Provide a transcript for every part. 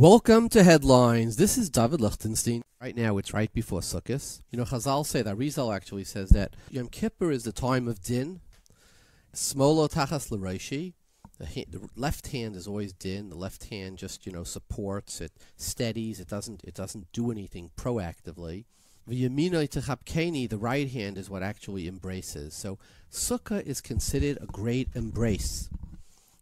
Welcome to Headlines. This is David Lichtenstein. Right now, it's right before Sukkos. You know, Chazal say that, Rizal actually says that Yom Kippur is the time of din. Smolo tachas l'roshi. The left hand is always din. The left hand just, supports, it steadies, it doesn't do anything proactively. V'yaminoi techapkeni, the right hand is what actually embraces. So Sukkah is considered a great embrace.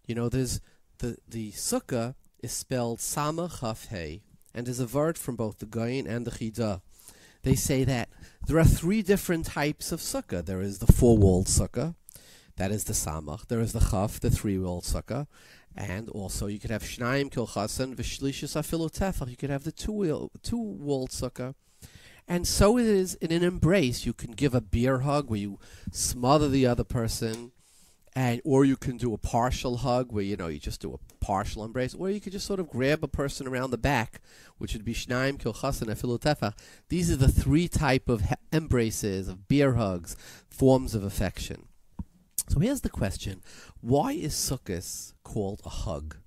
There's the Sukkah is spelled Samach Chaf Hey, and is a word from both the Goyin and the Chidah. They say that there are three different types of Sukkah. There is the four-walled Sukkah, that is the Samach. There is the Chaf, the three-walled Sukkah, and also you could have Shnayim Kilchasan v'Shlishis Afilu Tefach. You could have the two-walled Sukkah. And so it is in an embrace. You can give a beer hug where you smother the other person, or you can do a partial hug where you just do a partial embrace, or you could just sort of grab a person around the back, which would be Shnayim Kilchasan Afilu Tefach. These are the three type of embraces, of beer hugs, forms of affection. So here's the question: why is Sukkos called a hug?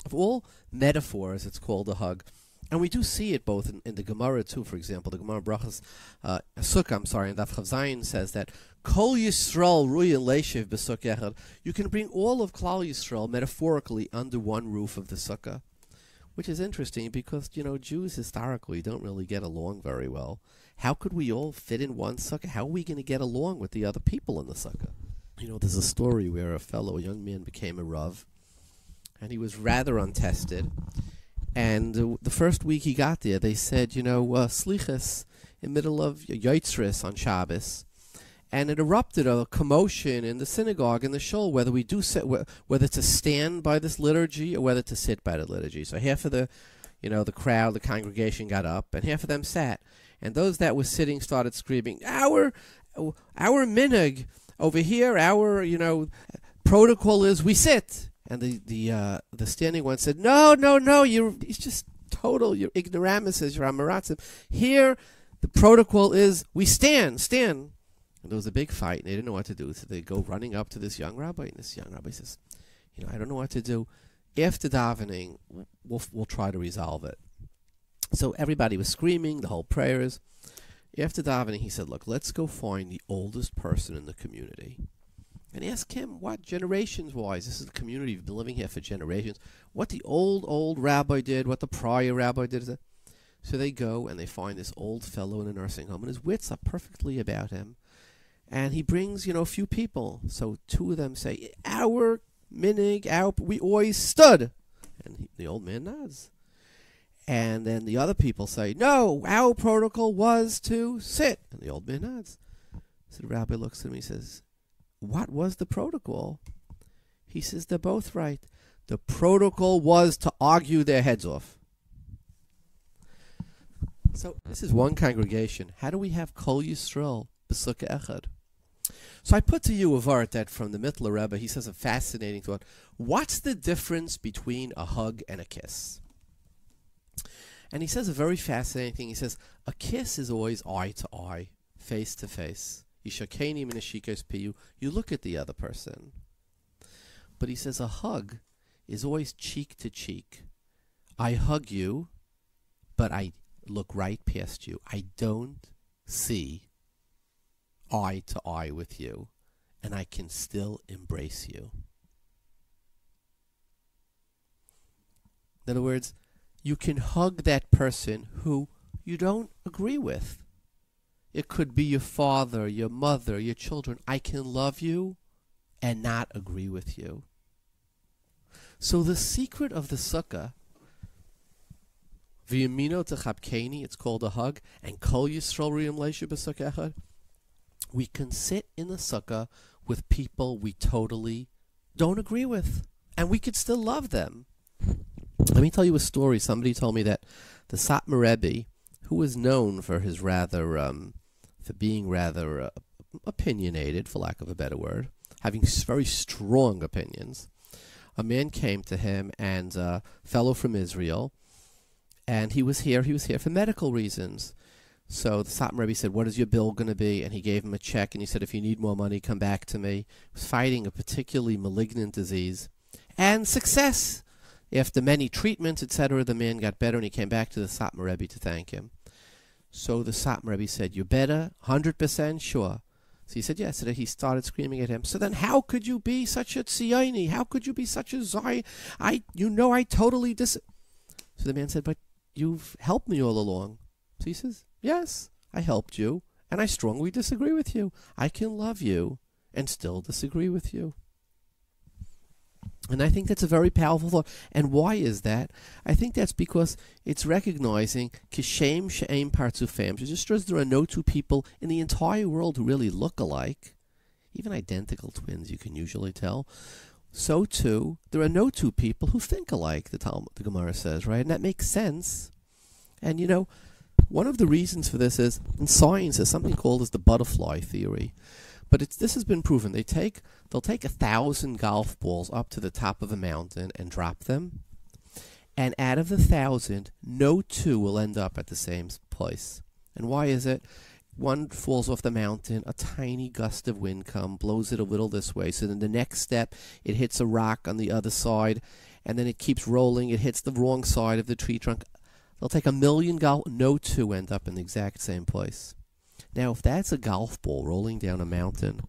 Of all metaphors, it's called a hug. And we do see it both in the Gemara too. For example, the Gemara Brachas Sukkah, in Daf Chav Zayin says that Kol Yisroel Ruyin Leishiv b'Sukkah Echad. You can bring all of Klal Yisrael metaphorically under one roof of the Sukkah, which is interesting because Jews historically don't really get along very well. How could we all fit in one Sukkah? How are we going to get along with the other people in the Sukkah? There's a story where a young man became a Rav, and he was rather untested. And the first week he got there, they said, slichas in the middle of Yitzchok on Shabbos, and it erupted a commotion in the synagogue, in the shul, whether to stand by this liturgy or whether to sit by the liturgy. So half of the crowd, the congregation got up, and half of them sat, and those that were sitting started screaming, "Our minhag over here, our protocol is we sit." And the standing one said, No, it's just total, you're ignoramuses, you're amaratzim. Here, the protocol is, we stand. And there was a big fight, and they didn't know what to do. So they go running up to this young rabbi, and this young rabbi says, I don't know what to do. After davening, we'll try to resolve it. So everybody was screaming, the whole prayers. After davening, he said, look, let's go find the oldest person in the community and ask him what generations-wise, this is the community, you've been living here for generations, what the old rabbi did, what the prior rabbi did. So they go and they find this old fellow in a nursing home, and his wits are perfectly about him. And he brings, a few people. So two of them say, our minig, we always stood. And the old man nods. And then the other people say, no, our protocol was to sit. And the old man nods. So the rabbi looks at him and he says, what was the protocol? He says, they're both right. The protocol was to argue their heads off. So this is one congregation. How do we have Kol Yisrael b'Sukkah Echad? So I put to you a vart that from the Mittler Rebbe, he says a fascinating thought. What's the difference between a hug and a kiss? And he says a very fascinating thing. He says, a kiss is always eye to eye, face to face. You look at the other person. But he says a hug is always cheek to cheek. I hug you, but I look right past you. I don't see eye to eye with you, and I can still embrace you. In other words, you can hug that person who you don't agree with. It could be your father, your mother, your children. I can love you and not agree with you. So the secret of the Sukkah, v'yamino techapkeni, it's called a hug, and Kol Yisrael riyam leishu b'Sukkah echad, we can sit in the Sukkah with people we totally don't agree with, and we could still love them. Let me tell you a story. Somebody told me that the Satmar Rebbe, who was known for his being rather opinionated, for lack of a better word, having very strong opinions, a man came to him, and a fellow from Israel, and he was here for medical reasons. So the Satmar Rebbe said, what is your bill going to be? And he gave him a check, and he said, if you need more money, come back to me. He was fighting a particularly malignant disease. And success! after many treatments, etc., the man got better and he came back to the Satmar Rebbe to thank him. So the Satmar Rebbe said, "You're better? 100% sure?" So he said, yes. So he started screaming at him. So then how could you be such a Tzioni? How could you be such a Zai? I totally So the man said, "But you've helped me all along." So he says, "Yes, I helped you, and I strongly disagree with you. I can love you and still disagree with you." And I think that's a very powerful thought. And why is that? I think that's because it's recognizing Kishem She'em Partzufem. Just as there are no two people in the entire world who really look alike, even identical twins you can usually tell, so too there are no two people who think alike, the Gemara says, right? And that makes sense. And one of the reasons for this is, in science, there's something called as the butterfly theory. But this has been proven. They'll take 1,000 golf balls up to the top of a mountain and drop them. And out of the 1,000, no two will end up at the same place. And why is it? One falls off the mountain, a tiny gust of wind blows it a little this way. So then the next step, it hits a rock on the other side, and then it keeps rolling. It hits the wrong side of the tree trunk. They'll take 1,000,000 golf. No two end up in the exact same place. Now, if that's a golf ball rolling down a mountain,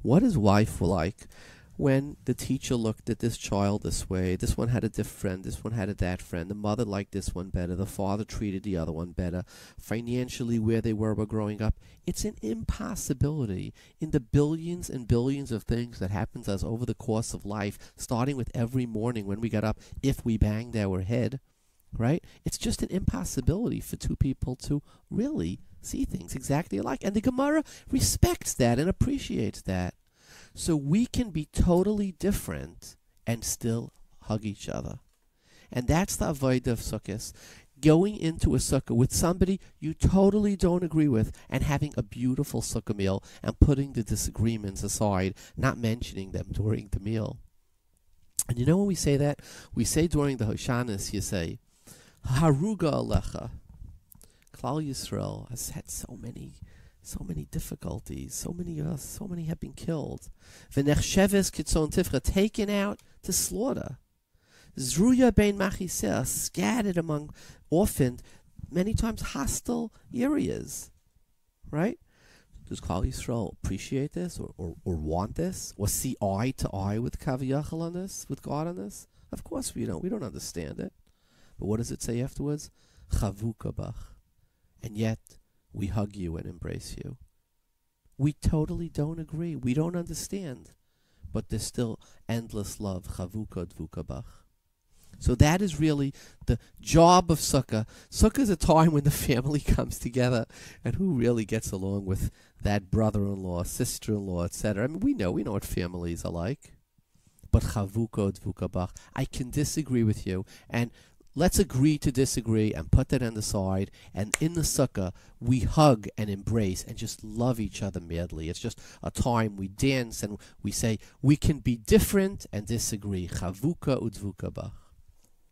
what is life like when the teacher looked at this child this way? This one had a different friend. This one had a that friend. The mother liked this one better. The father treated the other one better. Financially, where they were growing up. It's an impossibility in the billions and billions of things that happen to us over the course of life, starting with every morning when we got up, if we banged our head, right? It's just an impossibility for two people to really see things exactly alike. And the Gemara respects that and appreciates that. So we can be totally different and still hug each other. And that's the avodah of Sukkos. Going into a sukkah with somebody you totally don't agree with and having a beautiful sukkah meal and putting the disagreements aside, not mentioning them during the meal. And when we say that, we say during the Hoshanas, you say, Haruga Alecha. Klal Yisroel has had so many difficulties. So many have been killed. V'nechsheves kitzon tifcha, taken out to slaughter. Zruya bein machiseh, scattered among orphaned, many times hostile areas. Right? Does Klal Yisroel appreciate this or want this? Or see eye to eye with Kaviyachal on this, with God on this? Of course we don't. We don't understand it. But what does it say afterwards? Chavuka bach. And yet, we hug you and embrace you. We totally don't agree. We don't understand. But there's still endless love. Chavuka dvuka bach. So that is really the job of Sukkah. Sukkah is a time when the family comes together. And who really gets along with that brother-in-law, sister-in-law, etc.? I mean, we know what families are like. But chavuka dvuka bach. I can disagree with you. And let's agree to disagree and put that on the side. And in the sukkah, we hug and embrace and just love each other madly. It's just a time we dance and we say we can be different and disagree. Chavuka udvuka bach.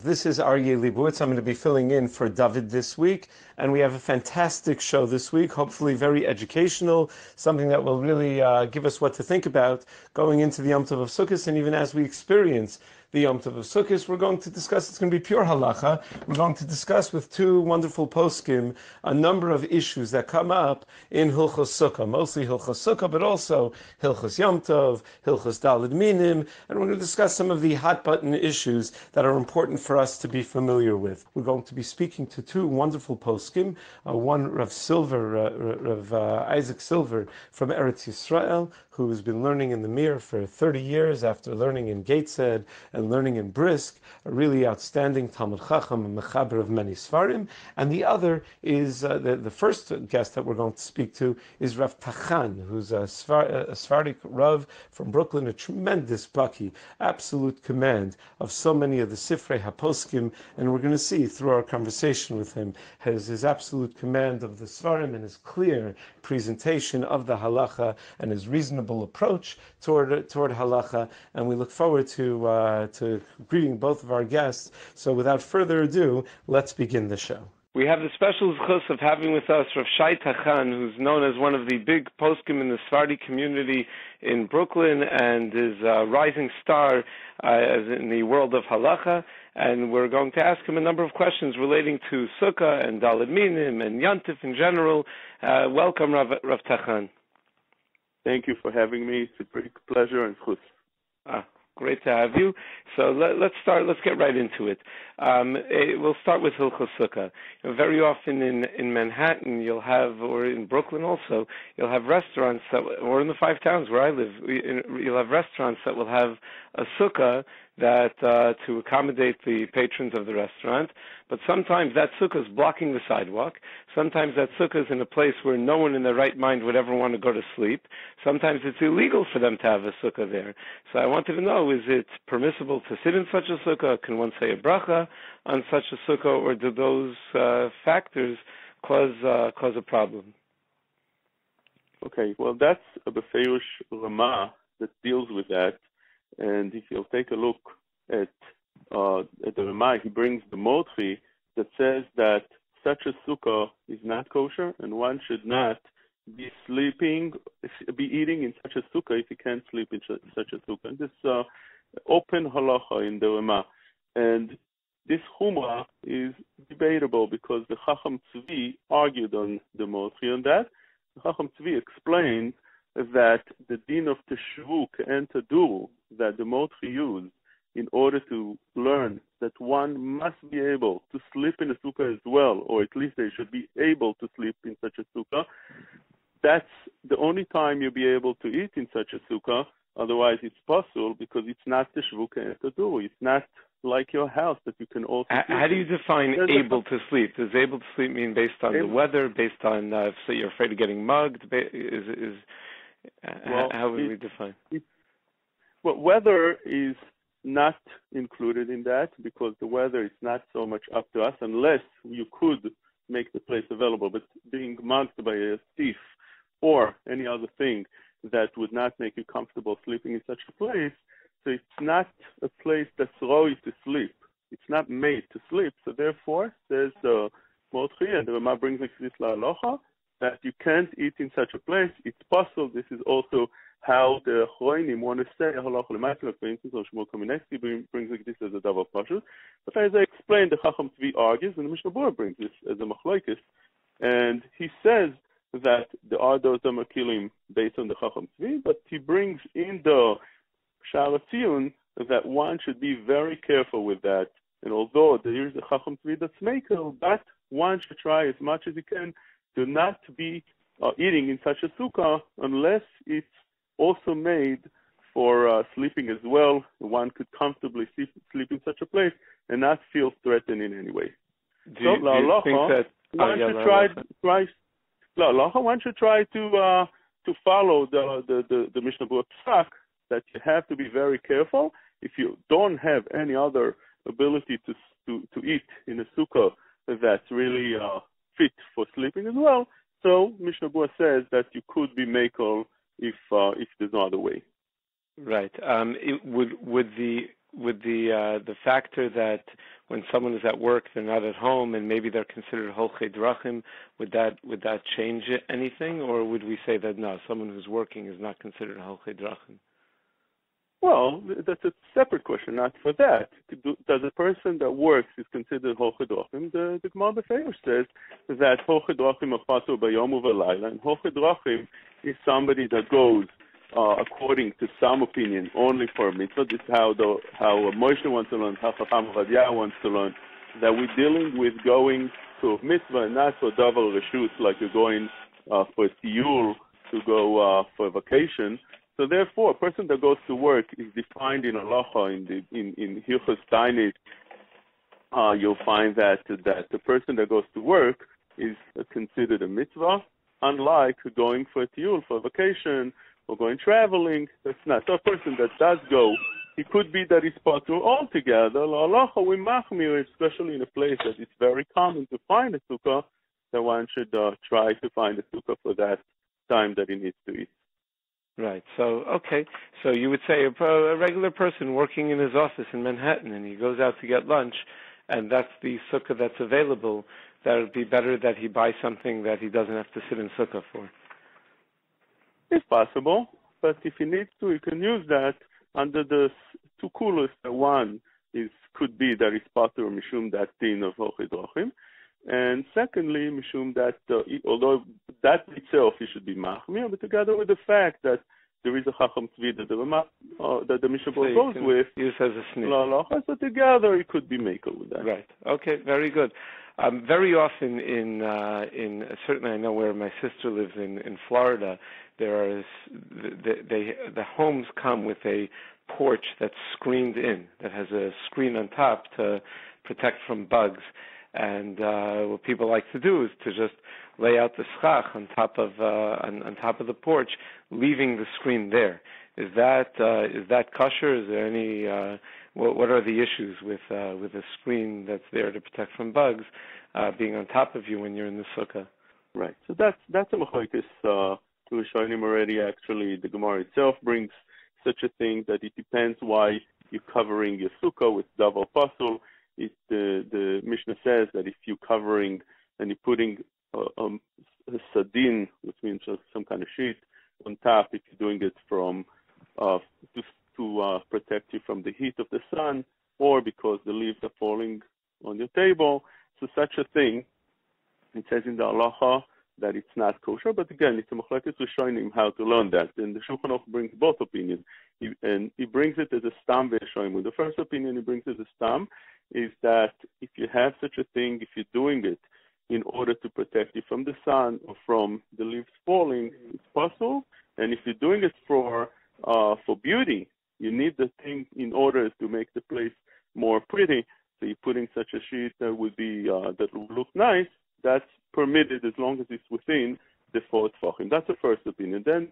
This is Aryeh Lebowitz. I'm going to be filling in for David this week. And we have a fantastic show this week, hopefully very educational, something that will really give us what to think about going into the Yom Tov of Sukkos, and even as we experience the Yom Tov of Sukkos, we're going to discuss, it's going to be pure halacha. We're going to discuss with two wonderful poskim a number of issues that come up in Hilchos Sukkah, mostly Hilchos Sukkah, but also Hilchos Yom Tov, Hilchos Daled Minim, and we're going to discuss some of the hot button issues that are important for us to be familiar with. We're going to be speaking to two wonderful poskim, one Rav Eizik Silver from Eretz Yisrael, who has been learning in the Mir for 30 years after learning in Gateshead and learning in Brisk, a really outstanding Talmud Chacham and Mechaber of many Sfarim. And the other is, the first guest that we're going to speak to is Rav Tahan, who's a Sephardic Rav from Brooklyn, a tremendous baki, absolute command of so many of the Sifrei HaPoskim. And we're going to see through our conversation with him his absolute command of the Sfarim and his clear presentation of the halacha and his reasonable approach toward halacha, and we look forward to greeting both of our guests. So without further ado, let's begin the show. We have the special zchus of having with us Rav Shay Tahan, who's known as one of the big poskim in the Sephardi community in Brooklyn and is a rising star in the world of halacha. and we're going to ask him a number of questions relating to Sukkah and Arba Minim and Yom Tov in general. Welcome, Rav Tahan. Thank you for having me. It's a great pleasure and chus. Great to have you. So let's start. Let's get right into it. We'll start with Hilchos Sukkah. Very often in Manhattan, you'll have, or in Brooklyn also, you'll have restaurants or in the five towns where I live, you'll have restaurants that will have a sukkah that to accommodate the patrons of the restaurant. But sometimes that sukkah is blocking the sidewalk. Sometimes that sukkah is in a place where no one in their right mind would ever want to go to sleep. Sometimes it's illegal for them to have a sukkah there. So I wanted to know, is it permissible to sit in such a sukkah? Can one say a bracha on such a sukkah, or do those factors cause a problem? Okay, well, that's a Befeirush Ramah that deals with that. And if you'll take a look at the Ramah, he brings the Motchi that says that such a sukkah is not kosher, and one should not be eating in such a sukkah if he can't sleep in such a sukkah. And this open halacha in the Ramah. And this Humrah is debatable because the Chacham Tzvi argued on the Motchi on that. The Chacham Tzvi explained that the din of Teshuvuk and Taduru that the Motchi used in order to learn that one must be able to sleep in a sukkah as well, or at least they should be able to sleep in such a sukkah, that's the only time you'll be able to eat in such a sukkah. Otherwise, it's possible because it's not Teshuvuk and Taduru. It's not like your house that you can also How do you define able to sleep? Does able to sleep mean based on the weather, based on so you're afraid of getting mugged? How would we define? Well, weather is not included in that because the weather is not so much up to us unless you could make the place available. But being mugged by a thief or any other thing that would not make you comfortable sleeping in such a place, so it's not a place that's raw to sleep. It's not made to sleep. So therefore, says the Motchi, and the Ramah brings this la'alocha, that you can't eat in such a place. It's possible. This is also how the Heineman want to say halacha l'maaseh. For instance, or Shmuel Kamenetsky brings this as a davar pashut. But as I explained, the Chacham Tzvi argues, and the Mishnah Berurah brings this as a machlokes, and he says that there are those amakilim based on the Chacham Tzvi, but he brings in the Sha'ar that one should be very careful with that. And although there is a Chacham Tzvi that's makel, but one should try as much as he can to not be eating in such a sukkah unless it's also made for sleeping as well. One could comfortably sleep in such a place and not feel threatened in any way. Do you think that one should try to follow the Mishnah Berurah psak that you have to be very careful. If you don't have any other ability to eat in a sukkah that's really fit for sleeping as well, so Mishnah Berurah says that you could be makel if there's no other way. Right. Would the factor that when someone is at work, they're not at home, and maybe they're considered holchei drachim, would that change anything, or would we say that no, someone who's working is not considered holchei drachim? Well, that's a separate question, not for that. Does a person that works is considered holchei drachim? The Gemara Befeirush says that holchei drachim are patur bayom uvelayla, and holchei drachim is somebody that goes according to some opinion only for a mitzvah. This is how Moshe wants to learn, how Chacham Radia wants to learn, that we're dealing with going to a mitzvah and not for davar reshut, like you're going for a tiyul, to go for a vacation. So therefore, a person that goes to work is defined in halacha in Hilchos Tainit. You'll find that the person that goes to work is considered a mitzvah, unlike going for a tiyul, for a vacation, or going traveling. That's not. So a person that does go, it could be that he's patur altogether. Halacha we machmir, especially in a place that it's very common to find a sukkah, that one should try to find a sukkah for that time that he needs to eat. Right. So, okay. So you would say a regular person working in his office in Manhattan, and he goes out to get lunch, and that's the sukkah that's available, that it would be better that he buy something that he doesn't have to sit in sukkah for. It's possible, but if he needs to, he can use that under the two coolest. One is could be that it's patur mishum that din of ochidrochim. And secondly, mishum that although that itself he should be machmir, but together with the fact that there is a chacham tzvi that the Mishnah goes with, use as a snip. So together it could be makel with that. Right. Okay. Very good. Very often in certainly I know where my sister lives in Florida, there is the homes come with a porch that's screened in, that has a screen on top to protect from bugs. And what people like to do is to just lay out the schach on top of the porch, leaving the screen there. Is that kosher? Is there any? What are the issues with a screen that's there to protect from bugs being on top of you when you're in the sukkah? Right. So that's a machlokes Yerushalayim already. Actually, the Gemara itself brings such a thing that it depends why you're covering your sukkah with double pasul. The Mishnah says that if you're covering and you're putting a sadin, which means some kind of sheet, on top, if you're doing it from to protect you from the heat of the sun, or because the leaves are falling on your table, so such a thing, it says in the halacha that it's not kosher. But again, it's a machlokes Rishonim how to learn that. And the Shulchan Aruch brings both opinions, and he brings it as a stam ve'eshoim. The first opinion he brings as a stam is that if you have such a thing, if you're doing it in order to protect you from the sun or from the leaves falling, it's possible. And if you're doing it for beauty, you need the thing in order to make the place more pretty. So you're putting such a sheet that would be that would look nice. That's permitted as long as it's within the 4 tefachim. That's the first opinion. Then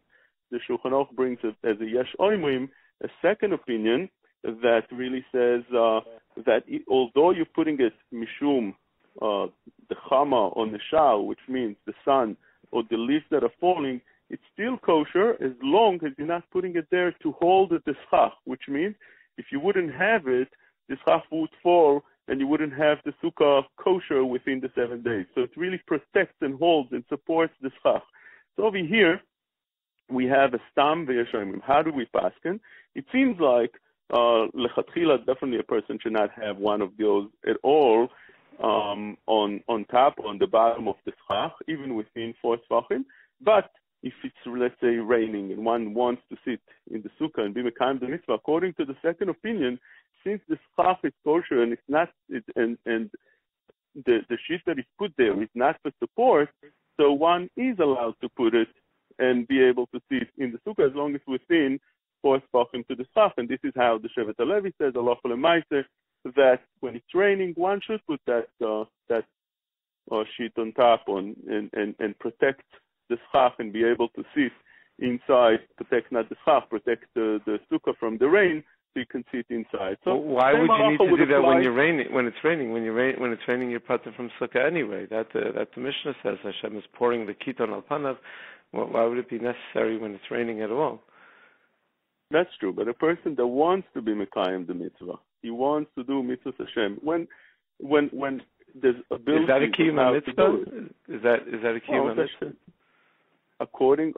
the Shulchan Aruch brings it as a yesh oimrim, a second opinion that really says that although you're putting it mishum the chama on the shal, which means the sun or the leaves that are falling, it's still kosher as long as you're not putting it there to hold the schach, which means if you wouldn't have it, the schach would fall and you wouldn't have the sukkah kosher within the 7 days. So it really protects and holds and supports the schach. So over here, we have a stam ve'yashayim. How do we paskin? It seems like lechatchila, definitely a person should not have one of those at all on top, on the bottom of the schach, even within 4 tefachim. But if it's, let's say, raining and one wants to sit in the sukkah and be mekayim the mitzvah, according to the second opinion, since the schach is kosher and it's not, and the sheet that is put there is not for support, so one is allowed to put it and be able to sit in the sukkah as long as within 4 tefachim to the schach. And this is how the Shevet HaLevi says, halacha l'maaseh, that when it's raining, one should put that sheet on top and protect the schach and be able to sit inside, protect not the schach, protect the sukkah from the rain, so you can sit inside. So why would you need to do that when it's raining? When it's raining, you're patur from sukkah anyway. That the Mishnah says Hashem is pouring the kiton al panav. Why would it be necessary when it's raining at all? That's true, but a person that wants to be mekayim the mitzvah, he wants to do mitzvah Hashem. When there's ability, is that a kiyum mitzvah? Is that a kiyum mitzvah? According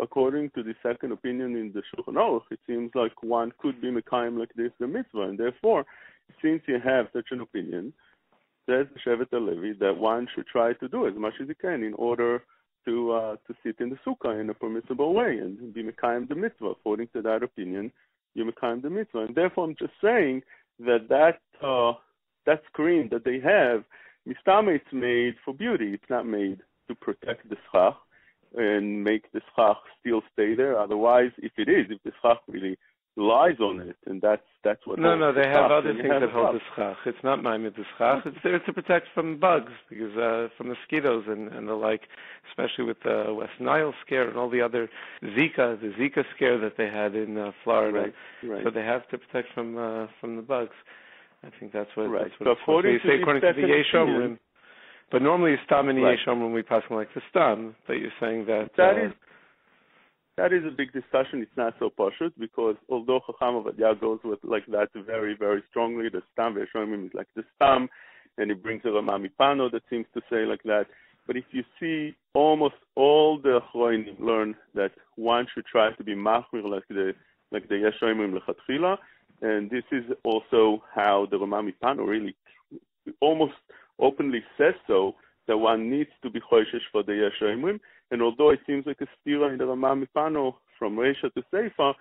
to the second opinion in the Shulchan Aruch, it seems like one could be mekayim like this the mitzvah, and therefore, since you have such an opinion, says the Shevet HaLevi that one should try to do as much as he can in order to sit in the sukkah in a permissible way and be mekayim the mitzvah. According to that opinion, you mekayim the mitzvah, and therefore I'm just saying that screen that they have, mistama, it's made for beauty. It's not made to protect the schach and make the schach still stay there. Otherwise, if the schach really lies on it, and that's what. No, they have other things that hold the schach. It's not maimed the schach. It's there to protect from bugs, because from mosquitoes and the like, especially with the West Nile scare and all the other the Zika scare that they had in Florida. Right. So they have to protect from the bugs. I think that's what. Right. That's what so according to the Yesh Omrim. But normally stam and Yesh Omrim we pass like the stam. But you're saying that is a big discussion. It's not so pashut, because although Chacham Ovadia goes with like that very, very strongly, the stam ve'yesh omrim is like the stam, and he brings a Ramah Mipano that seems to say like that. But if you see, almost all the Achronim learn that one should try to be machmir like the yesh omrim lechatchila, And this is also how the Rama Mipano really almost openly says so, that one needs to be choishesh for the Yesh Omrim. And although it seems like a stira in the Rama Mipano from Reisha to Seifa,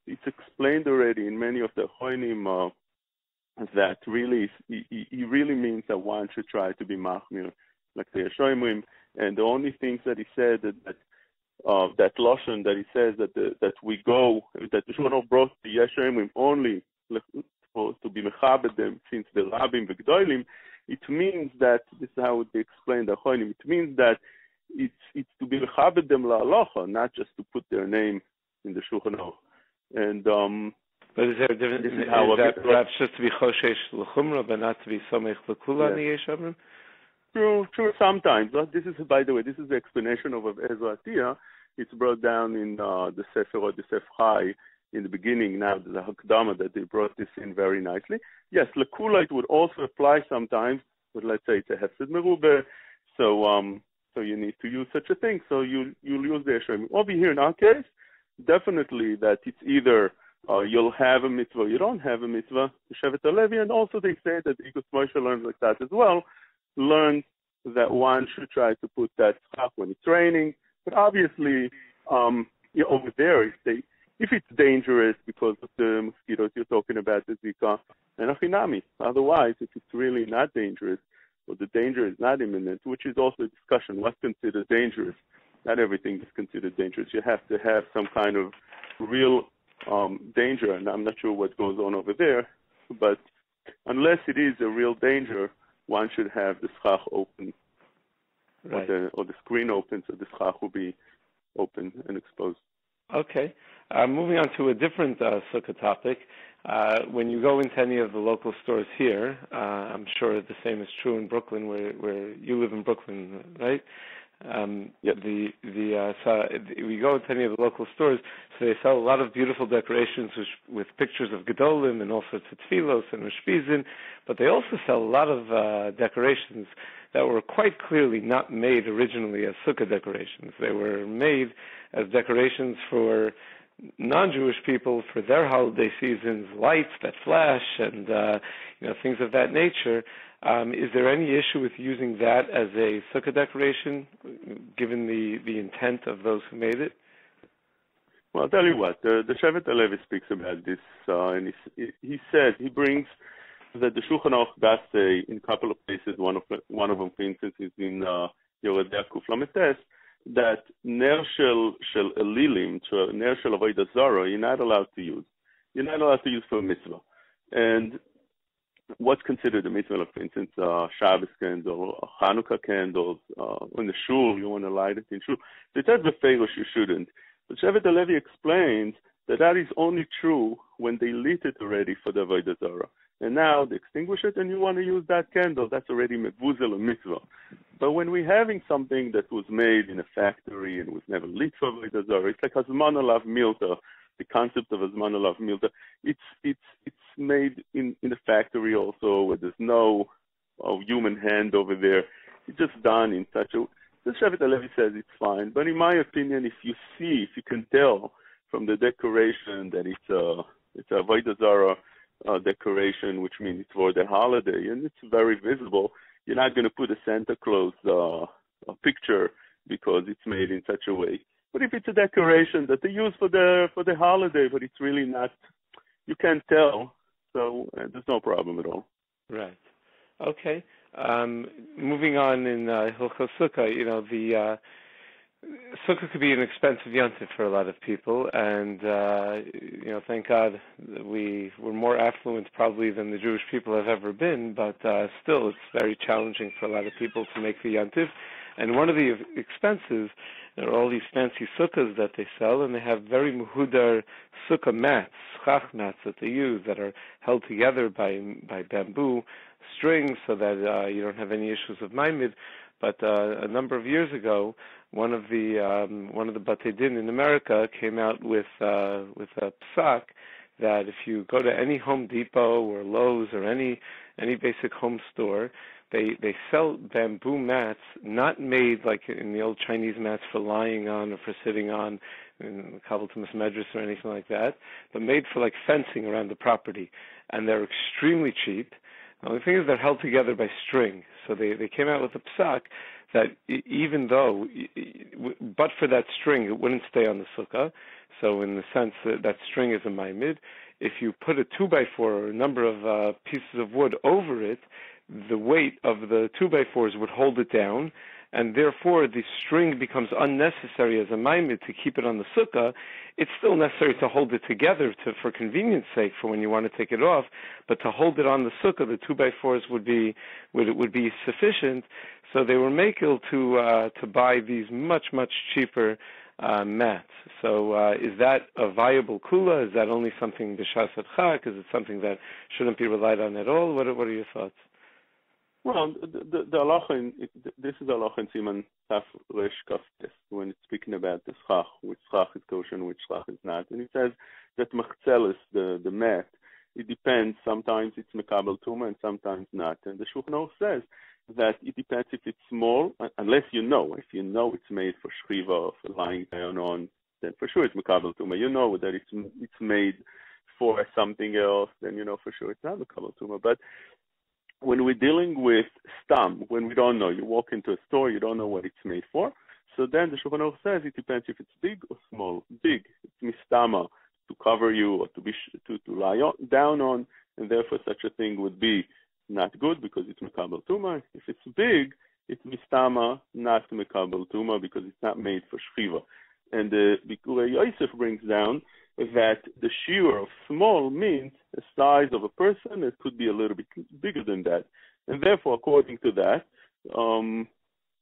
it's explained already in many of the Choinim that really he really means that one should try to be machmir like the Yesh Omrim. And the only things that he said that lashon that he says that the Shulchan brought the Yesh Omrim only to be mechabed them since the Rabbim v'Gdolim, it means that this is how they explain the Choinim. It means that it's to be mechabed them la'alocha, not just to put their name in the Shulchan Aruch. And but is there a difference? Is that perhaps just to be choshesh l'chumra, but not to be somech l'kula in the Yesh Omrim? True. Sometimes. This is, by the way, this is the explanation of Ezra Atiyah. It's brought down in the Sefer or the Sefer Chai in the beginning. Now the Hakdama that they brought this in very nicely. Yes, l'kula it would also apply sometimes, but let's say it's a hefsed merubah, so you need to use such a thing. So you'll use the Yesh Omrim. Over here in our case, definitely that it's either you'll have a mitzvah, or you don't have a mitzvah. Shevet HaLevi, and also they say that because Moshe learns like that as well, learns that one should try to put that schach when it's raining. But obviously, over there, if it's dangerous because of the mosquitoes you're talking about, the Zika, and Achinami. Otherwise, if it's really not dangerous, or the danger is not imminent, which is also a discussion, what's considered dangerous? Not everything is considered dangerous. You have to have some kind of real danger, and I'm not sure what goes on over there, but unless it is a real danger, one should have the schach open, right, or the screen open, so the schach will be open and exposed. Okay. Moving on to a different sukkah topic. When you go into any of the local stores here, I'm sure the same is true in Brooklyn, where you live in Brooklyn, right? Yep. We go into any of the local stores, so they sell a lot of beautiful decorations with pictures of Gedolim and all sorts of tfilos and Rishpizin, but they also sell a lot of decorations that were quite clearly not made originally as sukkah decorations. They were made as decorations for non-Jewish people for their holiday seasons, lights that flash and things of that nature. Is there any issue with using that as a sukkah decoration, given the intent of those who made it? Well, I'll tell you what, the Shevet HaLevi speaks about this, and he says, he brings that the Shulchan Aruch does say in a couple of places, one of them, for instance, is in Yoredea Kuf Lametes, that ner shel elilim, ner shel avodah zara, you're not allowed to use. You're not allowed to use for a mitzvah. And what's considered a mitzvah, like, for instance, Shabbos candle, Hanukkah candles, in the shul, you want to light it in shul. So it says the Pharaoh you shouldn't. But Shevet HaLevi explains that is only true when they lit it already for the avodah zara. And now they extinguish it and you want to use that candle, that's already mevuzel, a mitzvah. But when we're having something that was made in a factory and was never lit for avodah zara, it's like Hazman Alav Milta, the concept of Hazman Alav Milta. It's made in a factory also where there's no human hand over there. It's just done in such a... The Shevet HaLevi says it's fine. But in my opinion, if you can tell from the decoration that it's a avodah zara decoration, which means it's for the holiday, and it's very visible, you're not going to put a Santa Claus a picture because it's made in such a way. But if it's a decoration that they use for the holiday, but it's really not, you can't tell, so there's no problem at all. Right. Okay. Moving on in Hilchos Sukkah, the Sukkah could be an expensive yontif for a lot of people, and thank God that we're more affluent probably than the Jewish people have ever been, but still it's very challenging for a lot of people to make the yontif. And one of the expenses, there are all these fancy sukkahs that they sell, and they have very muhudar sukkah mats, schach mats that they use that are held together by bamboo strings so that you don't have any issues of maimid. But a number of years ago, one of the Batei Din in America came out with a psak that if you go to any Home Depot or Lowe's or any basic home store, they sell bamboo mats, not made like in the old Chinese mats for lying on or for sitting on, in Kabbalist Medress or anything like that, but made for like fencing around the property, and they're extremely cheap. The only thing is they're held together by string. So they came out with a psak that even though, but for that string, it wouldn't stay on the sukkah. So in the sense that that string is a maimid, if you put a 2x4 or a number of pieces of wood over it, the weight of the 2x4s would hold it down, and therefore the string becomes unnecessary as a maimid to keep it on the sukkah. It's still necessary to hold it together for convenience sake for when you want to take it off, but to hold it on the sukkah, the 2x4s would be sufficient. So they were makel to buy these much cheaper mats. So is that a viable kula? Is that only something b'shas Schach? Is it something that shouldn't be relied on at all? What are your thoughts? Well, the halacha, this is halacha in Siman Taf Resh Kaf Tes, when it's speaking about the Schach, which Schach is kosher and which Schach is not. And it says that machzelis, the mat, it depends. Sometimes it's mekabel tuma and sometimes not. And the Shulchan Aruch says that it depends if it's small, unless you know. If you know it's made for shriva, for lying down on, then for sure it's mekabel tuma. You know that it's made for something else, then you know for sure it's not mekabel tuma. But when we're dealing with stam, when we don't know, you walk into a store, you don't know what it's made for. So then the Shulchan Aruch says it depends if it's big or small. Big, it's mistama, to cover you or to lie down on, and therefore such a thing would be not good because it's mekabel tuma. If it's big, it's mistama, not mekabel tuma because it's not made for shchiva. And the Bikurei Yosef brings down that the shiur of small means the size of a person. It could be a little bit bigger than that. And therefore, according to that,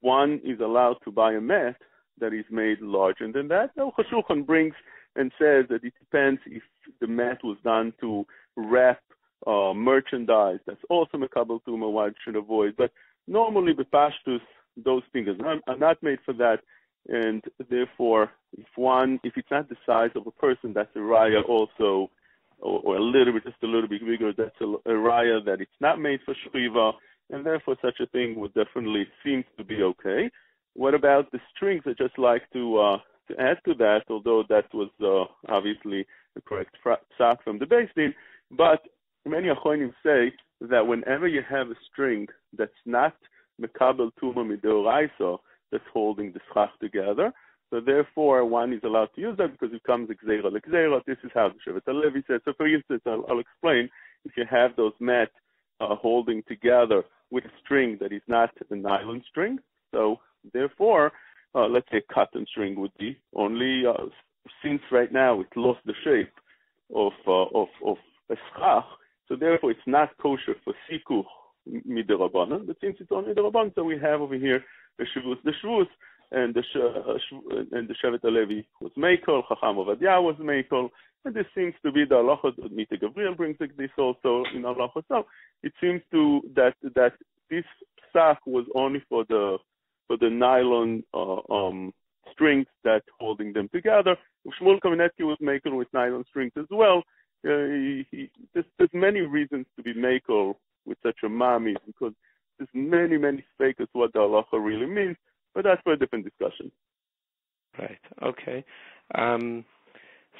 one is allowed to buy a mat that is made larger than that. Now, Shulchan brings and says that it depends if the mat was done to wrap merchandise. That's also mekabel tuma, one should avoid. But normally, the pashtus, those things are not made for that. And therefore, if it's not the size of a person, that's a raya also, or just a little bit bigger, that's a raya that it's not made for shriva, and therefore such a thing would definitely seem to be okay. What about the strings? I just like to add to that, although that was obviously the correct psak from the Bais, but many achronim say that whenever you have a string that's not mekabel tuma midoraisa, that's holding the schach together. So therefore, one is allowed to use that because it comes exera l'exera. This is how the Shevet HaLevi says. So for instance, I'll explain. If you have those mats holding together with a string that is not a nylon string, so therefore, let's say a cotton string would be only, since right now it lost the shape of a schach, so therefore it's not kosher for sikuch midirabanan, but since it's only midirabanan, so we have over here the shvus, and the Shevet HaLevi was meikol, Chacham Ovadia was meikol, and this seems to be the halacha. Mita Gabriel brings this also in halacha. So it seems to that this psak was only for the nylon strings that holding them together. Shmuel Kamenetsky was meikol with nylon strings as well. There's many reasons to be meikol with such a mami because there's many fakers what the halacha really means, but that's for a different discussion. Right. Okay.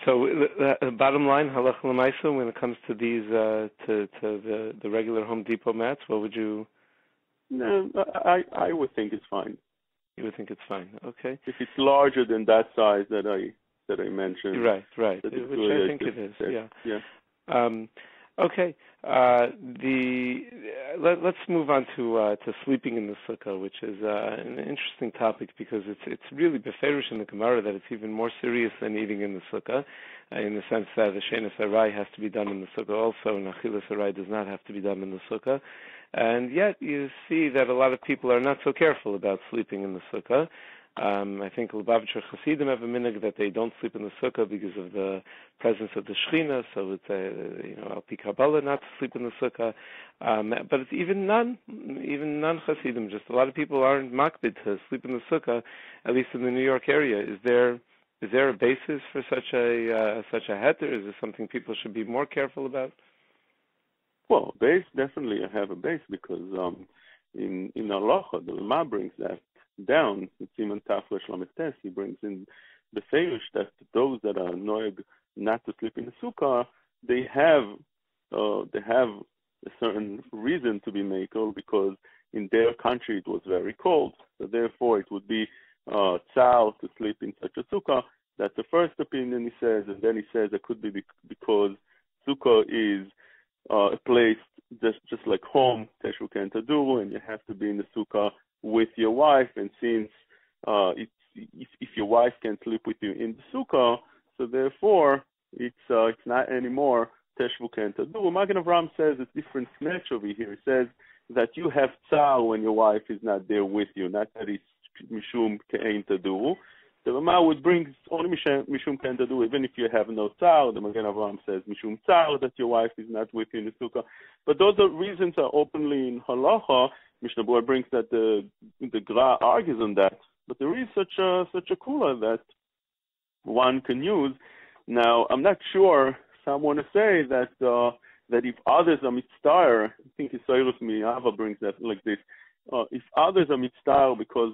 So the bottom line, halacha l'maisa, when it comes to these to the regular Home Depot mats, what would you? No, I would think it's fine. You would think it's fine. Okay. If it's larger than that size that I mentioned. Right. Which I think it is. Yeah. Okay. Let's move on to sleeping in the sukkah, which is an interesting topic because it's really beferish in the Gemara that it's even more serious than eating in the sukkah, in the sense that the shenas Aryeh has to be done in the sukkah also, and achilas Aryeh does not have to be done in the sukkah. And yet you see that a lot of people are not so careful about sleeping in the sukkah. I think Lebowitz Hasidim have a minhag that they don't sleep in the sukkah because of the presence of the Shechina, so it's al pi Kabbalah not to sleep in the sukkah. But it's even non-Hasidim, just a lot of people aren't makbid to sleep in the sukkah, at least in the New York area. Is there a basis for such a heter? Is this something people should be more careful about? Well, Bais, definitely I have a Bais because in Halacha. The Lema brings that down. It's Siman Taf Lamed Tes. He brings in the Feirush that those that are noeg not to sleep in the Sukkah, they have a certain reason to be makel, because in their country it was very cold. So therefore it would be tzar to sleep in such a Sukkah. That's the first opinion, he says, and then he says it could be because Sukkah is a place just like home, Teshu Kentadu, and you have to be in the Sukkah with your wife, and since if your wife can't sleep with you in the Sukkah, so therefore it's not anymore Teshu Kentadu. Magen Avraham says it's different snatch over here. He says that you have tzar when your wife is not there with you, not that it's mishum ke'ein tadu. The Rama would bring only mishum ke'ein tadu, even if you have no tzar. The Magen Avraham says mishum tzar, that your wife is not with you in the sukkah. But those reasons are openly in halacha. Mishnah Berurah brings that the Gra argues on that. But there is such a kula that one can use. Now, I'm not sure. Some want to say that if others are mitzvah, I think Yisroel Mi'ava brings that like this. If others are mitzvah because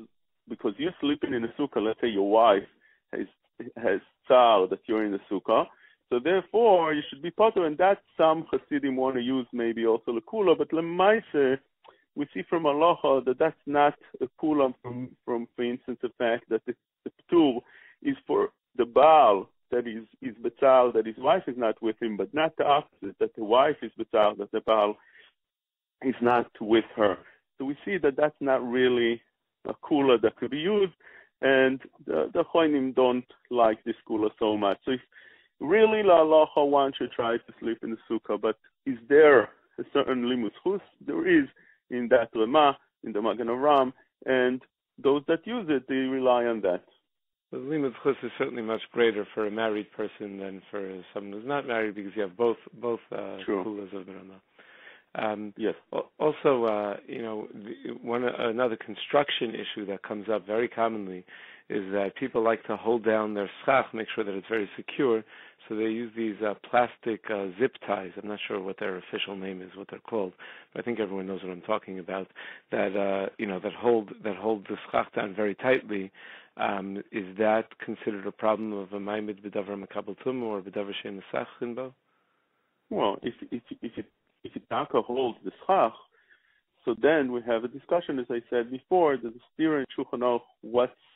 you're sleeping in a sukkah, let's say your wife has tzar that you're in the sukkah, so therefore you should be potter, and that some Hasidim want to use maybe also the kula, but lemaise we see from halacha that that's not a kula from for instance the fact that the ptur is for the Baal that is betzal, that his wife is not with him, but not the opposite, that the wife is betzal, that the Baal is not with her. So we see that that's not really a kula that could be used, and the Heineman don't like this kula so much. So if really la halacha one should try to sleep in the sukkah, but is there a certain limus chus? There is in that lema, in the Magen Avraham, and those that use it, they rely on that. The limus chus is certainly much greater for a married person than for someone who's not married, because you have both kulas of the Rama. Yes. Also, another construction issue that comes up very commonly is that people like to hold down their schach, make sure that it's very secure, so they use these plastic zip ties. I'm not sure what their official name is, what they're called, but I think everyone knows what I'm talking about. That hold the schach down very tightly. Is that considered a problem of a ma'amid b'davar makabel tum or b'davar she'en nesach inbo? Well, if it taka holds the schach, so then we have a discussion, as I said before. There's a steer in Shulchan Aruch.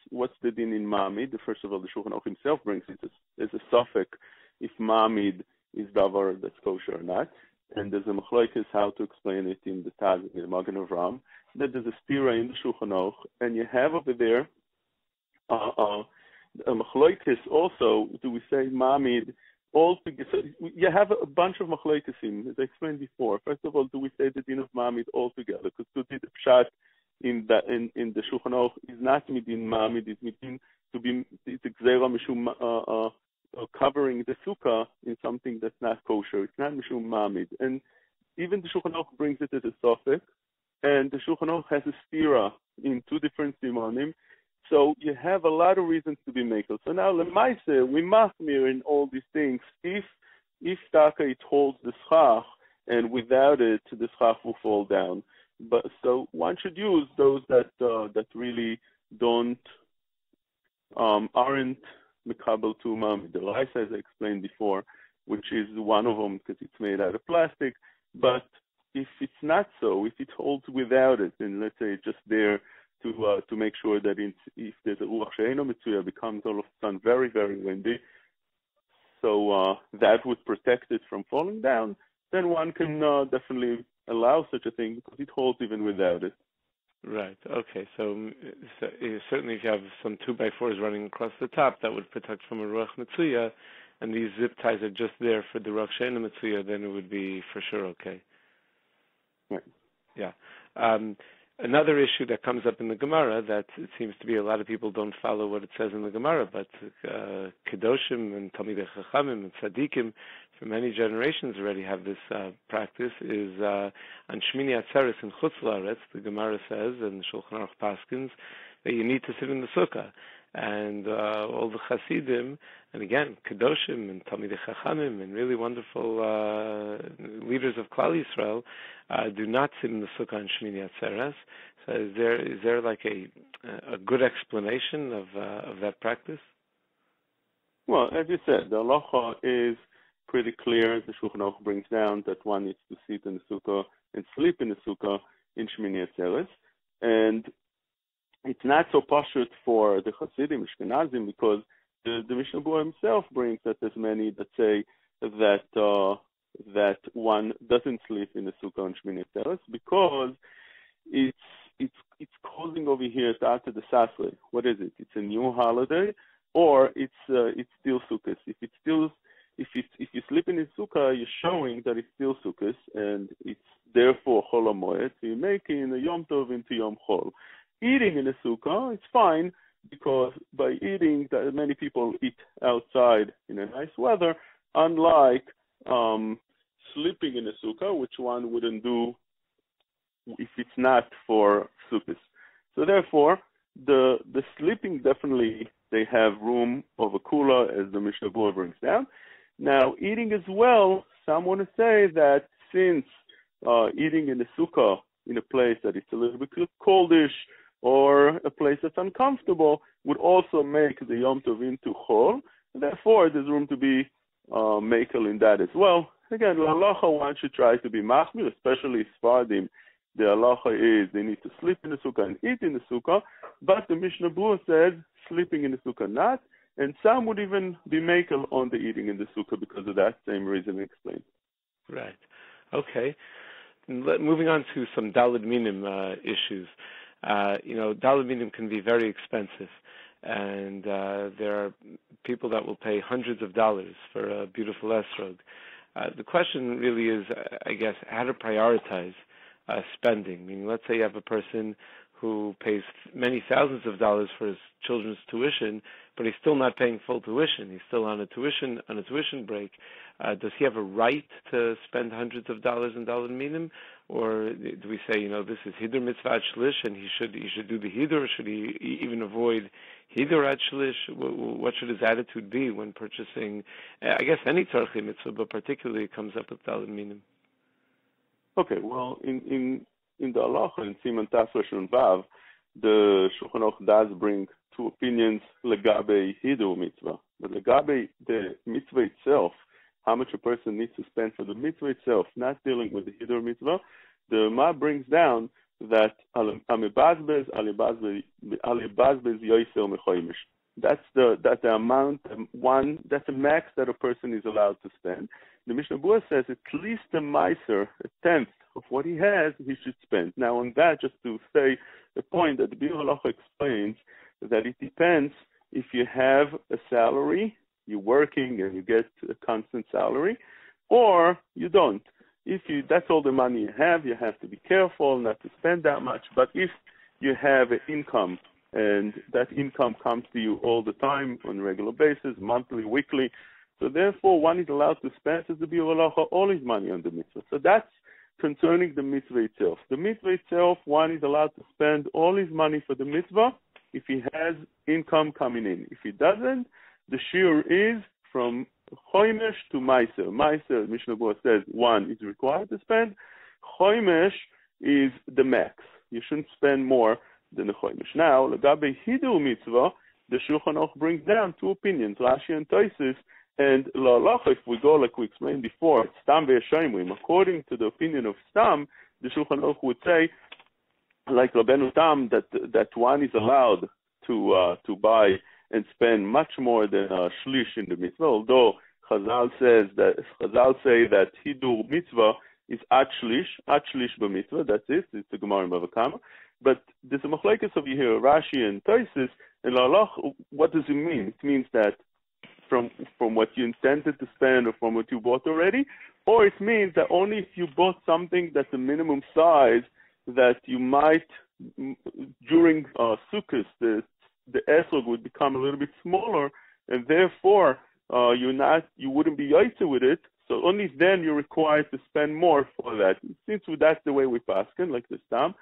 What's the din in ma'amid? First of all, the Shulchan Aruch himself brings it as a suffix if ma'amid is davar that's kosher or not. And there's a machlokes how to explain it in the Taz, in the Magen Avraham. That there's a steer in the Shulchan Aruch, and you have over there a machlokes also. Do we say ma'amid? So you have a bunch of machlokes, as I explained before. First of all, do we say the din of ma'amid altogether? Because to the pshat in the Shulchan Aruch is not midin ma'amid, it's midin to be it's gzeira mishum covering the sukkah in something that's not kosher. It's not mishum ma'amid, and even the Shulchan Aruch brings it as a suffix, and the Shulchan Aruch has a stira in two different simonim. So you have a lot of reasons to be makel. So now, lemaise, we machmir in all these things. If taka it holds the schach, and without it, the schach will fall down. But so one should use those that really aren't mekabel to ma'amid. The rice, as I explained before, which is one of them because it's made out of plastic. But if it's not so, if it holds without it, and let's say it's just there to make sure that if there's a ruach she'eino mitzuya becomes all of a sudden very, very windy, so that would protect it from falling down, then one can definitely allow such a thing because it holds even without it. Right. Okay. So certainly if you have some 2x4s running across the top, that would protect from a ruach mitzuya, and these zip ties are just there for the ruach she'eino mitzuya, then it would be for sure okay. Right. Yeah. Another issue that comes up in the Gemara that it seems to be a lot of people don't follow what it says in the Gemara, but Kedoshim and Talmidei Chachamim and Tzadikim for many generations already have this practice, is on Shmini Atzeres in Chutz La'aretz, the Gemara says, and the Shulchan Aruch Paskins, that you need to sit in the sukkah. And all the Hasidim, and again, Kedoshim and Talmidei Chachamim, and really wonderful leaders of Klal Yisrael do not sit in the sukkah on Shmini Atzeres. So is there like a good explanation of that practice? Well, as you said, the halacha is pretty clear. The Shulchan Aruch brings down that one needs to sit in the sukkah and sleep in the sukkah in Shmini Atzeres. And it's not so pashut for the Hasidim, Ashkenazim, because the Mishnah Berurah himself brings that there's many that say that one doesn't sleep in the sukkah on Shmini Atzeres because it's causing over here ta'ata de sasre. What is it? It's a new holiday, or it's still Sukkos. If you sleep in the sukkah, you're showing that it's still Sukkos, and it's therefore Chol HaMoed. So you're making a Yom Tov into Yom Chol. Eating in the sukkah, it's fine, because by eating, that many people eat outside in a nice weather, unlike sleeping in the sukkah, which one wouldn't do if it's not for Sukkos. So therefore, the sleeping, definitely they have room of a kula, as the Mishnah Berurah brings down. Now, eating as well, some want to say that since eating in the sukkah in a place that it's a little bit coldish, or a place that's uncomfortable, would also make the Yom Tov into Chol. Therefore, there's room to be makel in that as well. Again, the halacha, one should try to be machmir, especially Sfardim. The halacha is they need to sleep in the sukkah and eat in the sukkah, but the Mishnah Berurah says sleeping in the sukkah not, and some would even be makel on the eating in the sukkah because of that same reason explained. Right. Okay. Moving on to some Daled Minim issues. Daled Minim can be very expensive, and there are people that will pay hundreds of dollars for a beautiful esrog. The question really is, I guess, how to prioritize spending. Meaning, let's say you have a person who pays many thousands of dollars for his children's tuition, but he's still not paying full tuition. He's still on a tuition break. Does he have a right to spend hundreds of dollars in Daled Minim, or do we say, this is Hidur Mitzvah Ad Shlish, and he should do the Hidur, or should he even avoid Hidur Ad Shlish? What should his attitude be when purchasing, I guess, any Tzarchi Mitzvah, but particularly it comes up with Daled Minim? Okay, well, in the halacha, in Siman Tafresh and Vav, the Shulchan Aruch does bring two opinions legabe Hidur Mitzvah. But legabe the mitzvah itself, how much a person needs to spend for the mitzvah itself, not dealing with the Hidur Mitzvah, the Ma brings down that Amibazbez Yoiser Mechoimish. That's the amount, that's the max that a person is allowed to spend. The Mishnah Berurah says at least a meiser, a tenth of what he has, he should spend. Now on that, just to say the point that the Biur Halacha explains, that it depends if you have a salary, you're working and you get a constant salary, or you don't. If that's all the money you have to be careful not to spend that much. But if you have an income, and that income comes to you all the time on a regular basis, monthly, weekly, so therefore one is allowed to spend, as the Biur Halacha, all his money on the mitzvah. So that's concerning the mitzvah itself. The mitzvah itself, one is allowed to spend all his money for the mitzvah if he has income coming in. If he doesn't, the shiur is from choimesh to meiser. Meiser, Mishnah Berurah says, one is required to spend. Choimesh is the max. You shouldn't spend more than the choimesh. Now, legabe hidur mitzvah, the Shulchan Aruch brings down two opinions, Rashi and Tosfos, and la'alacha, if we go like we explained before, Stam ve'Yeshayimim, according to the opinion of Stam, the Shulchan Aruch would say, like Rabbeinu Tam, that one is allowed to buy and spend much more than a shlish in the mitzvah, although Chazal say that Hidur mitzvah is ad shlish b'mitzvah, that's it, it's the Gemara in Bava Kama. But there's a machlekes over here, Rashi and Tosfos, and la'alacha, what does it mean? It means that from what you intended to spend or from what you bought already, or it means that only if you bought something that's a minimum size that you might, during Sukkos, the esrog would become a little bit smaller, and therefore you wouldn't be yaitzer with it, so only then you're required to spend more for that. Since that's the way we paskin, like the Stam,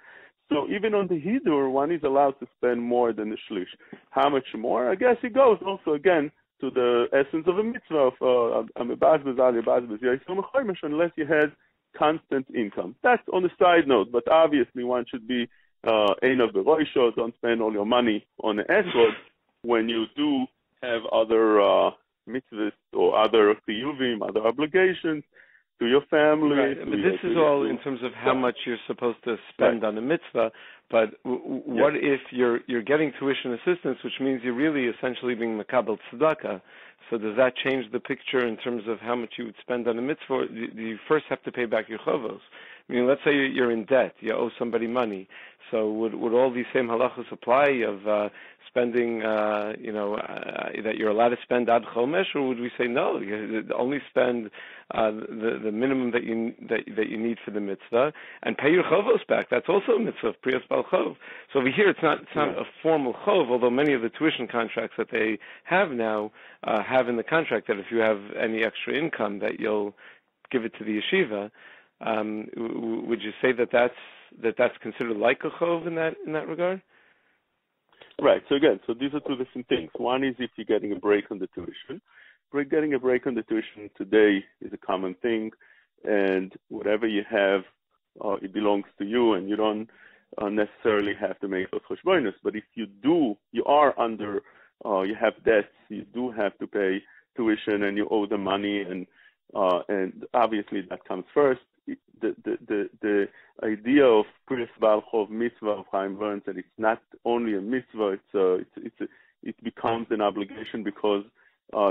So even on the Hidur, one is allowed to spend more than the Shlish. How much more? I guess it goes also, again, to the essence of a mitzvah of unless you had constant income. That's on the side note, but obviously one should be Einav Beroisho, don't spend all your money on the esrog when you do have other mitzvahs or other chiyuvim, other obligations to your family. Right. But this is all in terms of how much you're supposed to spend on the mitzvah. But what if you're getting tuition assistance, which means you're really essentially being makabel tzedakah? So does that change the picture in terms of how much you would spend on a mitzvah? Do you first have to pay back your chovos? I mean, let's say you're in debt, you owe somebody money. So would all these same halachos apply of spending, that you're allowed to spend ad chomesh, or would we say no? You only spend the minimum that you need for the mitzvah, and pay your chovos back. That's also a mitzvah of priyas bal chov. So over here, it's not a formal chov, although many of the tuition contracts that they have now have in the contract that if you have any extra income, that you'll give it to the yeshiva. Would you say that's considered like a chov in that regard? Right. So again, these are two different things. One is if you're getting a break on the tuition. Getting a break on the tuition today is a common thing, and whatever you have, it belongs to you, and you don't necessarily have to make those cheshbonos. But if you are under, you have debts, you do have to pay tuition, and you owe the money, and obviously that comes first. The idea of Priyas Bal Chov mitzvah of Chaim learns that it's not only a mitzvah; it becomes an obligation because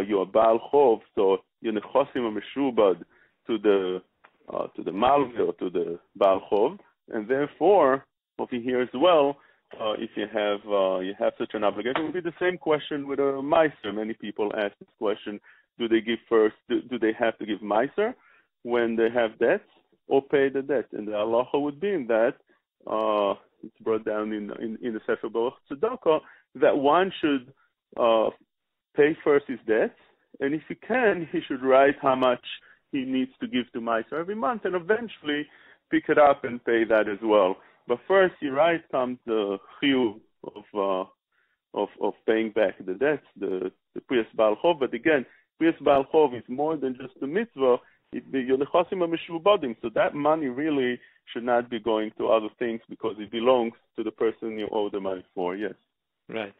you're a Baal Chov, so you're nechosim meshubad to the malve or to the Baal Chov, and therefore over here as well, if you have such an obligation, it would be the same question with a meiser. Many people ask this question: do they give first? Do they have to give meiser when they have debts, or pay the debt? And the halacha would be in that it's brought down in the Sefer Baruch Tzedakah that one should pay first his debts, and if he can, he should write how much he needs to give to Meiser every month, and eventually pick it up and pay that as well. But first, he writes comes the chiyuv of paying back the debts, the Priyas Bal Chov. But again, Priyas Bal Chov is more than just the mitzvah. You're nechosim mishubadim, so that money really should not be going to other things because it belongs to the person you owe the money for. Yes. Right.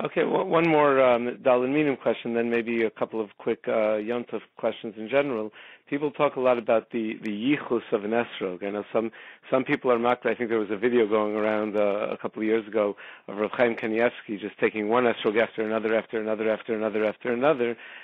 Okay, well, one more Arba Minim question, then maybe a couple of quick Yom Tov questions in general. People talk a lot about the yichus of an esrog. I know some people are mocked. I think there was a video going around a couple of years ago of Rav Chaim Kanievsky just taking one esrog after another,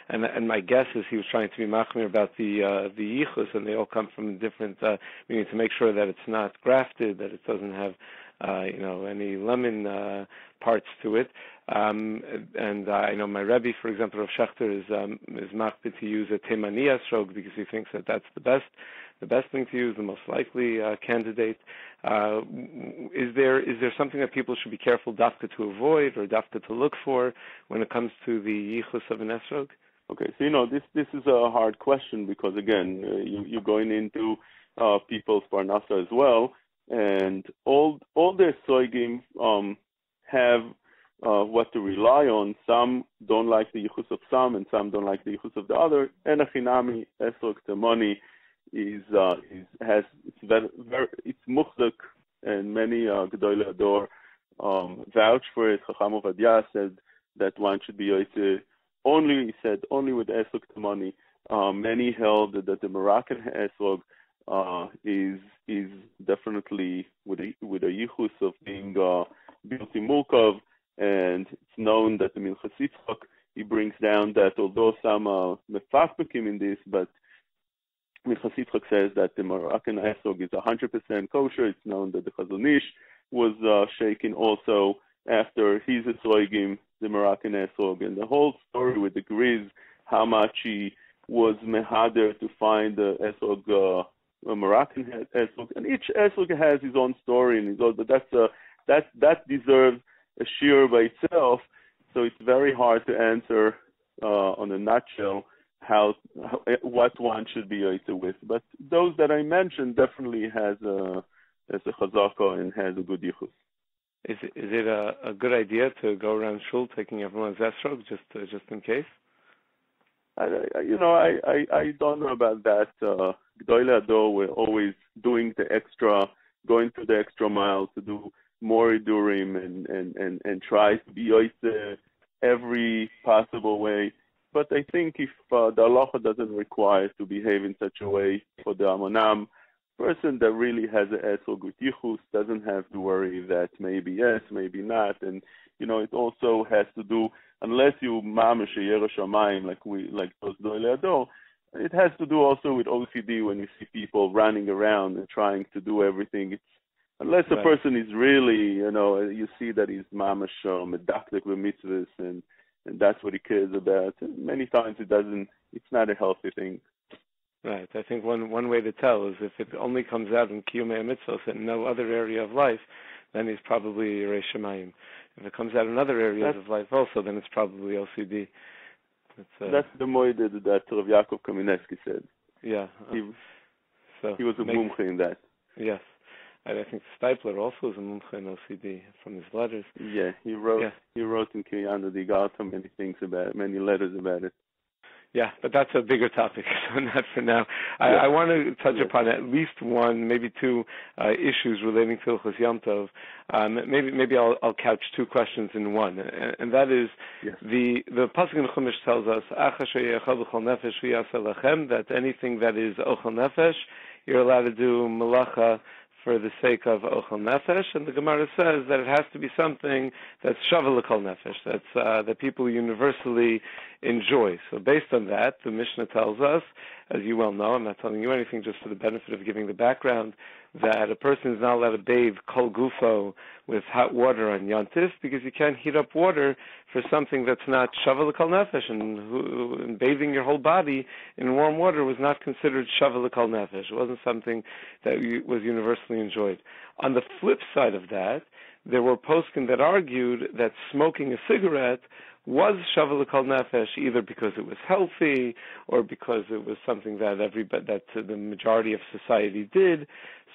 and my guess is he was trying to be machmir about the yichus, and they all come from different, meaning to make sure that it's not grafted, that it doesn't have any lemon parts to it. And I know my Rabbi, for example, Rav Schachter is makbid to use a Temani esrog because he thinks that that's the best thing to use, the most likely candidate. Is there something that people should be careful dafka to avoid or dafka to look for when it comes to the yichus of an esrog? Okay, so this is a hard question because again you're going into people's parnasa as well. And all the soigim have what to rely on. Some don't like the yichus of some, and some don't like the yichus of the other. And achinami esrog temoni it's muchzak, and many gedolei ador vouch for it. Chacham Ovadia said that one should be only with esrog temoni. Many held that the Moroccan esrog is definitely with a yichus of being bilti murkav, and it's known that the Minchas Yitzchok, he brings down that although some mefakbekim in this, but Minchas Yitzchok says that the Moroccan esrog is 100% kosher. It's known that the Chazon Ish was shaken also after his esrogim, the Moroccan esrog, and the whole story with the Griz, how much he was mehader to find the esrog, a Moroccan esrog, and each esrog has his own story and his own, but that deserves a shiur by itself. So it's very hard to answer on a nutshell what one should be with. But those that I mentioned definitely has as a chazaka and has a good yichus. Is it a good idea to go around shul taking everyone's esrog just in case? I don't know about that. G'dolei Hador were always doing the extra, going to the extra mile to do more idurim and try to be yoyse every possible way. But I think if the halacha doesn't require to behave in such a way for the amonam, person that really has an esrog with yichus doesn't have to worry that maybe yes, maybe not, and it also has to do, unless you mamish Yerushalayim like those G'dolei Hador, it has to do also with OCD when you see people running around and trying to do everything. Unless a person is really, you see that he's mamash medakdek with mitzvahs and that's what he cares about. And many times it's not a healthy thing. Right. I think one way to tell is if it only comes out in kiyumei mitzvahs and no other area of life, then he's probably Yerei Shemayim. If it comes out in other areas of life also, then it's probably OCD. That's the moed that Rav Yaakov Kamenetsky said. Yeah. He was a mumche in that. Yes. I think Stipler also is a mumche in OCD from his letters. Yeah, he wrote in Kiryana Digarta many letters about it. Yeah, but that's a bigger topic, so not for now. I want to touch upon at least one, maybe two issues relating to Hilchos Yom Tov. Maybe I'll couch two questions in one, and that is the pasuk in Chumash tells us that anything that is ochel nefesh, you're allowed to do malacha for the sake of ochel nefesh, and the Gemara says that it has to be something that's shavel l'kol nefesh, that people universally enjoy. So based on that, the Mishnah tells us, as you well know, I'm not telling you anything, just for the benefit of giving the background, that a person is not allowed to bathe kol gufo with hot water on Yontif because you can't heat up water for something that's not shavel l'kol nefesh, and bathing your whole body in warm water was not considered shavel l'kol nefesh. It wasn't something that was universally enjoyed. On the flip side of that, there were poskim that argued that smoking a cigarette was shavel l'kol nefesh, either because it was healthy or because it was something that the majority of society did.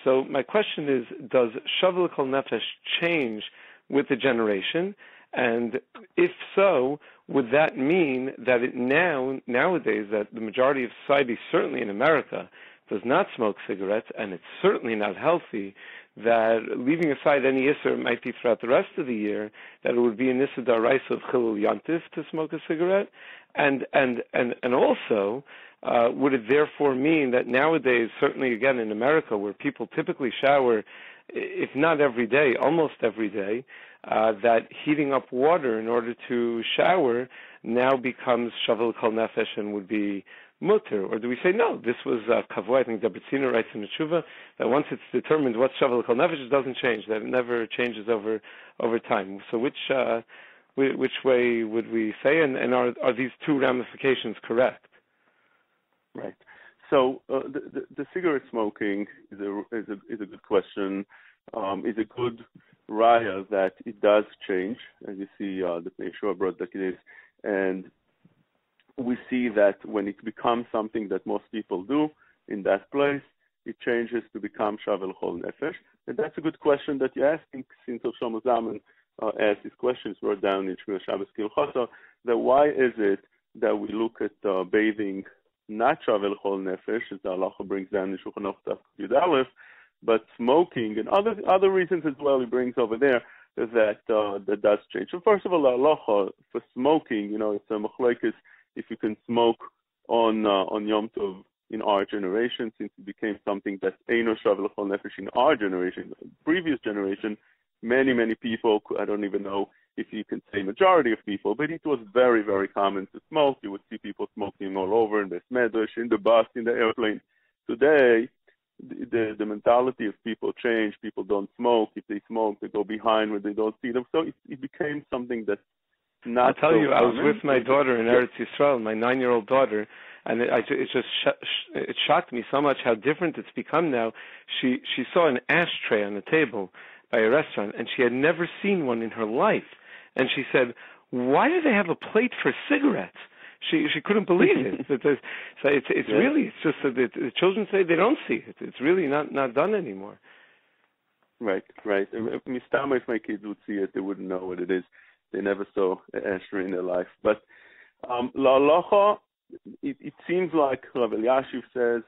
So my question is, does shavel l'kol nefesh change with the generation? And if so, would that mean that nowadays that the majority of society, certainly in America, does not smoke cigarettes, and it's certainly not healthy, that leaving aside any Isser it might be throughout the rest of the year, that it would be an Isser d'Oraisa of Chilul Yantif to smoke a cigarette? And also, would it therefore mean that nowadays, certainly again in America, where people typically shower, if not every day, almost every day, that heating up water in order to shower now becomes shavel l'kol nefesh and would be mutter? Or do we say, no, this was kavua? I think Dabritsina writes in the Tshuva that once it's determined what's shavel l'kol nefesh, it doesn't change, that it never changes over time. So which way would we say, and are these two ramifications correct? Right. So the cigarette smoking is a good question. Is a good raya that it does change, as you see the Yisroel brought like it is, and we see that when it becomes something that most people do in that place, it changes to become shavel l'kol nefesh. And that's a good question that you're asking, since Shlomo Zalman asked these questions, wrote down in Shmini Atzeres Kilchosa, that why is it that we look at bathing not shavel l'kol nefesh, as the halacha brings down in Shulchan Aruch Yud Aleph, but smoking and other reasons as well he brings over there that does change. So first of all, the halacha for smoking, it's a machlokes if you can smoke on Yom Tov in our generation, since it became something that's eino shavel l'kol nefesh in our generation. Previous generation, many people, I don't even know if you can say majority of people, but it was very, very common to smoke. You would see people smoking all over in the medrash, in the bus, in the airplane. Today, the mentality of people change. People don't smoke. If they smoke, they go behind where they don't see them. So it became something that's not. I'll tell you, I was with my daughter in Eretz Yisrael, my 9-year-old daughter, and it shocked me so much how different it's become now. She saw an ashtray on the table by a restaurant, and she had never seen one in her life. And she said, "Why do they have a plate for cigarettes?" She couldn't believe it. So it's really, it's just that the children say they don't see it. It's really not done anymore. Right. Mistama, if my kids would see it, they wouldn't know what it is. They never saw Asher in their life. But La'alacha, it seems like Rav Elyashiv says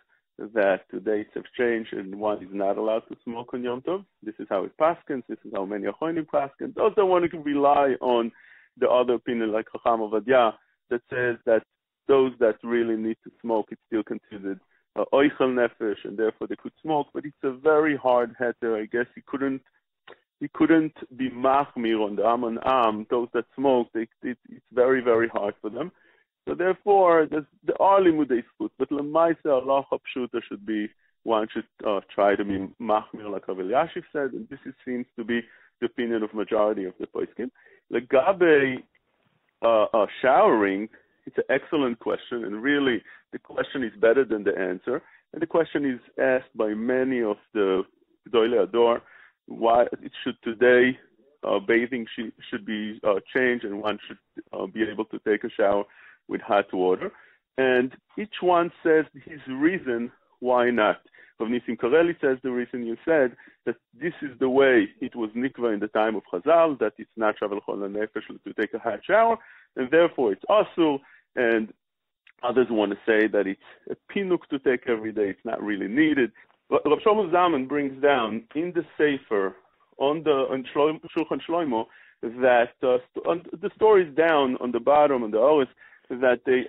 that the dates have changed and one is not allowed to smoke on Yom Tov. This is how it paskins. This is how many Achronim paskins. Those don't want to rely on the other opinion like Chacham Ovadia that says that those that really need to smoke, it's still considered Ohel nefesh, and therefore they could smoke. But it's a very hard heter. I guess he couldn't be machmir on the am. Those that smoke, it's very, very hard for them. So therefore, there are limudei zkut, but lemaisa halacha pshuta should be one should try to be machmir, like Rav Elyashiv said, and this seems to be the opinion of majority of the poskim. Legabe showering, it's an excellent question, and really the question is better than the answer. And the question is asked by many of the Gedolei Hador, why it should today bathing should be changed, and one should be able to take a shower with hot water. And each one says his reason why not. Rav Nissim Kareli says the reason you said, that this is the way it was nikva in the time of Chazal, that it's not shavel chol nefesh to take a hot shower, and therefore it's asur. And others want to say that it's a pinuk to take every day, it's not really needed. But Rav Shlomo Zalman brings down in the Sefer on Shulchan Shlomo that the story is down on the bottom on the Oris, that they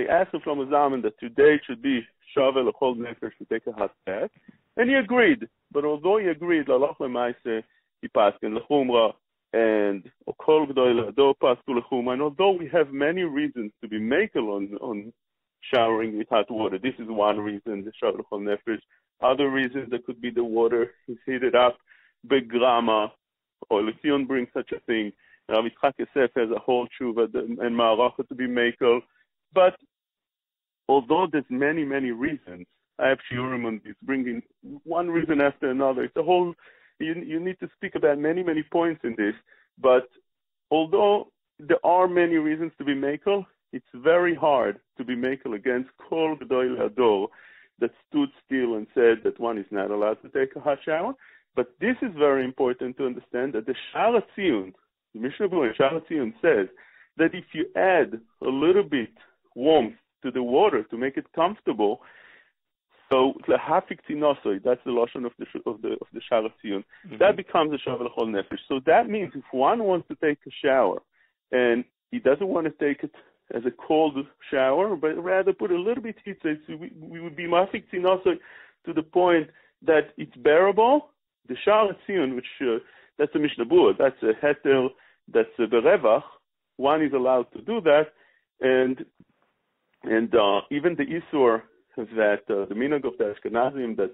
asked Rav Shlomo Zalman that today it should be shavel chol nefesh to take a hot bath, and he agreed. But although he agreed, lalach lemaise he passed in lechumra, and kol Gedolei Hador passed to lechumra. And although we have many reasons to be makel on showering with hot water, this is one reason, the shavel chol nefesh. Other reasons, that could be the water is heated up, begrama, or Lezion brings such a thing. Rav Yitzchok Yosef has a whole tshuva and ma'aracha to be makel. But although there's many, many reasons, I have shiurim on this, bringing one reason after another. It's a whole, you need to speak about many, many points in this. But although there are many reasons to be makel, it's very hard to be makel against kol Gedolei Hador that stood still and said that one is not allowed to take a hot shower. But this is very important to understand, that the Sha'ar HaTziyun, the Mishnah Berurah Sha'ar HaTziyun says that if you add a little bit warmth to the water to make it comfortable, so lahafik tinosoy, that's the lashon of the Sha'ar HaTziyun, that becomes a shavel chol nefesh. So that means if one wants to take a shower and he doesn't want to take it as a cold shower, but rather put a little bit heat, so we would be mafik tinosoy to the point that it's bearable. The Sha'ar HaTziyun, which that's a Mishnah Berurah, that's a heter, that's a berevach. One is allowed to do that, and even the isur that the minhag of the Ashkenazim that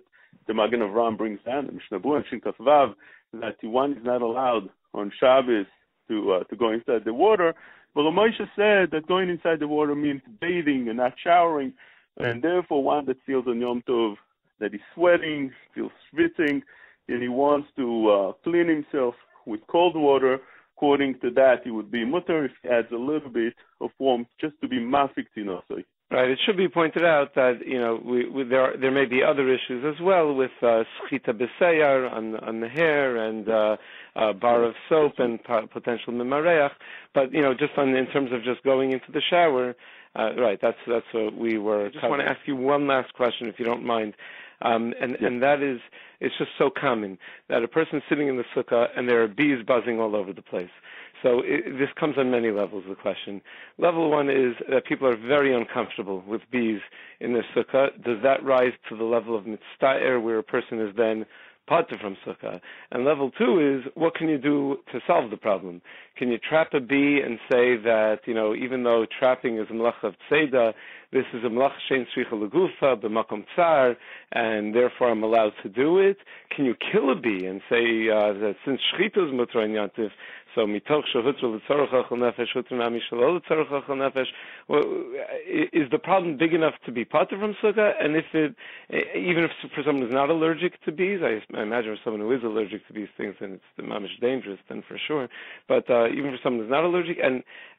the Magen Avraham brings down, the Mishnah Berurah and Shin Kaf Vav, that one is not allowed on Shabbos to go inside the water. But Moshe said that going inside the water means bathing and not showering, and therefore one that feels on Yom Tov that he's sweating, feels schwitzing, and he wants to clean himself with cold water, according to that, he would be mutter if he adds a little bit of warmth just to be mafik tinosoi. Right. It should be pointed out that there may be other issues as well with schita b'seyar on the hair and bar of soap and potential mimareach. But just in terms of just going into the shower, right? That's what we were. I just want to ask you one last question, if you don't mind. And that is, it's just so common that a person's sitting in the sukkah and there are bees buzzing all over the place. So this comes on many levels, the question. Level one is that people are very uncomfortable with bees in their sukkah. Does that rise to the level of mitzta'er, where a person is then pater from sukkah? And level two is, what can you do to solve the problem? Can you trap a bee and say that, even though trapping is a melacha of tzeda, this is a melacha shein tzricha legufa b'makom tsar, and therefore I'm allowed to do it? Can you kill a bee and say that since shchita is mutar in yantif, so mitoch shehutra l'tzorach achal nefesh, hutra nami shelo l'tzorach achal nefesh? Well, is the problem big enough to be pater from sukkah? And even if for someone who's not allergic to bees, I imagine for someone who is allergic to these things, then it's the mamish dangerous, then for sure. But even for someone who's not allergic,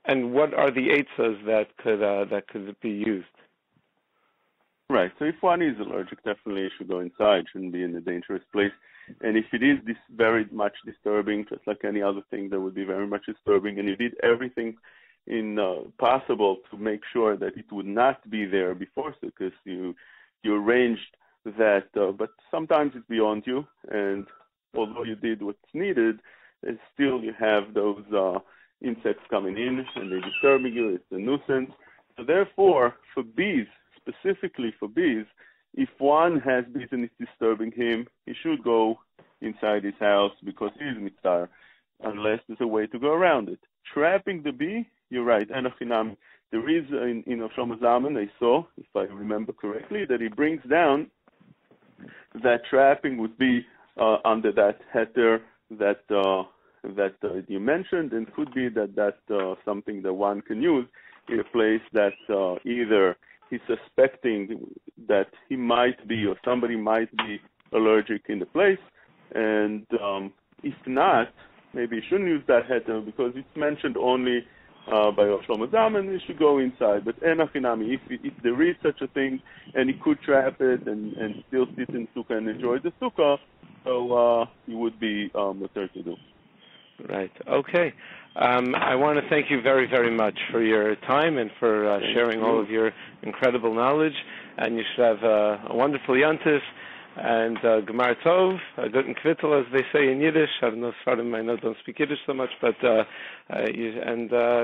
and what are the eitzas that could be used? Right. So if one is allergic, definitely should go inside, shouldn't be in a dangerous place. And if it is this very much disturbing, just like any other thing that would be very much disturbing, and you did everything possible to make sure that it would not be there before Sukkot, you arranged that, but sometimes it's beyond you, and although you did what's needed, still you have those insects coming in and they're disturbing you. It's a nuisance. So therefore, for bees, specifically for bees, if one has bees and it's disturbing him, he should go inside his house because he is mitzvah, unless there's a way to go around it. Trapping the bee, you're right, Enoch Hinami. There is in Shlomo Zalman, I saw, if I remember correctly, that he brings down that trapping would be under that heter that you mentioned, and could be that that's something that one can use in a place that either he's suspecting that he might be or somebody might be allergic in the place, and if not, maybe you shouldn't use that heter because it's mentioned only by Shlomo Zalman, you should go inside. But enachinami, if there is such a thing, and he could trap it and still sit in Sukkah and enjoy the Sukkah, so it would be better to do. Right. Okay. I want to thank you very, very much for your time and for sharing all of your incredible knowledge. And you should have a wonderful Yom Tov and Gemar Tov, Guten Kvittel, as they say in Yiddish. I don't know, I don't speak Yiddish so much, but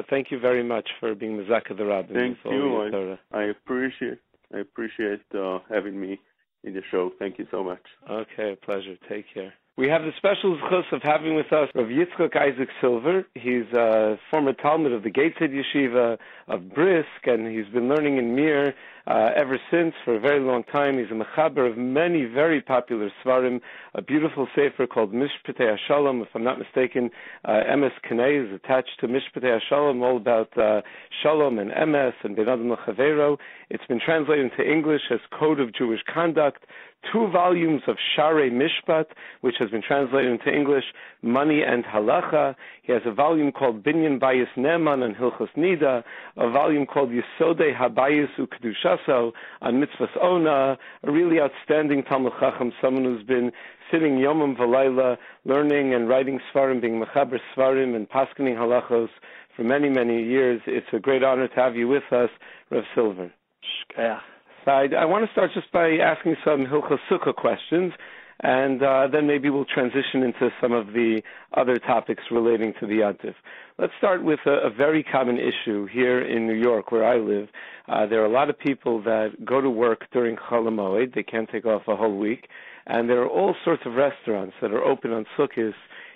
thank you very much for being the Zaka the Rabbi. Thank you. I appreciate having me in the show. Thank you so much. Okay, a pleasure. Take care. We have the special zchus of having with us Rav Yitzchok Eizik Silver. He's a former Talmud of the Gateshead Yeshiva of Brisk, and he's been learning in Mir ever since for a very long time. He's a mechaber of many very popular svarim, a beautiful sefer called Mishpatei HaShalom. If I'm not mistaken, Emes Kanei is attached to Mishpatei HaShalom, all about Shalom and Emes and Ben Adam L'Chavero. It's been translated into English as Code of Jewish Conduct. 2 volumes of Sharei Mishpat, which has been translated into English, Money and Halacha. He has a volume called Binyan Bais Ne'eman and Hilchos Nida, a volume called Yesodei HaBayis U'Kedushaso on Mitzvahs Ona, a really outstanding Talmud Chacham, someone who's been sitting Yomim V'Layla, learning and writing Svarim, being Mechaber Svarim and Paskening Halachos for many, many years. It's a great honor to have you with us, Rav Silver. Shkaya. I want to start just by asking some Hilchos Sukkah questions, and then maybe we'll transition into some of the other topics relating to the Yom Tov. Let's start with a very common issue here in New York, where I live. There are a lot of people that go to work during Chol HaMoed. They can't take off a whole week, and there are all sorts of restaurants that are open on Sukkos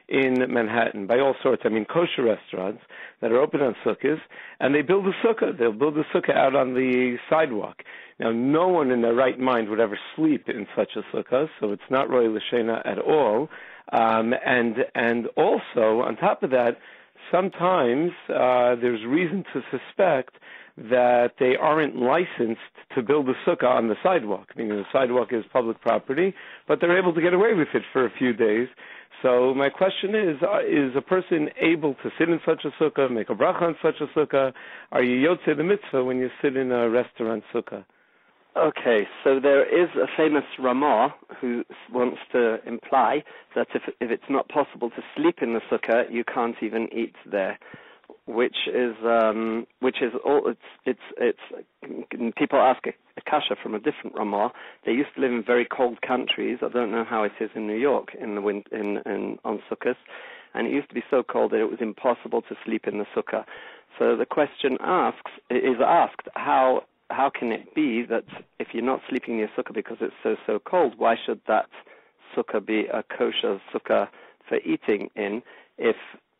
in Manhattan, by all sorts. I mean, kosher restaurants that are open on Sukkos, and they build a Sukkah. They'll build a Sukkah out on the sidewalk. Now, no one in their right mind would ever sleep in such a Sukkah, so it's not Roy L'Shena at all. And also, on top of that, sometimes there's reason to suspect that they aren't licensed to build a Sukkah on the sidewalk. I mean, the sidewalk is public property, but they're able to get away with it for a few days. So my question is a person able to sit in such a Sukkah, make a bracha on such a Sukkah? Are you yotzei the mitzvah when you sit in a restaurant Sukkah? Okay, so there is a famous Ramah who wants to imply that if it's not possible to sleep in the Sukkah, you can't even eat there, which is all. It's people ask a kasha from a different Ramah. They used to live in very cold countries. I don't know how it is in New York in the on Sukkot, and it used to be so cold that it was impossible to sleep in the Sukkah. So the question is asked how can it be that if you're not sleeping in your Sukkah because it's so cold, why should that Sukkah be a kosher Sukkah for eating in if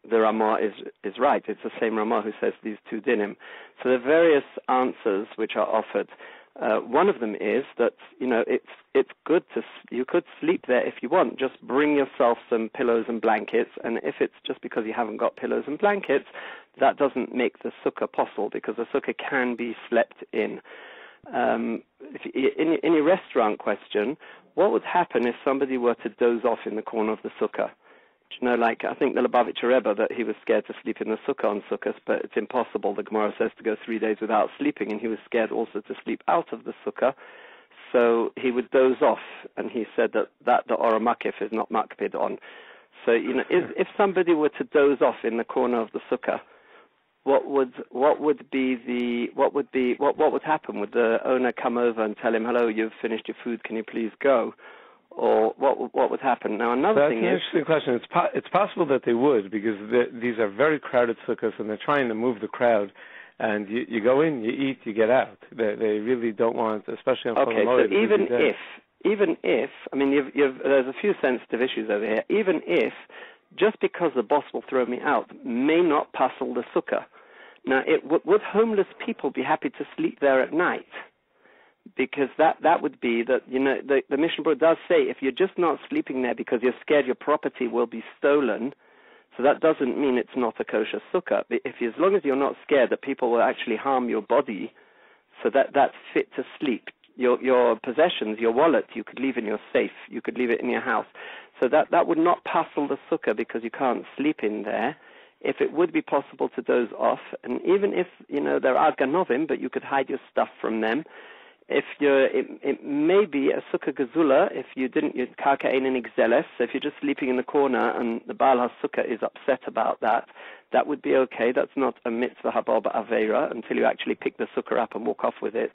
the Ramah is right? It's the same Ramah who says these 2 dinim. So there are various answers which are offered. One of them is that, it's good you could sleep there if you want. Just bring yourself some pillows and blankets, and if it's just because you haven't got pillows and blankets, that doesn't make the Sukkah possible, because the Sukkah can be slept in. In your restaurant question, what would happen if somebody were to doze off in the corner of the Sukkah? I think the Lebowitz Rebbe, that he was scared to sleep in the Sukkah on Sukkos, but it's impossible. The Gemara says to go 3 days without sleeping, and he was scared also to sleep out of the Sukkah. So he would doze off, and he said that the Ora Makif is not makpid on. So, if somebody were to doze off in the corner of the sukkah, what would happen? Would the owner come over and tell him, "Hello, you've finished your food, can you please go?" Or what would happen? Now, another thing is... That's an interesting question. It's possible that they would, because these are very crowded sukkahs, and they're trying to move the crowd. And you go in, you eat, you get out. They really don't want, especially on Okay, so even if, I mean, there's a few sensitive issues over here. Even if, just because the boss will throw me out, may not passel the sukkah. Now, would homeless people be happy to sleep there at night? Because that would be that, the Mishnah Berurah does say, if you're just not sleeping there because you're scared your property will be stolen, so that doesn't mean it's not a kosher sukkah. As long as you're not scared that people will actually harm your body, so that's fit to sleep. Your possessions, your wallet, you could leave in your safe. You could leave it in your house. So that would not passel the sukkah because you can't sleep in there. If it would be possible to doze off, and even if, there are ganovim, but you could hide your stuff from them. It may be a sukkah gezula if you karka ein exeles. So if you're just sleeping in the corner and the Baal HaSukkah is upset about that would be okay. That's not a mitzvah haba ba'aveira until you actually pick the sukkah up and walk off with it.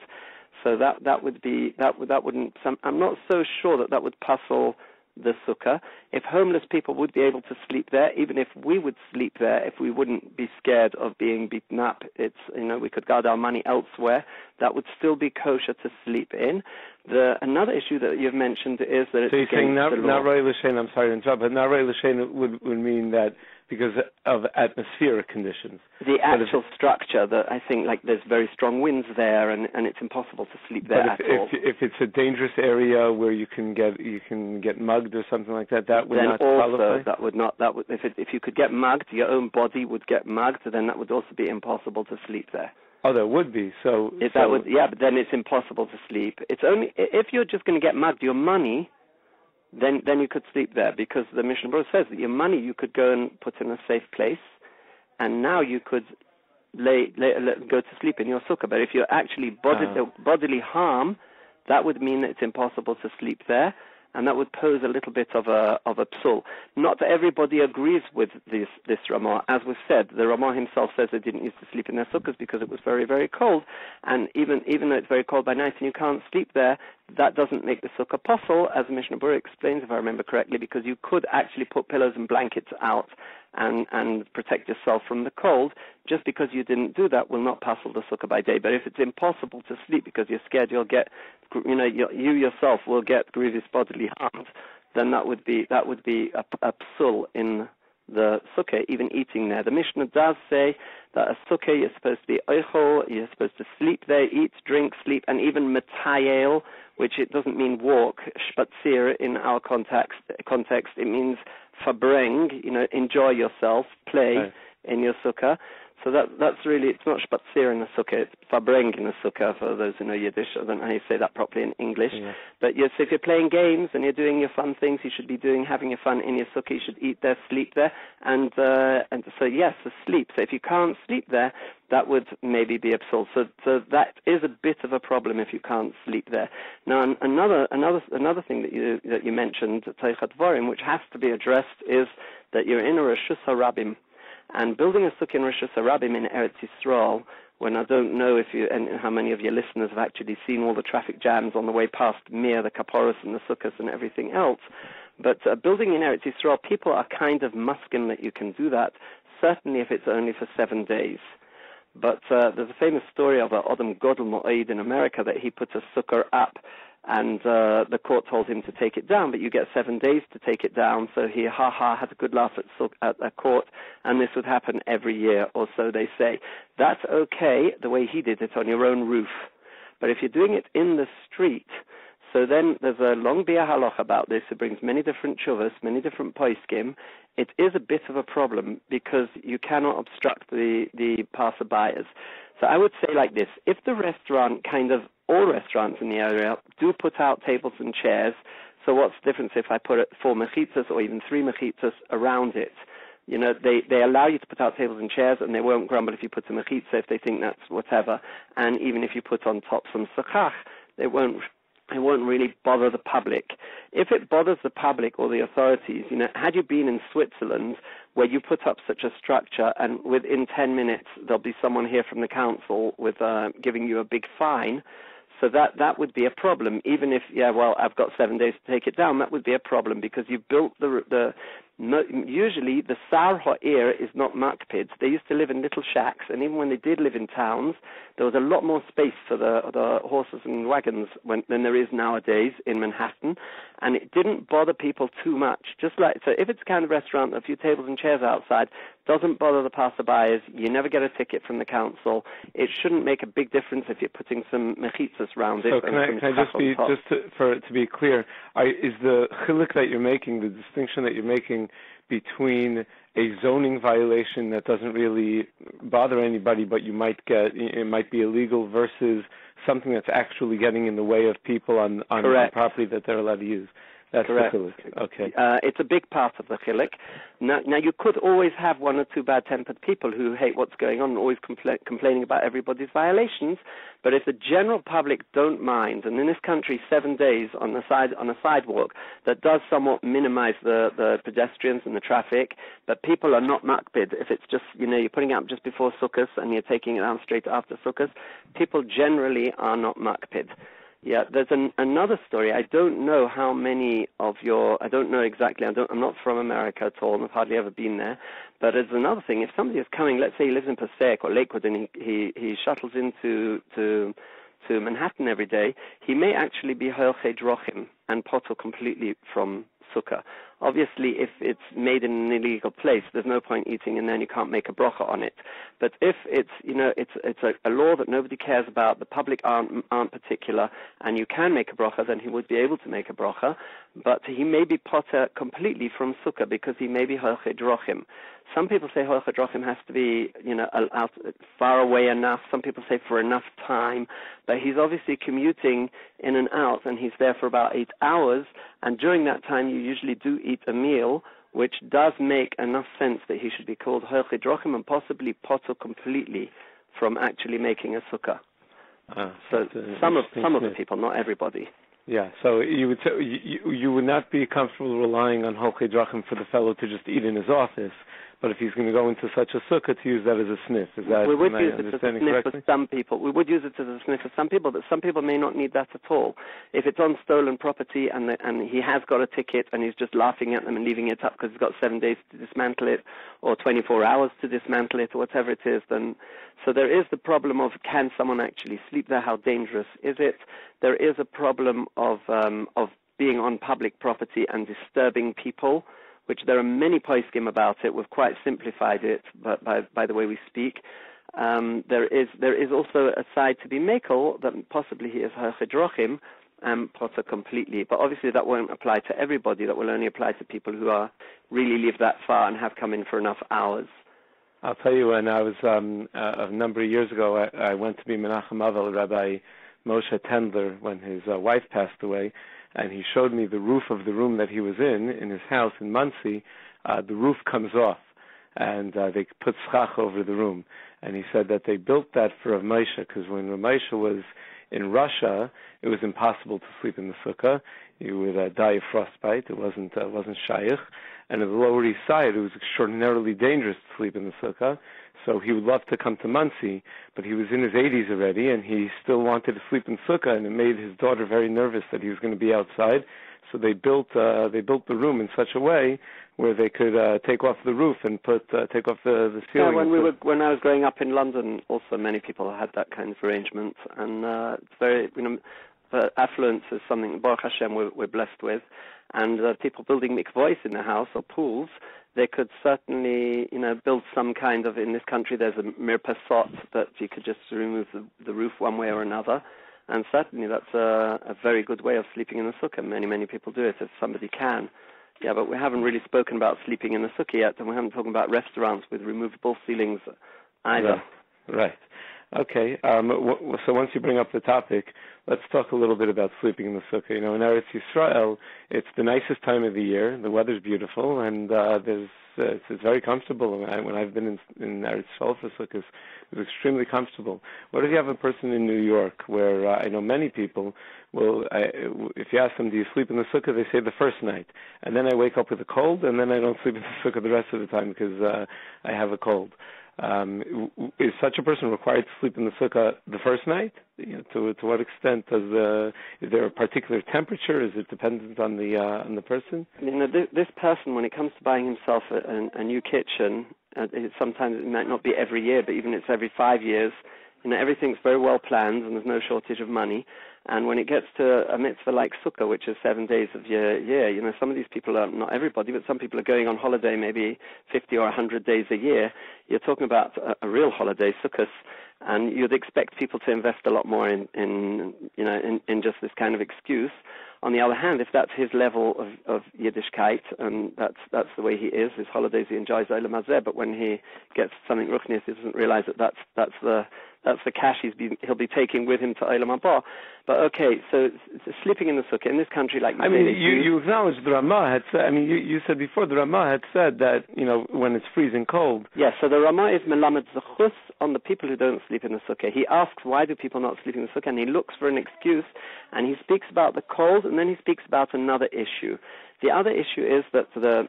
So that wouldn't. I'm not so sure that would passel the sukkah. If homeless people would be able to sleep there, even if we would sleep there, if we wouldn't be scared of being beaten up, we could guard our money elsewhere, that would still be kosher to sleep in. Another issue that you've mentioned is that it's against the law. So you're saying not Roy L'Shein, I'm sorry to interrupt, but not Roy L'Shein would mean that because of atmospheric conditions. The actual structure, that I think there's very strong winds there, and it's impossible to sleep there at all. If it's a dangerous area where you can get mugged or something like that, that would then not qualify? That would not. If you could get mugged, your own body would get mugged, then that would also be impossible to sleep there. Oh, there would be. But then it's impossible to sleep. It's only if you're just going to get mugged, your money. Then you could sleep there, because the Mishnah Berurah says that your money you could go and put in a safe place, and now you could go to sleep in your sukkah. But if you're actually bodily harm, that would mean that it's impossible to sleep there, and that would pose a little bit of a psul. Not that everybody agrees with this Ramah. As was said, the Ramah himself says they didn't used to sleep in their sukkahs because it was very, very cold, and even though it's very cold by night and you can't sleep there, that doesn't make the sukkah possible, as Mishnah Berurah explains, if I remember correctly, because you could actually put pillows and blankets out and protect yourself from the cold. Just because you didn't do that will not passel the sukkah by day. But if it's impossible to sleep because you're scared you'll get, you yourself will get grievous bodily harm, then that would be a psul in the sukkah, even eating there. The Mishnah does say that a sukkah you're supposed to be Ohel, you're supposed to sleep there, eat, drink, sleep, and even metayel, which it doesn't mean walk, spazier in our context, it means verbreng, enjoy yourself, play in your sukkah. So that's really, it's not spazier in the sukkah, it's verbreng in the sukkah, for those who know Yiddish. I don't know how you say that properly in English. Yeah. But yes, if you're playing games and you're doing your fun things, you should be having your fun in your sukkah. You should eat there, sleep there, and so yes, sleep. So if you can't sleep there, that would maybe be a psul. So that is a bit of a problem if you can't sleep there. Now, another thing that you mentioned, Teichat Dvarim, which has to be addressed, is that you're in a Rosh Hashanah. And building a sukkah in Rosh Hashanah in Eretz Yisroel, when I don't know and how many of your listeners have actually seen all the traffic jams on the way past Mir, the Kaporos and the Sukkos and everything else, but building in Eretz Yisroel, people are kind of muskin that you can do that, certainly if it's only for 7 days. But there's a famous story of Adam Godel Mo'ed in America that he put a sukkah up, and the court told him to take it down, but you get 7 days to take it down. So he had a good laugh at court, and this would happen every year, or so they say. That's okay, the way he did it, on your own roof. But if you're doing it in the street, so then there's a long bia halacha about this. It brings many different shuvas, many different poskim. It is a bit of a problem because you cannot obstruct the passerbyers. So I would say like this: if the restaurant, all restaurants in the area, do put out tables and chairs, so what's the difference if I put 4 mechitzas or even 3 mechitzas around it? They allow you to put out tables and chairs, and they won't grumble if you put a mechitza if they think that's whatever. And even if you put on top some Schach, they won't it won't really bother the public. If it bothers the public or the authorities, had you been in Switzerland where you put up such a structure and within 10 minutes there'll be someone here from the council with giving you a big fine, so that would be a problem. Even if, I've got 7 days to take it down, that would be a problem because you built usually the Sar Ha'ir is not makpid. They used to live in little shacks, and even when they did live in towns, there was a lot more space for the horses and wagons than there is nowadays in Manhattan, and it didn't bother people too much. So if it's a kind of restaurant, a few tables and chairs outside, doesn't bother the passerbyers, you never get a ticket from the council, it shouldn't make a big difference if you're putting some mechitzas around it. So can I to be clear, is the chiluk that you're making, the distinction that you're making between a zoning violation that doesn't really bother anybody but it might be illegal versus something that's actually getting in the way of people on property that they're allowed to use? That's correct. The chiluk. Okay. It's a big part of the chiluk. Now, you could always have one or two bad-tempered people who hate what's going on and always complaining about everybody's violations. But if the general public don't mind, and in this country 7 days on a sidewalk, that does somewhat minimize the pedestrians and the traffic, but people are not makpid. If it's just, you're putting it up just before Sukkos and you're taking it down straight after Sukkos, people generally are not makpid. Yeah, there's another story. I don't know how many of I don't know exactly. I'm not from America at all, and I've hardly ever been there. But there's another thing. If somebody is coming, let's say he lives in Passaic or Lakewood, and he shuttles into Manhattan every day, he may actually be Ho'el Drochim and potter completely from Sukkah. Obviously, if it's made in an illegal place, there's no point eating, and then you can't make a bracha on it. But if it's it's a law that nobody cares about, the public aren't particular, and you can make a bracha, then he would be able to make a bracha. But he may be potter completely from Sukkah because he may be Ho'el Drochim. Some people say Ho'el Drochim has to be out far away enough. Some people say for enough time. But he's obviously commuting in and out, and he's there for about 8 hours. And during that time, you usually do eat a meal, which does make enough sense that he should be called Ho'el Drochim and possibly potter completely from actually making a sukkah. So some of the people, not everybody. Yeah, so you would say you would not be comfortable relying on Ho'el Drochim for the fellow to just eat in his office, but if he's going to go into such a sukkah, to use that as a sniff. We would use it as a sniff for some people. We would use it as a sniff for some people, but some people may not need that at all. If it's on stolen property and he has got a ticket and he's just laughing at them and leaving it up because he's got 7 days to dismantle it or 24 hours to dismantle it or whatever it is, then... So there is the problem of can someone actually sleep there? How dangerous is it? There is a problem of being on public property and disturbing people, which there are many poskim about it. We've quite simplified it by the way we speak. There is also a side to be makel that possibly he is Ho'el Drochim and potter completely. But obviously that won't apply to everybody. That will only apply to people who really live that far and have come in for enough hours. I'll tell you, when I was a number of years ago, I went to be Menachem Avel, Rabbi Moshe Tendler, when his wife passed away, and he showed me the roof of the room that he was in his house in Monsey. The roof comes off, and they put Schach over the room. And he said that they built that for Rav Moshe, because when Rav Moshe was in Russia, it was impossible to sleep in the sukkah. You would die of frostbite. It wasn't shaykh. And on the Lower East Side, it was extraordinarily dangerous to sleep in the sukkah. So he would love to come to Monsey, but he was in his 80s already, and he still wanted to sleep in sukkah, and it made his daughter very nervous that he was going to be outside. So they built the room in such a way where they could take off the roof and take off the ceiling. Yeah, when I was growing up in London, also many people had that kind of arrangement, and it's very affluence is something Baruch Hashem we're blessed with, and people building mikvahs in the house or pools, they could certainly build some kind of, in this country there's a mirpasot that you could just remove the roof one way or another. And certainly that's a very good way of sleeping in the sukkah. Many people do it if somebody can. Yeah, but we haven't really spoken about sleeping in the sukkah yet, and we haven't talked about restaurants with removable ceilings either. Right. Okay, so once you bring up the topic, let's talk a little bit about sleeping in the sukkah. You know, in Eretz Yisrael, it's the nicest time of the year. The weather's beautiful, and it's very comfortable. When I've been in Eretz Yisrael for sukkahs, it's extremely comfortable. What if you have a person in New York where I know many people will, if you ask them, do you sleep in the sukkah, they say the first night. And then I wake up with a cold, and then I don't sleep in the sukkah the rest of the time because I have a cold. Is such a person required to sleep in the sukkah the first night? You know, to what extent is there a particular temperature? Is it dependent on the person? You know, this person, when it comes to buying himself a new kitchen, sometimes it might not be every year, but even it's every 5 years. You know, everything's very well planned, and there's no shortage of money. And when it gets to a mitzvah like Sukkah, which is 7 days of your year, you know, some of these people are, not everybody, but some people are going on holiday maybe 50 or 100 days a year. You're talking about a real holiday, Sukkos, and you'd expect people to invest a lot more in just this kind of excuse. On the other hand, if that's his level of Yiddishkeit, and that's the way he is, his holidays he enjoys Olam Hazeh, but when he gets something Ruchnius, he doesn't realize that's the cash he'll be taking with him to Olam Haba. But okay, so sleeping in the sukkah in this country, like you acknowledge the Ramah had said. I mean, you said before the Ramah had said that when it's freezing cold. Yes, so the Ramah is melamed zechus on the people who don't sleep in the sukkah. He asks why do people not sleep in the sukkah, and he looks for an excuse, and he speaks about the cold, and then he speaks about another issue. The other issue is that the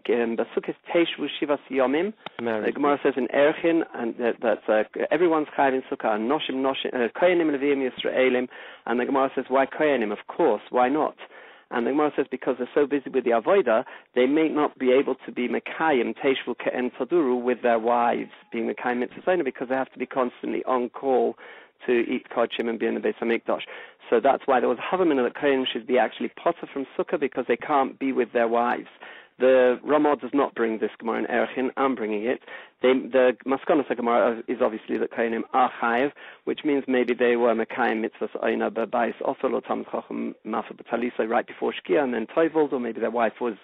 Sukkot Teishvu Shivas Yomim, the Gemara says in Erchin, and that everyone's chayav in Sukkah, and Koyanim Leviim Yisraelim, and the Gemara says, why Koyanim? Of course, why not? And the Gemara says because they're so busy with the Avodah, they may not be able to be Mekayim Teishvu Ke'en Taduru with their wives, being Mekayim Mitzvah, because they have to be constantly on call to eat kodshim and be in the Beis HaMikdash. So that's why there was a Havamina that Kohanim should be actually potter from Sukkah because they can't be with their wives. The Ramah does not bring this Gemara in Erchin. I'm bringing it. The Maskonos Gemara is obviously that Kohanim are chayav, which means maybe they were Mekayim mitzvahs oina Bais also lo tam chacham mafa b'talisay right before Shkia and then Toivold, or maybe their wife was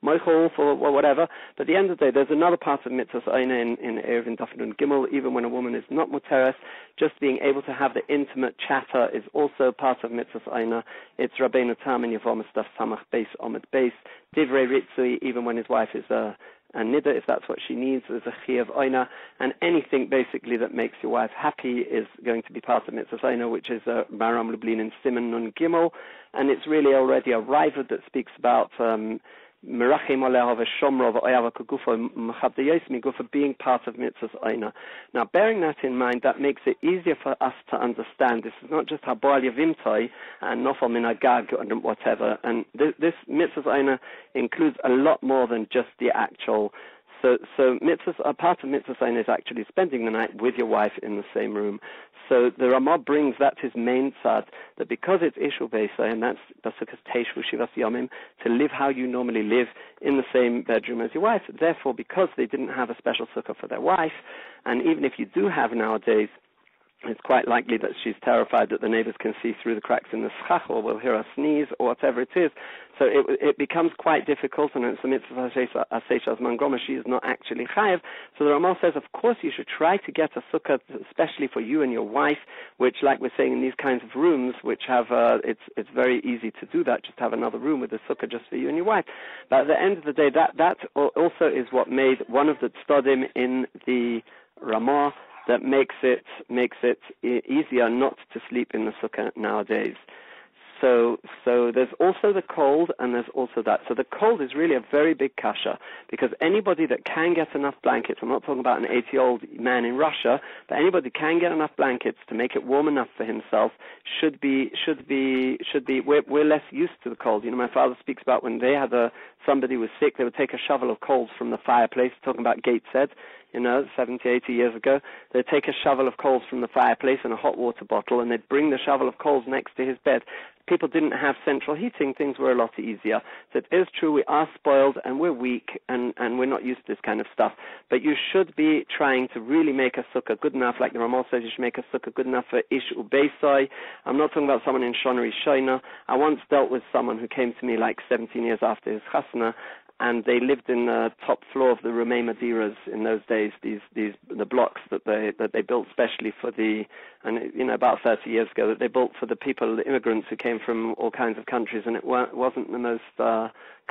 Moichel or whatever. But at the end of the day, there's another part of mitzvahs oina in Erevin Dafnun Gimel, even when a woman is not muteres. Just being able to have the intimate chatter is also part of mitzvahs oina. It's Rabbeinu Tam and Yavom Staf Samach Beis Omid Beis Divrei Ritzui, even when his wife is a nida, if that's what she needs, there's a chi of oina, and anything basically that makes your wife happy is going to be part of mitzvah oina, which is Maram Lublin in Simon Nun Gimel, and it's really already a rival that speaks about Merachim Oleha v'Shomro v'Oyava Kugufo Mechabdeyos Migufa being part of mitzvahs oina. Now, bearing that in mind, that makes it easier for us to understand. This is not just Haboal Yavimtoi and Nofal Min Agag and whatever. And this mitzvahs oina includes a lot more than just the actual. So mitzvahs, a part of mitzvahs oina is actually spending the night with your wife in the same room. So the Ramah brings that his main tzad, that because it's Ishul Beisa, and that's Sukkos Teishvu Shivas Yomim, to live how you normally live in the same bedroom as your wife. Therefore, because they didn't have a special sukkah for their wife, and even if you do have nowadays, it's quite likely that she's terrified that the neighbors can see through the cracks in the Schach or will hear her sneeze or whatever it is. So it becomes quite difficult, and it's a mitzvah Aseshas Mangoma. She is not actually chayav. So the Ramah says, of course, you should try to get a sukkah, especially for you and your wife, which, like we're saying, in these kinds of rooms, which have, it's very easy to do that, just have another room with a sukkah just for you and your wife. But at the end of the day, that also is what made one of the tzadim in the Ramah that makes it easier not to sleep in the sukkah nowadays. So there's also the cold, and there's also that. So the cold is really a very big kasha, because anybody that can get enough blankets, I'm not talking about an 80-year-old man in Russia, but anybody can get enough blankets to make it warm enough for himself should be. We're less used to the cold. You know, my father speaks about when they had somebody was sick, they would take a shovel of coals from the fireplace, talking about Gateshead, 70, 80 years ago. They'd take a shovel of coals from the fireplace and a hot water bottle, and they'd bring the shovel of coals next to his bed. People didn't have central heating. Things were a lot easier. So it is true, we are spoiled and we're weak and we're not used to this kind of stuff. But you should be trying to really make a sukkah good enough, like the Ramah says, you should make a sukkah good enough for Ish Ubeisai. I'm not talking about someone in Shonari Shaina. I once dealt with someone who came to me like 17 years after his chasna, and they lived in the top floor of the Rumei Madiras in those days. The blocks that they built specially for about 30 years ago, that they built for the people, the immigrants who came from all kinds of countries, and it wasn't the most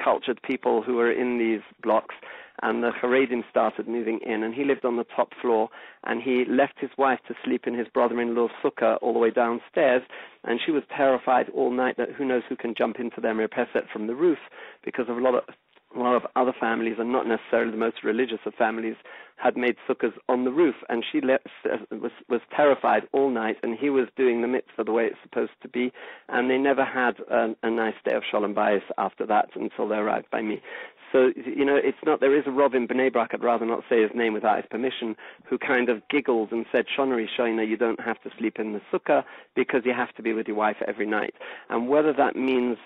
cultured people who were in these blocks. And the Haredim started moving in, and he lived on the top floor, and he left his wife to sleep in his brother-in-law's sukkah all the way downstairs, and she was terrified all night that who knows who can jump into their mirpeset from the roof, because of a lot of other families, and not necessarily the most religious of families, had made sukkahs on the roof, and she was terrified all night, and he was doing the mitzvah the way it's supposed to be, and they never had a nice day of Shalom Bais after that until they arrived by me. So, it's not, there is a Rob in Bnei Brak, I'd rather not say his name without his permission, who kind of giggled and said, Shonari Shoina, you don't have to sleep in the sukkah because you have to be with your wife every night. And whether that means,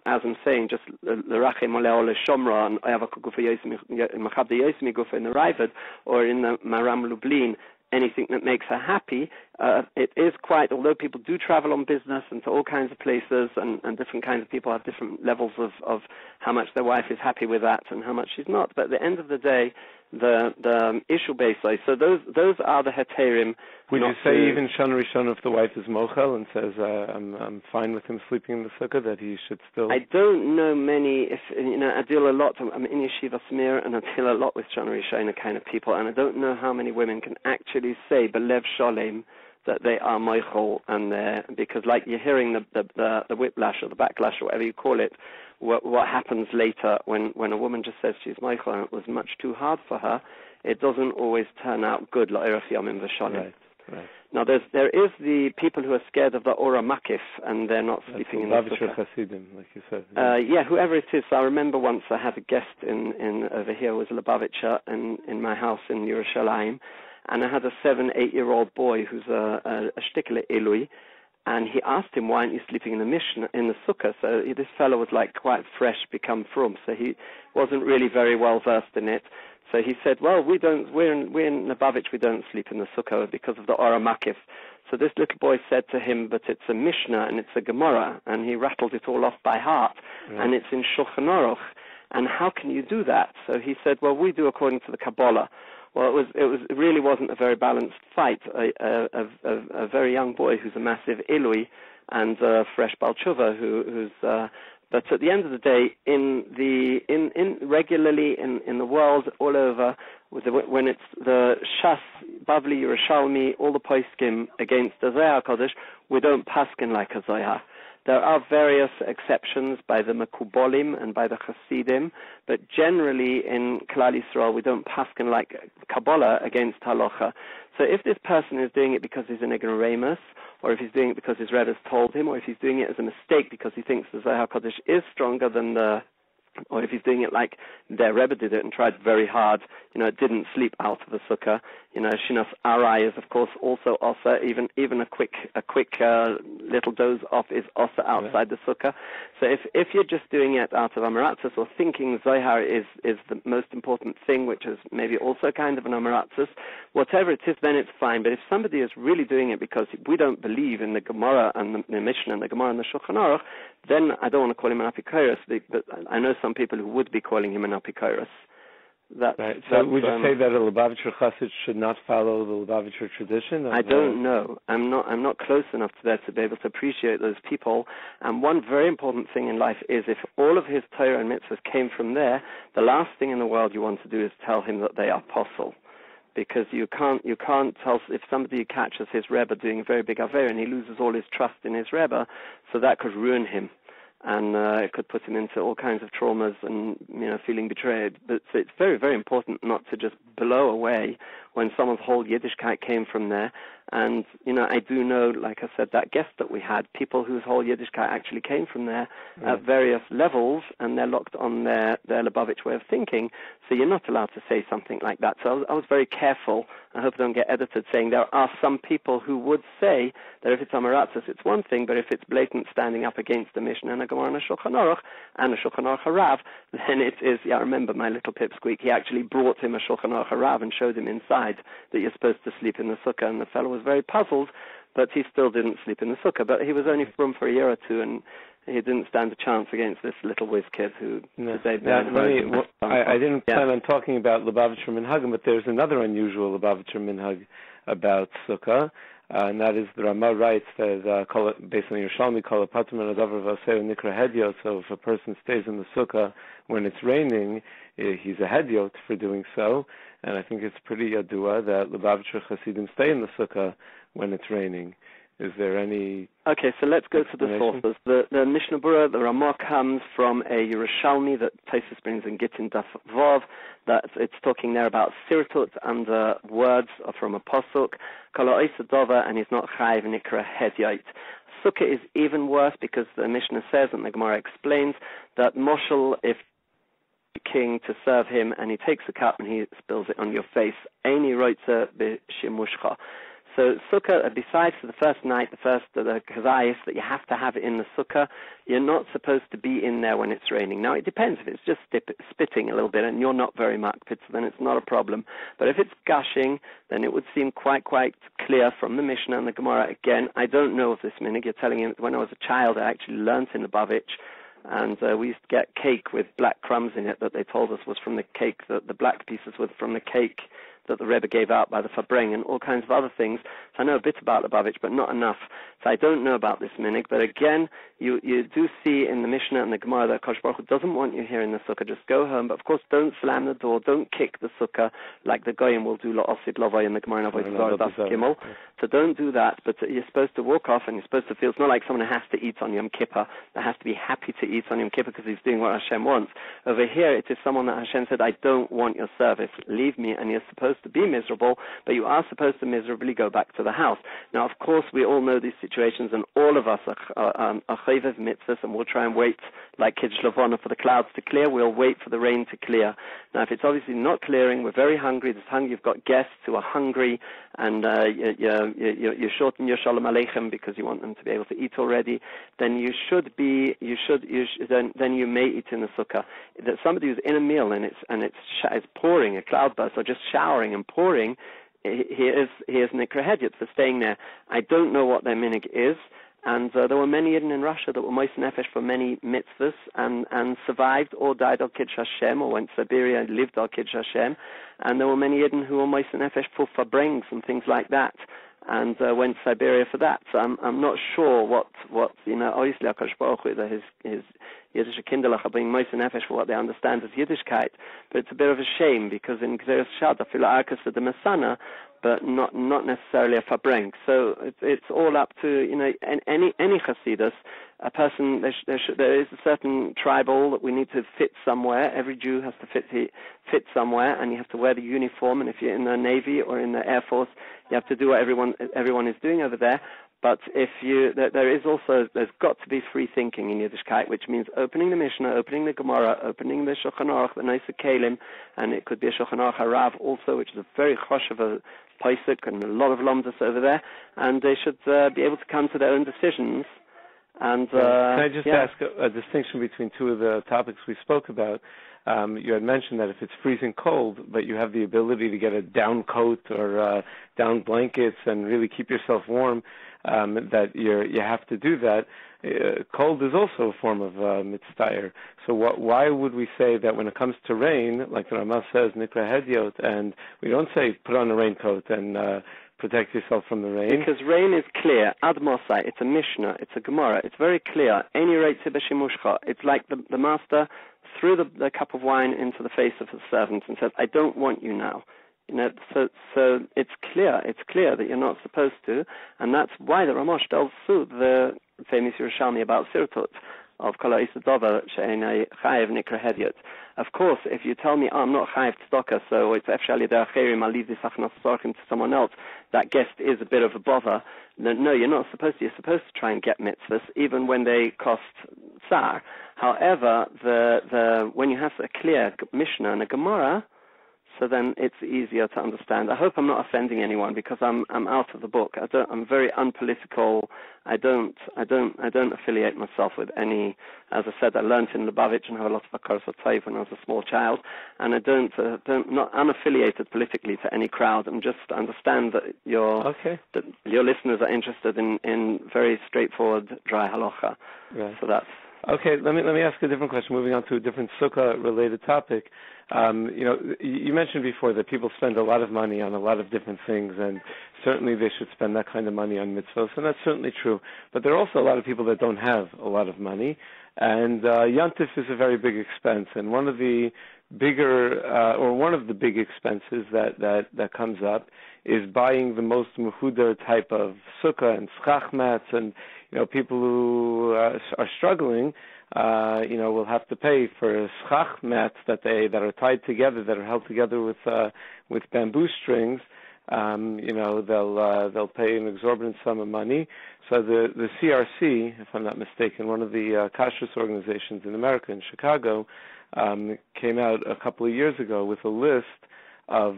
as I'm saying, just l'rachem oleh shomra and ayavak gufa machab de yosmi gufa in the Raavad, or in the Maram Lublin, anything that makes her happy, it is quite, although people do travel on business and to all kinds of places, and different kinds of people have different levels of how much their wife is happy with that and how much she's not. But at the end of the day, the issue based, so those are the heterim. Would you say even Shan Rishon, if the wife is mochel and says I'm fine with him sleeping in the sukkah, that he should still? I don't know many. I deal a lot. I'm in Yeshiva Smir, and I deal a lot with Shan Rishon kind of people, and I don't know how many women can actually say belev sholem that they are mochel, and because like you're hearing the whiplash or the backlash or whatever you call it. What happens later when a woman just says she's mochel and it was much too hard for her, it doesn't always turn out good. Like right. Now there is the people who are scared of the Ora Makif and they're not sleeping in the sukkah. Hasidim, like you said. Whoever it is. I remember once I had a guest in over here, was a Lebowitz in my house in Yerushalayim, and I had a 7-8-year-old boy who's a shtikle Eloi. And he asked him, why aren't you sleeping in the sukkah? So this fellow was like quite fresh, become frum, so he wasn't really very well versed in it. So he said, well, we're in Lebowitz, we don't sleep in the sukkah because of the Ora Makif. So this little boy said to him, but it's a Mishnah and it's a Gemara, and he rattled it all off by heart, and it's in Shulchan Aruch. And how can you do that? So he said, well, we do according to the Kabbalah. Well, it really wasn't a very balanced fight. A very young boy who's a massive Eloi and fresh Baltshuva who's. But at the end of the day, regularly in the world all over, when it's the Shas, Bavli, Yerushalmi, all the poskim against the Zohar Kodesh, we don't paskin like a Zohar. There are various exceptions by the Mekubolim and by the Hasidim, but generally in Klal Yisrael we don't paskin like Kabbalah against Halacha. So if this person is doing it because he's an ignoramus, or if he's doing it because his Rebbe's told him, or if he's doing it as a mistake because he thinks the Zohar Kodesh is stronger than or if he's doing it like their Rebbe did it and tried very hard, didn't sleep out of the sukkah. Shinas Aryeh is of course also osa. Even a quick little doze off is osa outside the sukkah. So if you're just doing it out of amaratzis or thinking Zohar is the most important thing, which is maybe also kind of an amaratzis, whatever it is, then it's fine. But if somebody is really doing it because we don't believe in the Gemara and the Mishnah and the Gemara and the Shulchan Aruch, then I don't want to call him an apikoros, but I know some people who would be calling him an apikoros. Right. So would you say that a Lubavitcher Chassid should not follow the Lubavitcher tradition? I don't know. I'm not close enough to that to be able to appreciate those people. And one very important thing in life is if all of his Torah and mitzvahs came from there, the last thing in the world you want to do is tell him that they are apostle. Because you can't tell, if somebody catches his Rebbe doing a very big Aver and he loses all his trust in his Rebbe, so that could ruin him. And it could put him into all kinds of traumas and, feeling betrayed. But so it's very, very important not to just blow away when someone's whole Yiddishkeit came from there. And, I do know, like I said, that guest that we had, people whose whole Yiddishkeit actually came from there at various levels, and they're locked on their Lebowitz way of thinking. So you're not allowed to say something like that. So I was very careful. I hope I don't get edited, saying there are some people who would say that if it's Amaratzis, it's one thing, but if it's blatant standing up against the Mishnah and a Gemara and a Shulchan Aruch and a Shulchan Aruch Harav, then it is, I remember my little pipsqueak, he actually brought him a Shulchan Aruch Harav and showed him inside that you're supposed to sleep in the sukkah, and the fellow was very puzzled, but he still didn't sleep in the sukkah. But he was only from for a year or two, and he didn't stand a chance against this little whiz kid who today. I didn't plan on talking about Lebowitz Minhagim, but there's another unusual Lebowitz Minhag about Sukkah, and that is the Ramah writes that based on Yerushalayim, call Patum and Adavar Vaseu Nikra Hediot. So if a person stays in the Sukkah when it's raining, he's a Hediot for doing so. And I think it's pretty yadua that Lubavitcher Hasidim stay in the Sukkah when it's raining. Is there any... Okay, so let's go to the sources. The Mishnah Berurah, the Ramah comes from a Yerushalmi that Tosfos brings in Gittin Daf Vav, that it's talking there about Sirtut and the words from a Pasuk, Kala Oisa Dova, and he's not Chayiv Nikra Hedyot. Sukkah is even worse because the Mishnah says, and the Gemara explains, that Moshe, if king to serve him, and he takes a cup and he spills it on your face, Eini Roitza B'Shimushcha. So Sukkah, besides the first night, the Kazayis, that you have to have it in the Sukkah, you're not supposed to be in there when it's raining. Now, it depends. If it's just spitting a little bit and you're not very makpid, then it's not a problem. But if it's gushing, then it would seem quite clear from the Mishnah and the Gemara. Again, I don't know of this minig. You're telling him, when I was a child, I actually learnt in Lebowitz, and we used to get cake with black crumbs in it that they told us was from the cake, that the black pieces were from the cake that the Rebbe gave out by the Fabreng, and all kinds of other things. So I know a bit about Lebowitz, but not enough. So I don't know about this minig. But again, you do see in the Mishnah and the Gemara that Kosh Baruch Hu doesn't want you here in the Sukkah. Just go home. But of course, don't slam the door. Don't kick the Sukkah like the Goyim will do La'osid Lovay in the Gemara and Avodah Zarah Gimel. So don't do that. But you're supposed to walk off, and you're supposed to feel. It's not like someone has to eat on Yom Kippur. They has to be happy to eat on Yom Kippur because he's doing what Hashem wants. Over here, it is someone that Hashem said, I don't want your service. Leave me. And you're supposed to be miserable, but you are supposed to miserably go back to the house. Now, of course, we all know these situations, and all of us are chayvev mitzvahs, and we'll try and wait, like Kiddush Levana, for the clouds to clear. We'll wait for the rain to clear. Now, if it's obviously not clearing, we're very hungry. You've got guests who are hungry, and you're short in your shalom aleichem because you want them to be able to eat already. Then you then you may eat in the sukkah. That somebody who's in a meal and it's pouring, a cloudburst, or just showering and pouring, he is Nikra Hedyot for staying there. I don't know what their minig is, and there were many Yidden in Russia that were Mois Nefesh for many mitzvahs and survived or died al Kiddush Hashem, or went to Siberia and lived al Kiddush Hashem, and there were many Yidden who were Mois Nefesh for Fabrengs and things like that, and went to Siberia for that. So I'm not sure what obviously HaKadosh Baruch Hu, his Yiddish Kinderlach are being Mois Nefesh for what they understand as Yiddishkeit, but it's a bit of a shame because in Gzeres Shad, I feel like Arkas the Masana, but not necessarily a Fabreng. So it's all up to any Chasidus. A person there is a certain tribal that we need to fit somewhere. Every Jew has to fit somewhere, and you have to wear the uniform. And if you're in the Navy or in the Air Force, you have to do what everyone is doing over there. But there's got to be free thinking in Yiddishkeit, which means opening the Mishnah, opening the Gemara, opening the Shulchan Aruch, the Noisa Kalim, and it could be a Shulchan Aruch Harav also, which is a very chosh of a Paisuk and a lot of Lomdas over there, and they should be able to come to their own decisions. And can I just ask a distinction between two of the topics we spoke about? You had mentioned that if it's freezing cold, but you have the ability to get a down coat or down blankets and really keep yourself warm, that you have to do that. Cold is also a form of mitzvah. So why would we say that when it comes to rain, like the Ramah says, nikra hedyot, and we don't say put on a raincoat and protect yourself from the rain? Because rain is clear. Ad Mosai, it's a Mishnah, it's a Gemara, it's very clear. Any rate b'shimushcha. It's like the master threw the cup of wine into the face of his servant and said, I don't want you now. So it's clear that you're not supposed to, and that's why the Ramosh tells the famous Yerushalmi about Sirtut of Kala Isadova She'enai Chayev Nikra Hedyot. Of course, if you tell me, I'm not Chayev Tzedakah, so it's Efshali De'acherim, I'll leave this Achnas Tzorchim to someone else, that guest is a bit of a bother. No, you're not supposed to. You're supposed to try and get mitzvahs, even when they cost tsar. However, when you have a clear Mishnah and a Gemara, so then it's easier to understand. I hope I'm not offending anyone because I'm out of the book. I'm very unpolitical. I don't affiliate myself with any. As I said, I learned in Lebowitz and have a lot of Hakaras Hatov when I was a small child, and I not unaffiliated politically to any crowd. I'm just understand that your listeners are interested in very straightforward, dry halacha. Right. So that's. Okay, let me ask a different question. Moving on to a different sukkah-related topic. You mentioned before that people spend a lot of money on a lot of different things, and certainly they should spend that kind of money on mitzvahs, and that's certainly true. But there are also a lot of people that don't have a lot of money, and Yom Tov is a very big expense. And one of the big expenses that comes up is buying the most mehudar type of sukkah and schach mats, and people who are struggling, will have to pay for schach mats that are tied together, that are held together with bamboo strings. They'll pay an exorbitant sum of money. So the CRC, if I'm not mistaken, one of the kashrus organizations in America, in Chicago, came out a couple of years ago with a list of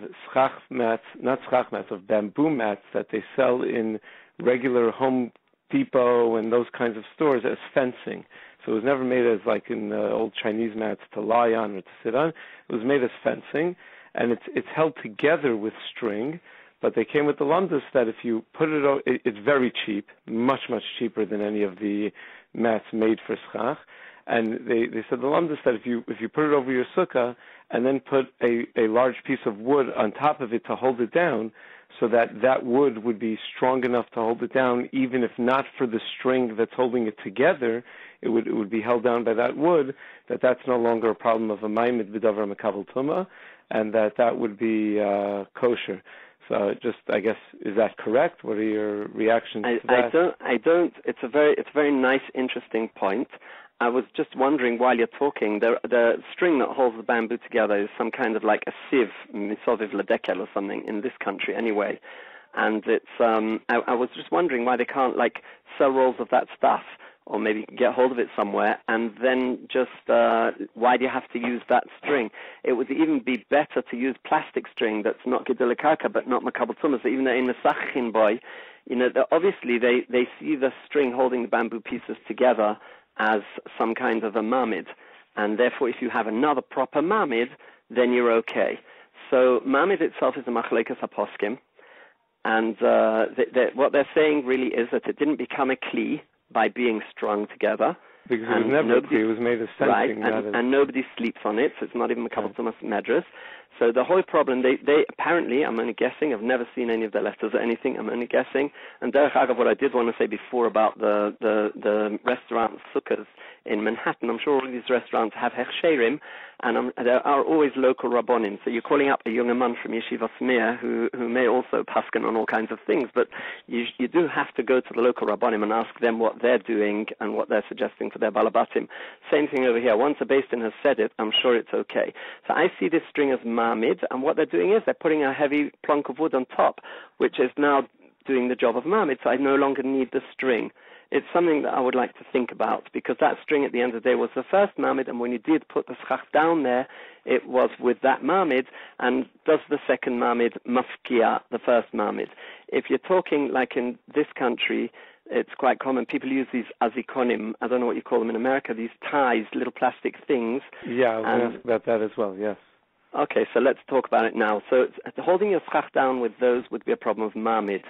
of bamboo mats that they sell in regular Home Depot and those kinds of stores as fencing. So it was never made as like in old Chinese mats to lie on or to sit on. It was made as fencing, and it's held together with string. But they came with the lumdus that if you put it's very cheap, much, much cheaper than any of the mats made for schach. And they said the lumdus that if you put it over your sukkah and then put a large piece of wood on top of it to hold it down, so that wood would be strong enough to hold it down, even if not for the string that's holding it together, it would be held down by that wood, that's no longer a problem of a maimed b'davar mekabel tumah, and that would be kosher. So just, I guess, is that correct? What are your reactions to that? I don't. It's a very nice, interesting point. I was just wondering while you're talking, the string that holds the bamboo together is some kind of like a sieve, misoviv ledekel or something in this country anyway. And it's, I was just wondering why they can't like sell rolls of that stuff, or maybe get hold of it somewhere, and then just, why do you have to use that string? It would even be better to use plastic string that's not gedule karka, but not makabel tumah. So even though in the sachin boy, obviously they see the string holding the bamboo pieces together as some kind of a mamid, and therefore if you have another proper mamid, then you're okay. So mamid itself is a machlekes haposkim, and what they're saying really is that it didn't become a kli by being strung together. Because it was never a kli, it was made of fencing. Right, and nobody sleeps on it, so it's not even makabel tumah medras. So the whole problem, they apparently, I'm only guessing, I've never seen any of their letters or anything, I'm only guessing. And derech agav, what I did want to say before about the restaurant Sukkos in Manhattan, I'm sure all of these restaurants have hechsherim, and there are always local rabbonim. So you're calling up a young man from Yeshiva Smear who may also paskin on all kinds of things, but you do have to go to the local rabbonim and ask them what they're doing and what they're suggesting for their balabatim. Same thing over here. Once a Beis Din has said it, I'm sure it's okay. So I see this string as mamid, and what they're doing is they're putting a heavy plunk of wood on top, which is now doing the job of mamid, so I no longer need the string. It's something that I would like to think about, because that string at the end of the day was the first mamid, and when you did put the schach down there, it was with that mamid, and does the second mamid mafkia the first mamid? If you're talking like in this country, it's quite common. People use these azikonim, I don't know what you call them in America, these ties, little plastic things. Yeah, I was ask about that as well, yes. Okay, so let's talk about it now. So holding your schach down with those would be a problem of mamid,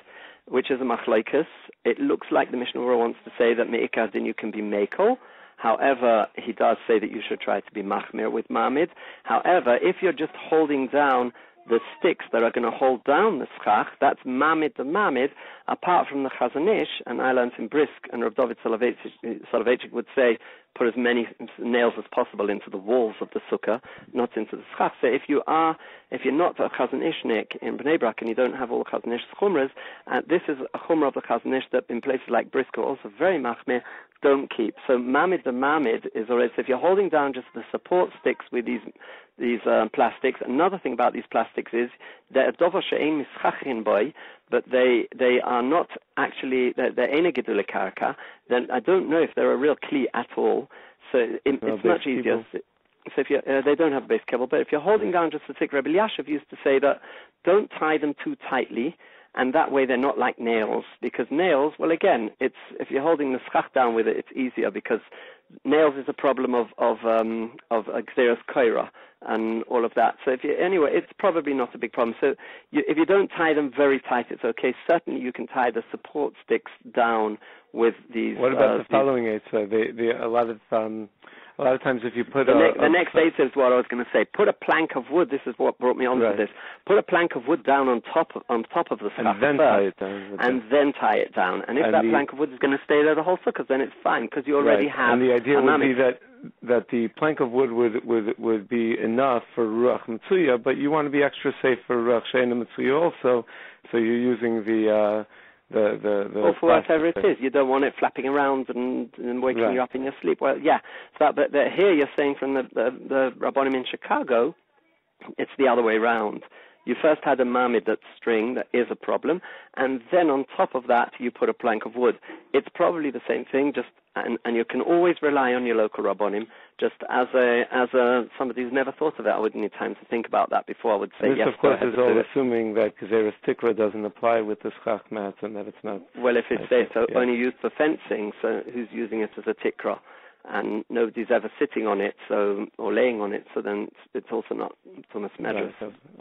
which is a machlokes. It looks like the Mishnah Berurah wants to say that me'ikar din you can be mekel. However, he does say that you should try to be machmir with mamid. However, if you're just holding down the sticks that are going to hold down the schach, that's mamid the mamid, apart from the Chazon Ish, and I learned in Brisk, and Rav David Soloveitchik would say, put as many nails as possible into the walls of the sukkah, not into the schach. So if you're not a Chazon Ishnik in Bnei Brak and you don't have all the Chazon Ish's chumras, this is a chumrah of the Chazon Ish that in places like Brisk are also very machmir, don't keep. So mamid the mamid is already, so if you're holding down just the support sticks with these plastics, another thing about these plastics is they're dover she'ein mischachin boy, but they are not actually, they're eine gedule karka, then I don't know if they're a real kli at all. So it's much easier. So if they don't have a base cable, but if you're holding down just the thick, Rabbi Elyashiv used to say that don't tie them too tightly, and that way they're not like nails, because nails, well, again, if you're holding the schach down with it, it's easier, because nails is a problem of Xeris Koira and all of that. So anyway, it's probably not a big problem. So if you don't tie them very tight, it's okay. Certainly you can tie the support sticks down with these. What about the following eights? A lot of times if you put the next eight is what I was going to say. Put a plank of wood. This is what brought me on to this. Put a plank of wood down on top of the schach and then tie it down. And then tie it down. And if that plank of wood is going to stay there the whole sukkah, then it's fine, because you already have. And the idea would be that the plank of wood would be enough for ruach mitzuya, but you want to be extra safe for ruach she'eina mitzuya also. So you're using the or for whatever it is. You don't want it flapping around and waking you up in your sleep. Well, yeah. But here you're saying from the Rabbonim in Chicago, it's the other way around. You first had a marmidat string that is a problem, and then on top of that you put a plank of wood. It's probably the same thing, and you can always rely on your local Rabbonim. Just as somebody who's never thought of it, I wouldn't need time to think about that before I would say this, yes. Of course, is all assuming that Xeris Tikra doesn't apply with the schach mats and that it's not. Well, if it's only used for fencing, so who's using it as a Tikra? And nobody's ever sitting on it, or laying on it, so then it's also not Thomas Medras.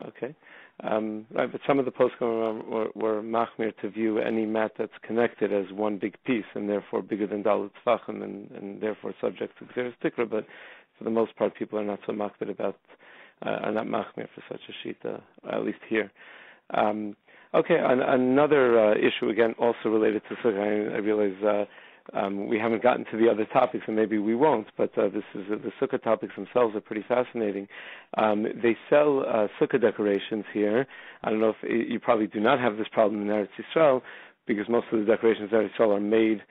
Okay. But some of the poskim were machmir to view any mat that's connected as one big piece, and therefore bigger than Dalit Tzfachim, and therefore subject to Xeris Tikra. But for the most part, people are not so machmir are not machmir for such a shita, at least here. Okay, another issue, again, also related to Sukkah. I realize we haven't gotten to the other topics, and maybe we won't, but the Sukkah topics themselves are pretty fascinating. They sell Sukkah decorations here. I don't know if you probably do not have this problem in Eretz Yisrael, because most of the decorations in Eretz Yisrael are made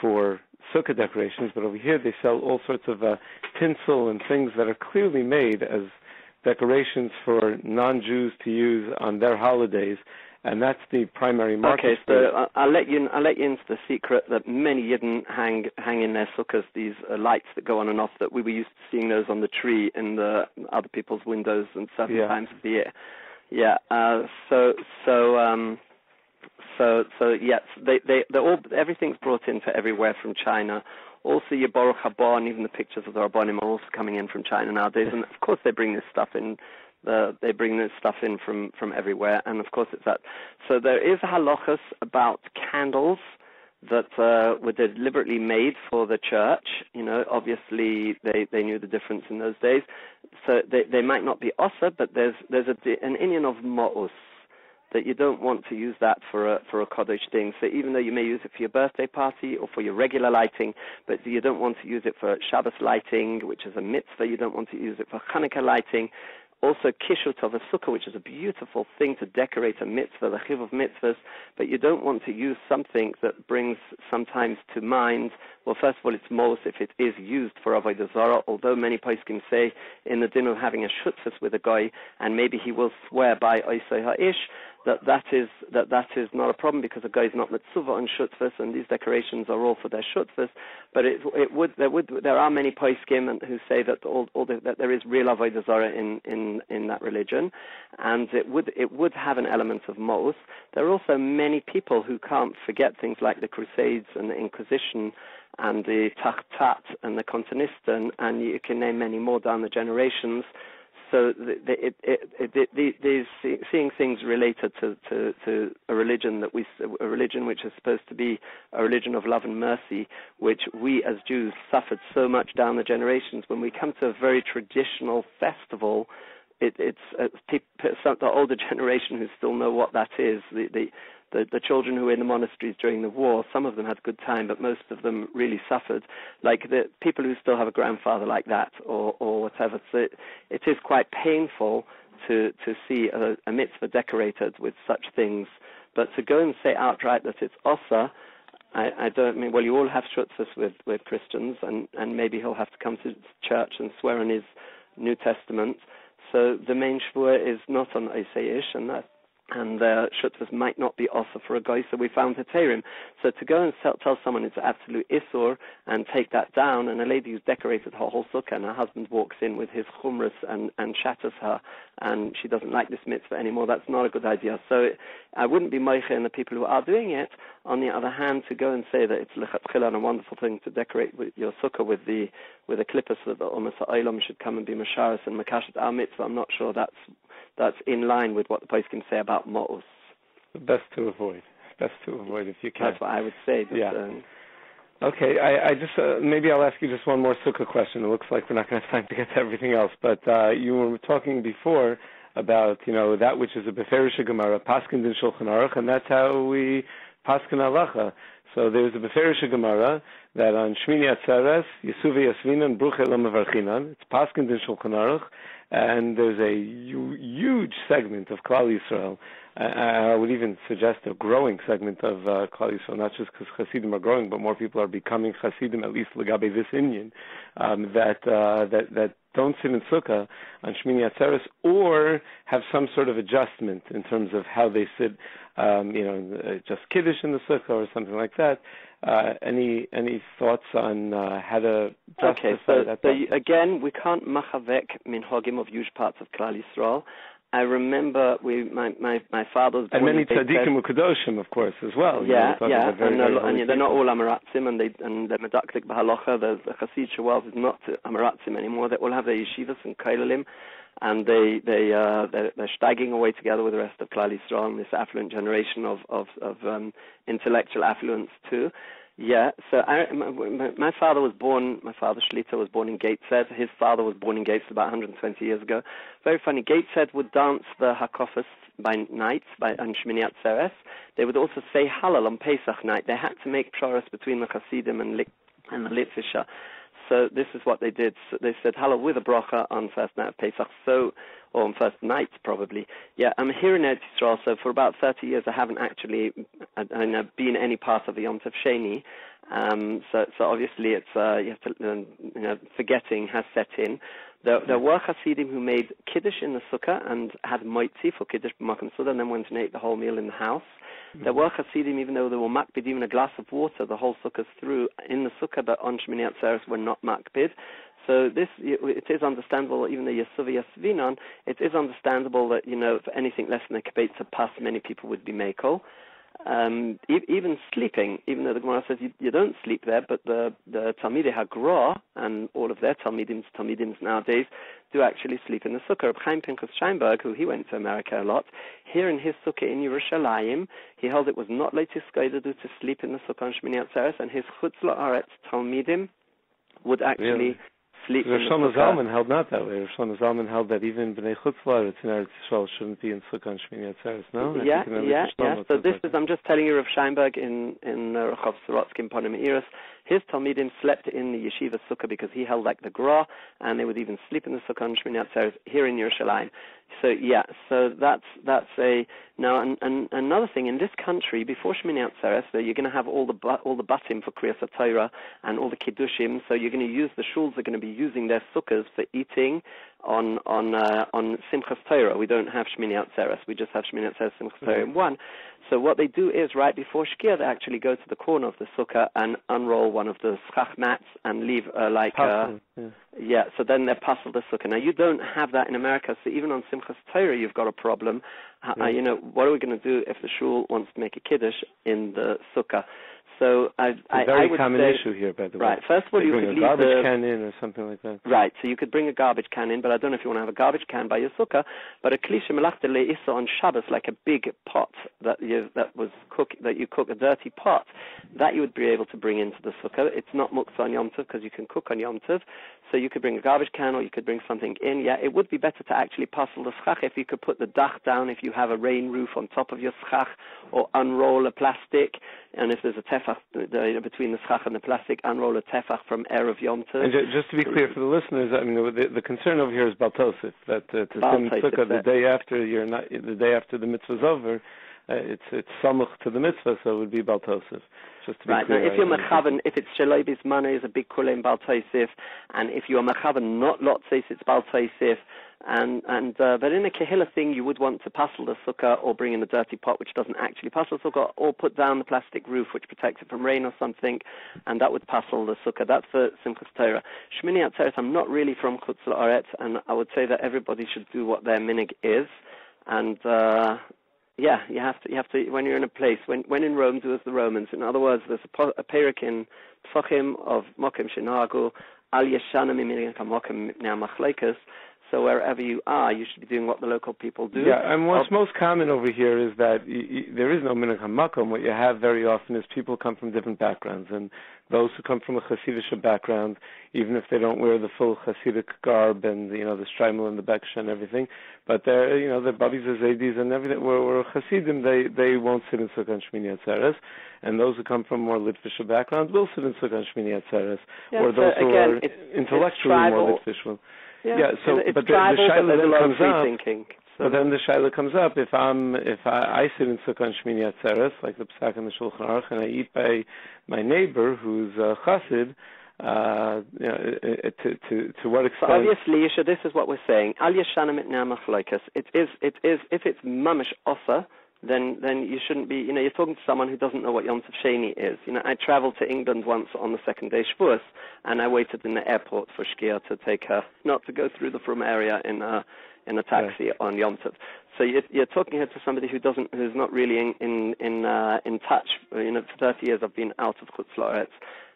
for Sukkah decorations, but over here they sell all sorts of tinsel and things that are clearly made as decorations for non-Jews to use on their holidays. And that's the primary market. Okay, so I'll let you into the secret that many Yidden hang in their sukkahs these lights that go on and off. That we were used to seeing those on the tree in the other people's windows and certain times of the year. Yeah. So yes, they're all, everything's brought into everywhere from China. Also, your Baruch Haba and even the pictures of the Rabbanim are also coming in from China nowadays. And of course, they bring this stuff in. They bring this stuff in from everywhere, and of course it's that. So there is halachas about candles that were deliberately made for the church. You know, obviously they knew the difference in those days. So they might not be osa, but there's an inyan of ma'us, that you don't want to use that for a Kodesh thing. So even though you may use it for your birthday party or for your regular lighting, but you don't want to use it for Shabbos lighting, which is a mitzvah. You don't want to use it for Hanukkah lighting. Also, kishut of a sukkah, which is a beautiful thing to decorate a mitzvah, the chiv of mitzvahs, but you don't want to use something that brings sometimes to mind, well, first of all, it's mos if it is used for avodah zarah, although many poskim say in the din of having a shutfus with a guy, and maybe he will swear by oisei ha'ish, that is not a problem, because a guy is not mitzvah on shutfus, and these decorations are all for their shutfus. But there are many poskim who say that that there is real avodah zarah in that religion, and it would have an element of mos. There are also many people who can't forget things like the Crusades and the Inquisition and the Tachtat and the Contanista, and you can name many more down the generations. So seeing things related to a religion which is supposed to be a religion of love and mercy, which we as Jews suffered so much down the generations. When we come to a very traditional festival, it's the older generation who still know what that is. The children who were in the monasteries during the war, some of them had a good time, but most of them really suffered. Like the people who still have a grandfather like that, or whatever. So it is quite painful to see a mitzvah decorated with such things. But to go and say outright that it's osa, I don't mean. Well, you all have shutzas with Christians, and maybe he'll have to come to church and swear on his New Testament. So the main shvua is not on Osei Ish, and and the shutvas might not be also for a guy, so we found Heterim. So to go and tell someone it's absolute Isur and take that down, and a lady who's decorated her whole sukkah, and her husband walks in with his chumras and shatters her, and she doesn't like this mitzvah anymore, that's not a good idea. So I wouldn't be moiche in the people who are doing it. On the other hand, to go and say that it's lechatchila and a wonderful thing to decorate with your sukkah with a clipper so that the Umas Ha'olam should come and be Masharis and Makashet our mitzvah, I'm not sure that's in line with what the Bais can say about Mo'us. Best to avoid if you can. That's what I would say. Okay, I just maybe I'll ask you just one more sukkah question. It looks like we're not going to have time to get to everything else, but you were talking before about that which is a Beferish Gemara, Paskin din Shulchan Aruch, and that's how we Paskin Halacha. So there's a Beferish Gemara that on Shmini Atzeres, Yesuve Yasvinan, Bruche Lo Mevarchinan, it's Paskin din Shulchan Aruch, and there's a huge segment of Klal Yisrael. I would even suggest a growing segment of Klal Yisrael, not just because Hasidim are growing, but more people are becoming Hasidim, at least Legabe this Inyan, that don't sit in Sukkah on Shmini Atzeres or have some sort of adjustment in terms of how they sit, just Kiddush in the Sukkah or something like that. Any thoughts on how to justify that? So again, we can't machavek minhagim of huge parts of Klal Yisrael. I remember my father was born and many tzaddikim u'kadoshim, of course, as well. And they're not all amaratzim, and they're medaklik b'halacha. The Hasid Shawal is not amaratzim anymore. They all have their yeshivas and kailalim, and they're steiging away together with the rest of Klal Yisrael and this affluent generation of intellectual affluence too. Yeah, so my father Shlita was born in Gateshead. His father was born in Gateshead about 120 years ago. Very funny. Gateshead would dance the Hakofas by night on Shmini Atzeres. They would also say Hallel on Pesach night. They had to make psharas between the Hasidim and the Litvisha. So this is what they did. So they said Hallel with a bracha on first night of Pesach. Or on first night, probably. Yeah, I'm here in Eretz Yisrael, so for about 30 years I haven't actually been any part of the Yom Tov Sheni. So obviously it's you have to forgetting has set in. There were Hasidim who made Kiddush in the Sukkah and had Moitzi for Kiddush b'Makom Suda and then went and ate the whole meal in the house. Mm-hmm. There were Hasidim, even though they were makpidim in a glass of water, the whole Sukkah's through in the Sukkah, but on Shmini Atzeres were not makpid. So it is understandable, even though Yesuvi Yasvinon, it is understandable that, for anything less than a kibetz to pass, many people would be mako. Even sleeping, even though the Gemara says you don't sleep there, but the Talmidei HaGra and all of their Talmidims nowadays do actually sleep in the Sukkah. Reb Chaim Pinchas Steinberg, who he went to America a lot, here in his Sukkah in Yerushalayim, he held it was not leitis goydadu to sleep in the Sukkah on Shmini Atzeres, and his Chutz La'aretz Talmidim would actually sleep in the Sukkah. Zalman held not that way. Rosh Zalman held that even Bnei Chutz La'aretz in Eretz Yisrael shouldn't be in Sukkah on Shmini Atzeres, no? Yeah. So this is, I'm just telling you, Rav Steinberg in Rechov Sorotsky in Ponim Eiros, his Talmidim slept in the yeshiva Sukkah because he held like the Gra, and they would even sleep in the Sukkah on Shmini Atzeres here in Yerushalayim. So that's a now and another thing in this country before Shmini Atzeres, so you're going to have all the batim for Kriyas HaTorah and all the kiddushim. So you're going to use the shuls are going to be using their sukkahs for eating on Simchas Torah. We don't have Shmini Atzeres. We just have Shmini Atzeres Simchas Torah in one. So what they do is right before Shkia, they actually go to the corner of the sukkah and unroll one of the Schach mats and leave so then they puzzle the sukkah. Now you don't have that in America, so even on Simchas Torah you've got a problem. What are we going to do if the shul wants to make a kiddush in the sukkah? So it's a very common issue here, by the way. Right. First of all, you could leave a garbage can in or something like that. Right. So you could bring a garbage can in, but I don't know if you want to have a garbage can by your sukkah. But a klisha melachta le'isa on Shabbos, like a big pot that you cook, a dirty pot, that you would be able to bring into the sukkah. It's not muktzah on Yom Tov because you can cook on Yom Tov. So you could bring a garbage can or you could bring something in. Yeah, it would be better to actually puzzle the schach if you could put the dach down, if you have a rain roof on top of your schach, or unroll a plastic. And if there's a tefach between the schach and the plastic, unroll a tefach from Erev Yom Tov. And just to be clear for the listeners, I mean the concern over here is baltosif, that to sim sukkah the day after the mitzvah's over, it's samuch to the mitzvah, so it would be Baltosif. Just to be right. clear, Now, if you're mechaven, if it's Shalobi's money is a big kula in Baltosif, and if you're mechaven not lotzis, it's Baltosif. But in a kehillah thing, you would want to passel the sukkah or bring in a dirty pot which doesn't actually passel the sukkah, or put down the plastic roof which protects it from rain or something, and that would passel the sukkah. That's for Simchas Torah. Shmini Atzeres, I'm not really from Chutz La'aretz, and I would say that everybody should do what their minig is, and you have to when you're in a place, when in Rome, do as the Romans. In other words, there's a perek in Psachim of Mokim Shenagu Al Yeshana Miminig HaMokim Mipnei HaMachleikas. So wherever you are, you should be doing what the local people do. Yeah, and what's most common over here is that there is no minhag hamakom. What you have very often is people come from different backgrounds, and those who come from a Hasidic background, even if they don't wear the full Hasidic garb and the shtreimel and the beksha and everything, but they're the babis and zaydis and everything were Hasidim, they won't sit in Sukkah and Shmini Atzeres, and those who come from more Litvish backgrounds will sit in Sukkah and Shmini Atzeres, or those who are intellectually more Litvish. So but the Shailah then comes up. Thinking, so. But then the Shailah comes up if I sit in Sukkah and Shmini Atzeres, like the Psak and the Shulchan Aruch, and I eat by my neighbor who's Chassid, to what extent? So obviously, this is what we're saying. Al Yeshana Mitnei HaMachleikas. It is if it's mamish osa, then you shouldn't be, you're talking to someone who doesn't know what Yom Tov Sheni is. I traveled to England once on the second day Shavuos, and I waited in the airport for Shkia to take her, not to go through the Frum area in a taxi on Yom Tov. So you're talking here to somebody who's not really in touch. For 30 years I've been out of Chutz La'aretz,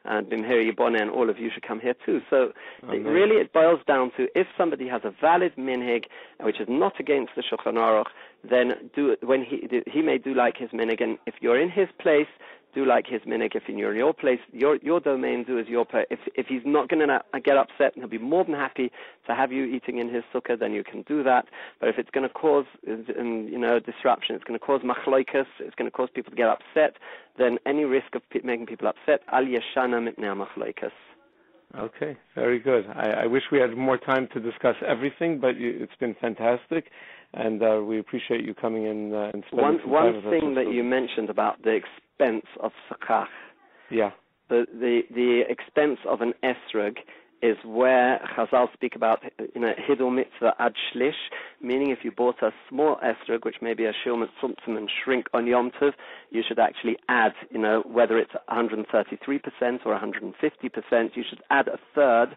and Bimheri Yiboneh, and all of you should come here too. So it boils down to, if somebody has a valid minhag, which is not against the Shulchan Aruch, then do it when he may do like his minhag. And if you're in his place, do like his minhag. If you're in your place, your domain, do as your place. If he's not going to get upset, and he'll be more than happy to have you eating in his sukkah, then you can do that. But if it's going to cause disruption, it's going to cause machloikas, it's going to cause people to get upset, then any risk of making people upset, al yeshana mitnei machloikas. Okay, very good. I wish we had more time to discuss everything, but it's been fantastic, and we appreciate you coming in and spending some time with us. One thing that you mentioned about the expense of Sukkah. Yeah. The expense of an esrog is where Chazal speak about, hidul mitzvah ad shlish, meaning if you bought a small esrog, which may be a shilmat sumtzum and shrink on Yom Tov, you should actually add, whether it's 133% or 150%, you should add a third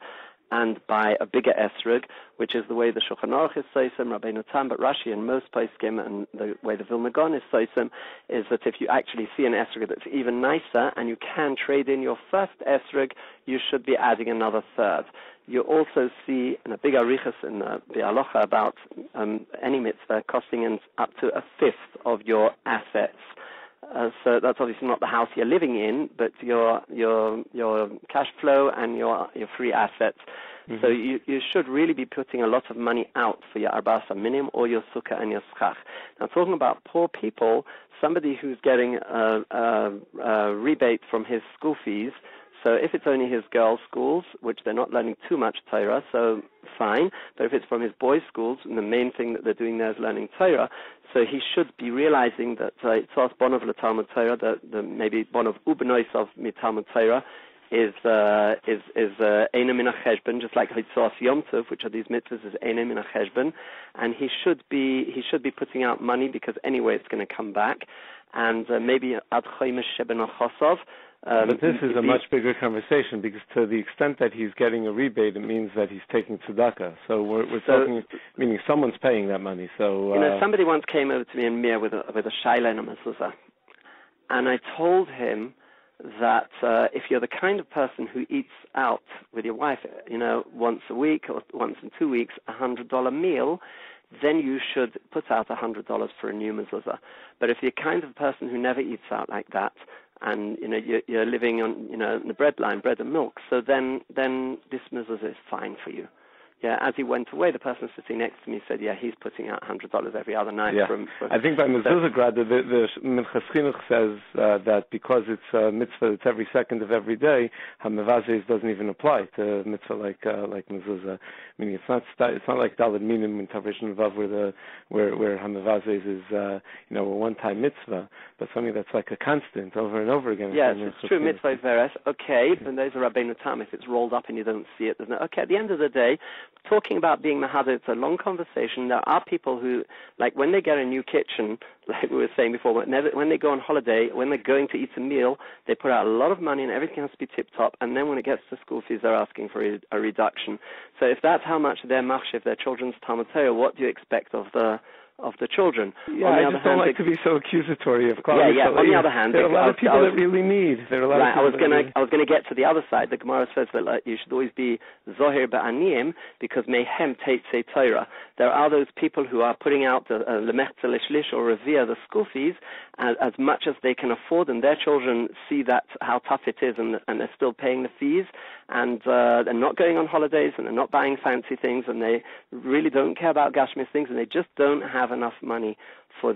and buy a bigger esrog, which is the way the Shulchan Aruch is soisem, Rabbi Tam, but Rashi and most poskim, and the way the Vilna Gaon is soisem, is that if you actually see an esrog that's even nicer and you can trade in your first esrog, you should be adding another third. You also see in a big arichas in the halacha about any mitzvah costing up to a fifth of your assets. So that's obviously not the house you're living in, but your cash flow and your free assets. Mm-hmm. So you should really be putting a lot of money out for your Arba Minim or your Sukkah and your Schach. Now, talking about poor people, somebody who's getting a rebate from his school fees. So if it's only his girls' schools, which they're not learning too much Torah, so fine. But if it's from his boys' schools, and the main thing that they're doing there is learning Torah, so he should be realizing that Tzos Bonov LeTalmud Torah, the maybe Bonov Ubenois of Talmud Torah, is Eine Min HaCheshbon, just like Tzos Yom Tov, which are these mitzvahs, is Eine Min HaCheshbon, and he should be putting out money because anyway it's going to come back, and maybe Ad Chomesh Sheben Chosov. But this is a much bigger conversation, because to the extent that he's getting a rebate, it means that he's taking tzedakah. So we're talking, meaning someone's paying that money. So somebody once came over to me in Mir with a shayla and a mezuzah, and I told him that if you're the kind of person who eats out with your wife, once a week or once in 2 weeks, $100 meal, then you should put out $100 for a new mezuzah. But if you're the kind of person who never eats out like that, and you're living on the bread line, bread and milk, so then this mezuzah is fine for you. as he went away, the person sitting next to me said, he's putting out $100 every other night. Yeah. I think by mezuzah grad, the Minchas Chinuch says that because it's a mitzvah that's every second of every day, hamevazes doesn't even apply to a mitzvah like mezuzah. Meaning it's not like Daled Minim in Tavrishin Vav where hamevazes is a one-time mitzvah, but something that's like a constant over and over again. Yes, it's true. Mitzvah veres. Okay, and those are Rabbeinu Tam. If it's rolled up and you don't see it, there's no. Okay, at the end of the day, talking about being mahadar, it's a long conversation. There are people who, like when they get a new kitchen, like we were saying before, when they go on holiday, when they're going to eat a meal, they put out a lot of money and everything has to be tip-top, and then when it gets to school fees, they're asking for a reduction. So if that's how much they're machshiv their children's Talmud Torah, what do you expect of the children? Yeah, I just don't like to be so accusatory of Klal. Yeah. On the other hand, there are a lot of people that really need. There are a lot of people I was going to get to the other side. The Gemara says that you should always be zohir ba'aniyim because mehem teitzei Torah. There are those people who are putting out the lemechza lishlish or revere the school fees as much as they can afford, and their children see that how tough it is, and they're still paying the fees, and they're not going on holidays, and they're not buying fancy things, and they really don't care about gashmis things, and they just don't have enough money for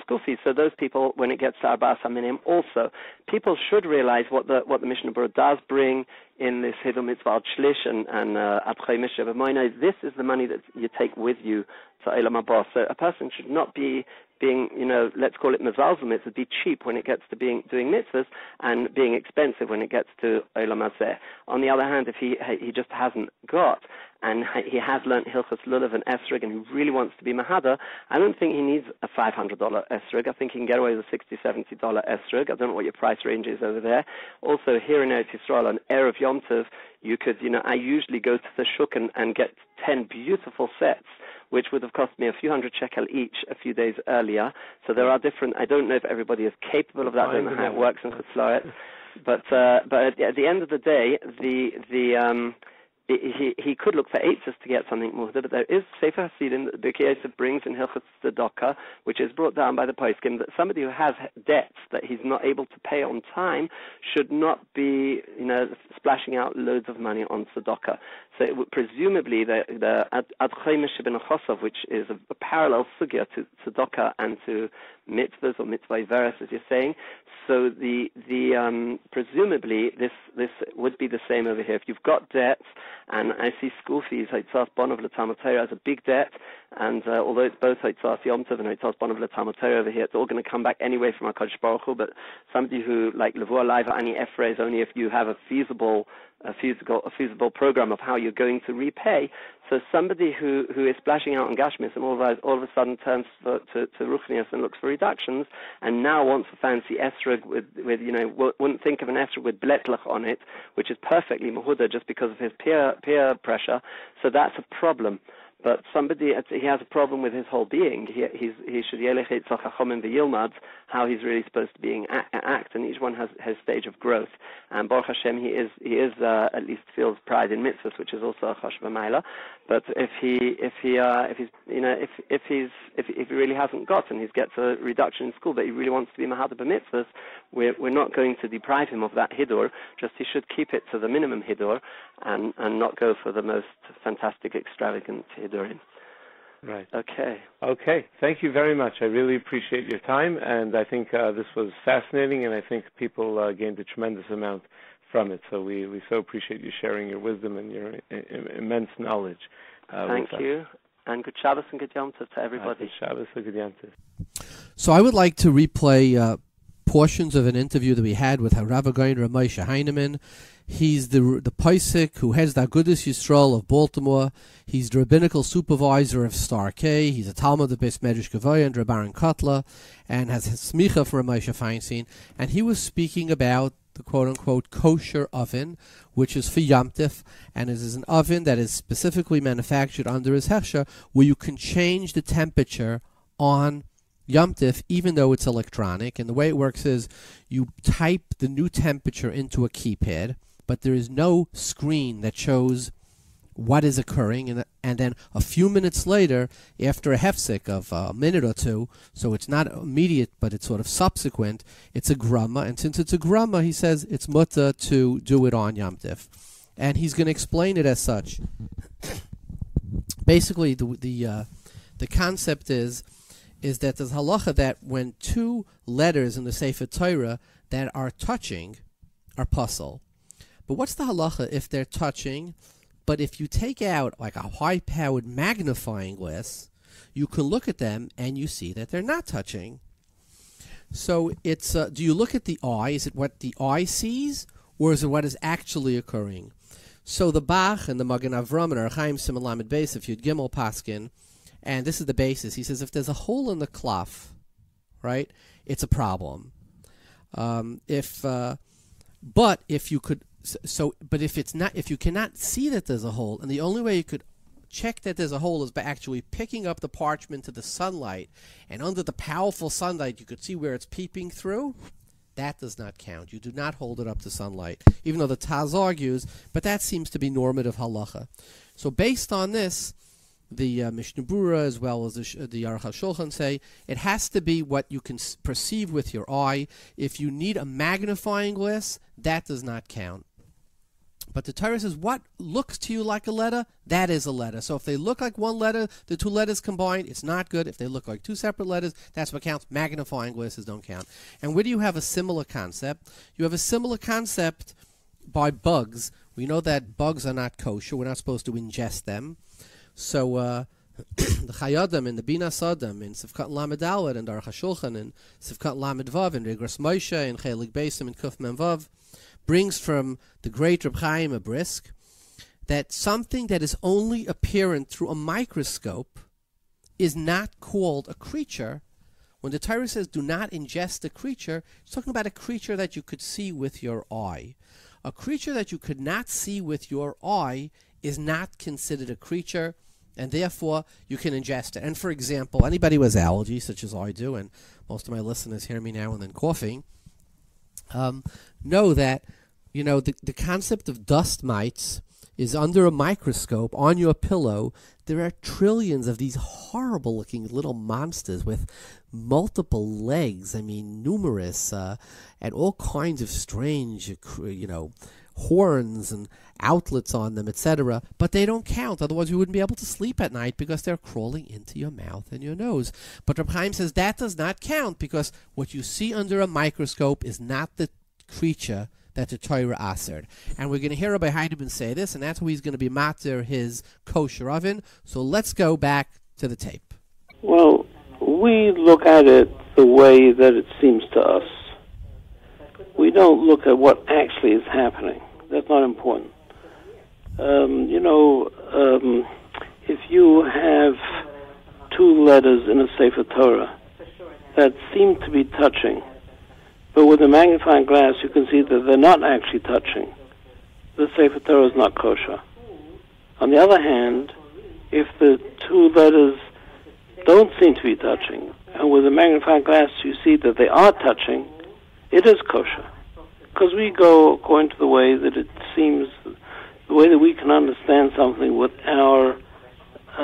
school fees. So those people, when it gets to Arba Minim, also people should realize what the Mishnah Berurah does bring in this Hidur Mitzvah al Shlish and Abchei Mishnah B'Moina. This is the money that you take with you to Olam Haba. So a person should not be being, let's call it mezalzel mitzvahs, be cheap when it gets to doing mitzvahs, and being expensive when it gets to Olam Hazeh. On the other hand, if he just hasn't got, and he has learnt Hilchos Lulav and Esrog, and he really wants to be mahadar, I don't think he needs a $500 Esrog. I think he can get away with a $60, $70 Esrog. I don't know what your price range is over there. Also, here in Eretz Yisrael, on Erev Yom Tov, you could, I usually go to the shuk and get 10 beautiful sets, which would have cost me a few hundred shekel each a few days earlier. So there are different, I don't know if everybody is capable of that, I don't know how it works in Chutzlaret. But at the end of the day, he could look for eitzes to get something muhda, but there is Sefer Hasidim that Birkei Yosef brings in Hilchos Tzedakah, which is brought down by the poskim, that somebody who has debts that he's not able to pay on time should not be, splashing out loads of money on tzedakah. So it would, presumably the Adchei Mishnah ben Chosov, which is a parallel sugya to tzedakah and to mitzvahs or mitzvah veres, as you're saying. So presumably this would be the same over here. If you've got debts, and I see school fees, Hitzas Bonov L'Talmud Torah as a big debt, and although it's both Hitzas Yom Tov and Hitzas Bonov L'Talmud Torah over here, it's all going to come back anyway from HaKadosh Baruch Hu, but somebody who, like Levuah Laiva Ani Efrei, is only if you have a feasible program of how you're going to repay. So somebody who is splashing out on Gashmis and all of a sudden turns to Ruchnias and looks for reductions, and now wants a fancy esrog with wouldn't think of an esrog with bletlach on it, which is perfectly mahuda just because of his peer pressure. So that's a problem. But he has a problem with his whole being. He should yelech Yitzchok Chachomim v'Yilmad, how he's really supposed to be act, and each one has his stage of growth. And Baruch Hashem, he is at least feels pride in mitzvahs, which is also a chashuv ma'ila. But if he really hasn't gotten, he gets a reduction in school, but he really wants to be mahadar b'mitzvahs, we're not going to deprive him of that hidur. Just he should keep it to the minimum hidur, and not go for the most fantastic, extravagant hidurim. Right. Okay. Thank you very much. I really appreciate your time, and I think this was fascinating, and I think people gained a tremendous amount from it. So we so appreciate you sharing your wisdom and your immense knowledge. Thank you, and good Shabbos and good Yom Tov to everybody. Good Shabbos and good Yom Tov. So I would like to replay portions of an interview that we had with Harav Gaon Moshe Heineman. He's the Paisik who heads the Agudas Yisroel of Baltimore. He's the Rabbinical Supervisor of Star K. He's a Talmud of Beis Medrash Gavoya and Rabbi Kotler, and has smicha for Moshe Feinstein. And he was speaking about the quote-unquote kosher oven, which is for Yom Tov, and it is an oven that is specifically manufactured under his hechsher, where you can change the temperature on Yom Tov, even though it's electronic. And the way it works is you type the new temperature into a keypad, but there is no screen that shows what is occurring, and then a few minutes later, after a hefsek of a minute or two, so it's not immediate, but it's sort of subsequent, it's a grama, and since it's a grama, he says it's mutter to do it on Yom Tov. and he's going to explain it as such. Basically, the concept is that there's halacha that when two letters in the Sefer Torah that are touching are puzzle. But what's the halacha if they're touching, but if you take out like a high-powered magnifying glass, you can look at them and you see that they're not touching. So it's do you look at the eye? Is it what the eye sees, or is it what is actually occurring? So the Bach and the Magen Avram and Archaim Siman Lamed Beis, if you'd Gimel Paskin, and this is the basis. He says if there's a hole in the cloth, right, it's a problem. But if you could, but if it's not, if you cannot see that there's a hole, and the only way you could check that there's a hole is by actually picking up the parchment to the sunlight, and under the powerful sunlight you could see where it's peeping through, that does not count. You do not hold it up to sunlight, even though the Taz argues, but that seems to be normative halacha. So based on this, the Mishnah Berurah as well as the Aruch HaShulchan say it has to be what you can perceive with your eye. If you need a magnifying glass, that does not count. But the Torah says what looks to you like a letter, that is a letter. So if they look like one letter, the two letters combined, it's not good. If they look like two separate letters, that's what counts. Magnifying glasses don't count. And where do you have a similar concept? You have a similar concept by bugs. We know that bugs are not kosher. We're not supposed to ingest them. So the Chayadim and the Binas Adam in Sivkat Lamed Aleph and Aruch HaShulchan and Sivkat Lamed Vav and Regras Moshe and Chelik Beisim and Kuf Mem Vav brings from the great Reb Chaim a Brisk that something that is only apparent through a microscope is not called a creature. When the Torah says do not ingest a creature, it's talking about a creature that you could see with your eye. A creature that you could not see with your eye is not considered a creature, and therefore you can ingest it. And for example, anybody who has allergies, such as I do, and most of my listeners hear me now and then coughing, know that the concept of dust mites is under a microscope on your pillow. There are trillions of these horrible looking little monsters with multiple legs, numerous, and all kinds of strange, horns and outlets on them, etc. But they don't count. Otherwise, you wouldn't be able to sleep at night because they're crawling into your mouth and your nose. But Reb Chaim says that does not count because what you see under a microscope is not the creature that the Torah asered. And we're going to hear Rabbi Heineman say this, and that's who he's going to be mater his kosher oven. So let's go back to the tape. Well, we look at it the way that it seems to us. We don't look at what actually is happening. That's not important. If you have two letters in a Sefer Torah that seem to be touching, but with a magnifying glass you can see that they're not actually touching, the Sefer Torah is not kosher. On the other hand, if the two letters don't seem to be touching, and with a magnifying glass you see that they are touching, it is kosher. Because we go according to the way that it seems, the way that we can understand something with our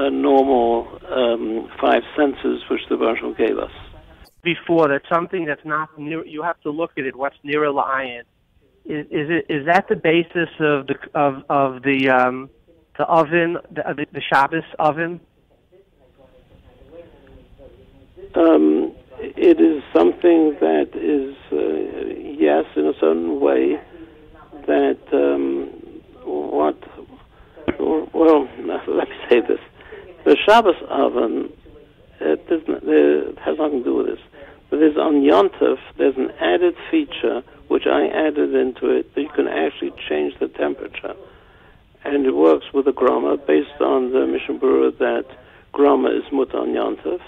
normal five senses which the Baruch Hu gave us. Before that, something that's not near, you have to look at it. What's near a lion? Is that the basis of the oven, the Shabbos oven? It is something that is yes, in a certain way. That let me say this: the Shabbos oven. It has nothing to do with this. But there's on Yom Tov, there's an added feature which I added into it that you can actually change the temperature. And it works with the groma based on the Mishnah Berurah that groma is mutar on Yom Tov.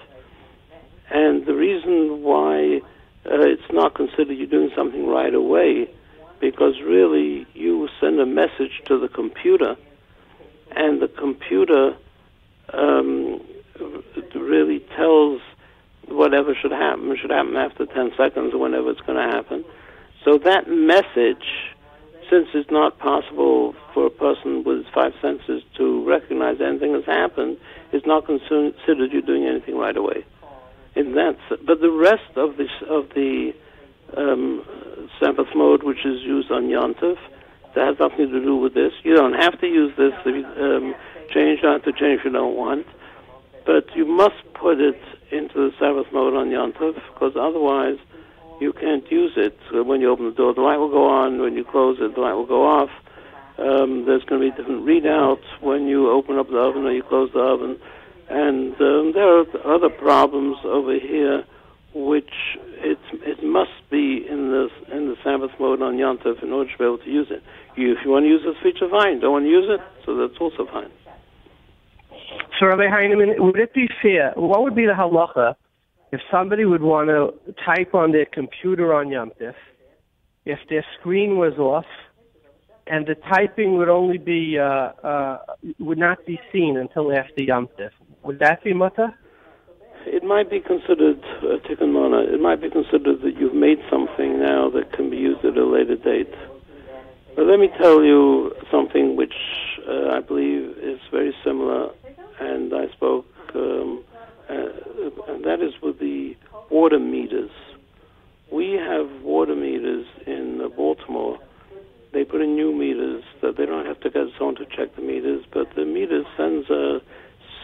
And the reason why it's not considered you're doing something right away, because really you send a message to the computer, and the computer really tells whatever should happen after 10 seconds or whenever it's going to happen. So that message, since it's not possible for a person with five senses to recognize anything has happened, is not considered you're doing anything right away. But the rest of the Sabbath mode, which is used on Yom Tov, that has nothing to do with this. You don't have to use this if you change. You don't have to change if you don't want. But you must put it into the Sabbath mode on Yom Tov, because otherwise you can't use it. So when you open the door, the light will go on. When you close it, the light will go off. There's going to be different readouts when you open up the oven or you close the oven. And there are other problems over here, which it must be in the Sabbath mode on Yom Tov in order to be able to use it. If you want to use this feature, fine. Don't want to use it, so that's also fine. So, Rabbi Heineman, would it be fair? What would be the halacha if somebody would want to type on their computer on Yom Tov, if their screen was off, and the typing would only be would not be seen until after Yom Tov? Would that be mutter? It might be considered tikkun mona. It might be considered that you've made something now that can be used at a later date. But let me tell you something which I believe is very similar, and I spoke, and that is with the water meters. We have water meters in Baltimore. They put in new meters that they don't have to get someone to check the meters, but the meter sends a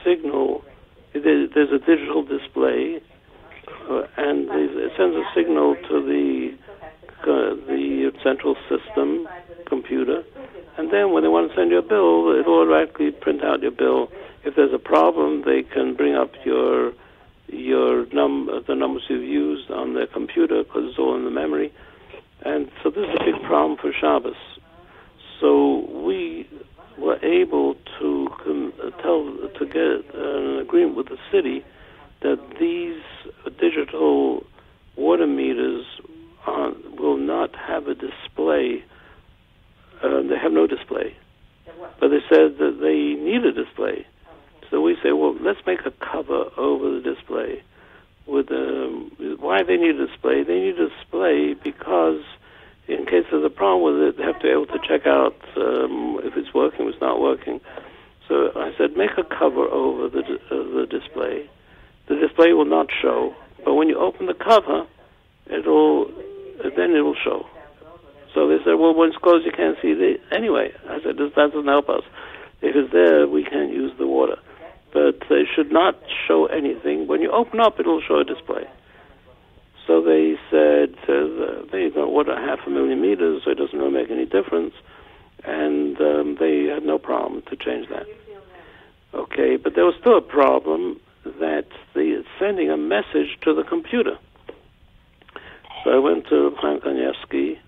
signal. There's a digital display, and it sends a signal to the central system computer, and then when they want to send you a bill, it will automatically print out your bill. If there's a problem, they can bring up the numbers you've used on their computer because it's all in the memory. And so this is a big problem for Shabbos. So we were able to get an agreement with the city that these digital water meters will not have a display. They have no display. But they said that they need a display. So we say, well, let's make a cover over the display. Why they need a display? They need a display because in case there's a problem with it, they have to be able to check out if it's working, if it's not working. So I said, make a cover over the display. The display will not show, but when you open the cover, then it will show. So they said, well, when it's closed, you can't see it anyway. I said, that doesn't help us. If it's there, we can't use the water. But they should not show anything. When you open up, it will show a display. So they said they don't order 500,000 meters, so it doesn't really make any difference. And they had no problem to change that. Okay, but there was still a problem that they're sending a message to the computer. So I went to Chaim Kanievsky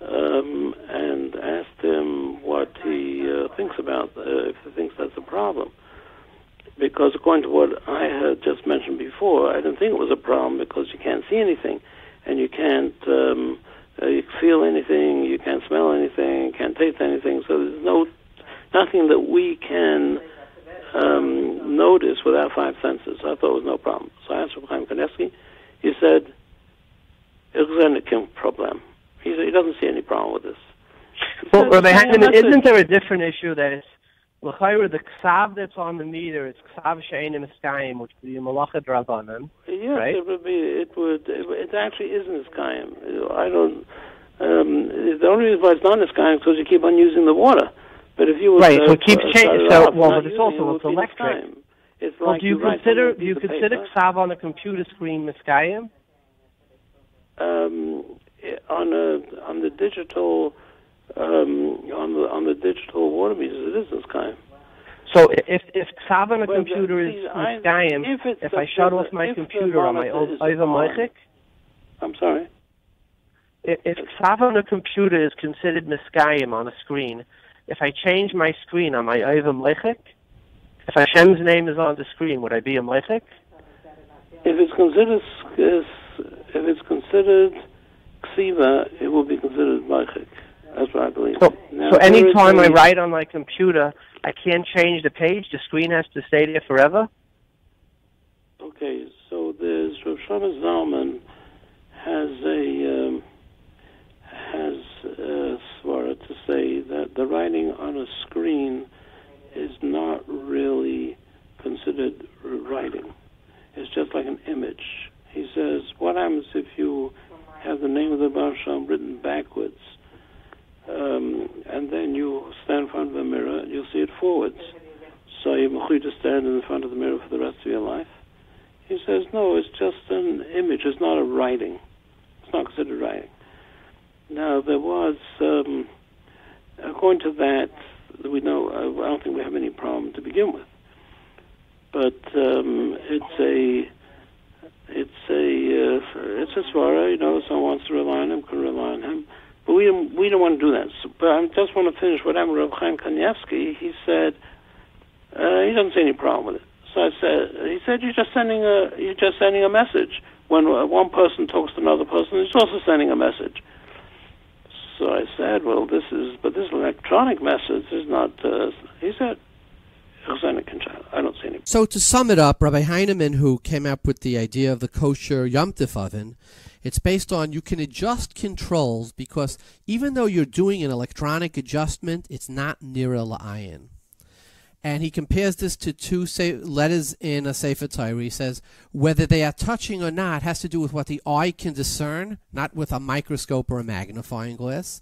and asked him what he thinks about, if he thinks that's a problem. Because according to what I had just mentioned before, I didn't think it was a problem because you can't see anything, and you can't feel anything, you can't smell anything, you can't taste anything, so there's nothing that we can notice with our five senses. I thought it was no problem. So I asked Chaim Kanievsky. He said, it's a problem. He said he doesn't see any problem with this. Well, Rabbi Heineman, isn't there a different issue that is, the ksav that's on the meter is ksav she'enim eskayim, which would be a malacha drabanan. Yes, right? It actually isn't eskayim. I don't. The only reason why it's not eskayim is because you keep on using the water. But if you would, right, so it keeps changing. So, but it's also it's electric. It's well, like do you consider ksav on a computer screen eskayim? On the digital. On the digital water meters, it is eskayim. So if ksav on a computer is eskayim, if I shut off my computer on my over moichik? I'm sorry? If ksav on a computer is considered miskayim on a screen, if I change my screen on my over moichik, if Hashem's name is on the screen, would I be a moichik? If it's considered ksiva, it will be considered moichik. That's what I believe. So any time I write on my computer, I can't change the page? The screen has to stay there forever? Okay, so there's Rav Shlomo Zalman has a svara to say that the writing on a screen is not really considered writing. It's just like an image. He says, what happens if you have the name of the Baal Shem written backwards? see it forwards. So you're going to stand in front of the mirror for the rest of your life? He says, no, it's just an image. It's not a writing. It's not considered writing. Now, there was, according to that, we know, I don't think we have any problem to begin with. But it's a svara, someone wants to rely on him, can rely on him. But we don't want to do that. So, but I just want to finish what happened with Reb Chaim Kanievsky. He said he doesn't see any problem with it. So he said you're just sending a message. When one person talks to another person, he's also sending a message. So I said, well, this electronic message is not. He said, I don't see any. So to sum it up, Rabbi Heineman, who came up with the idea of the kosher Yom Tov Oven, it's based on you can adjust controls because even though you're doing an electronic adjustment, it's not nira la'ayin. And he compares this to two letters in a Sefer Torah. He says whether they are touching or not has to do with what the eye can discern, not with a microscope or a magnifying glass.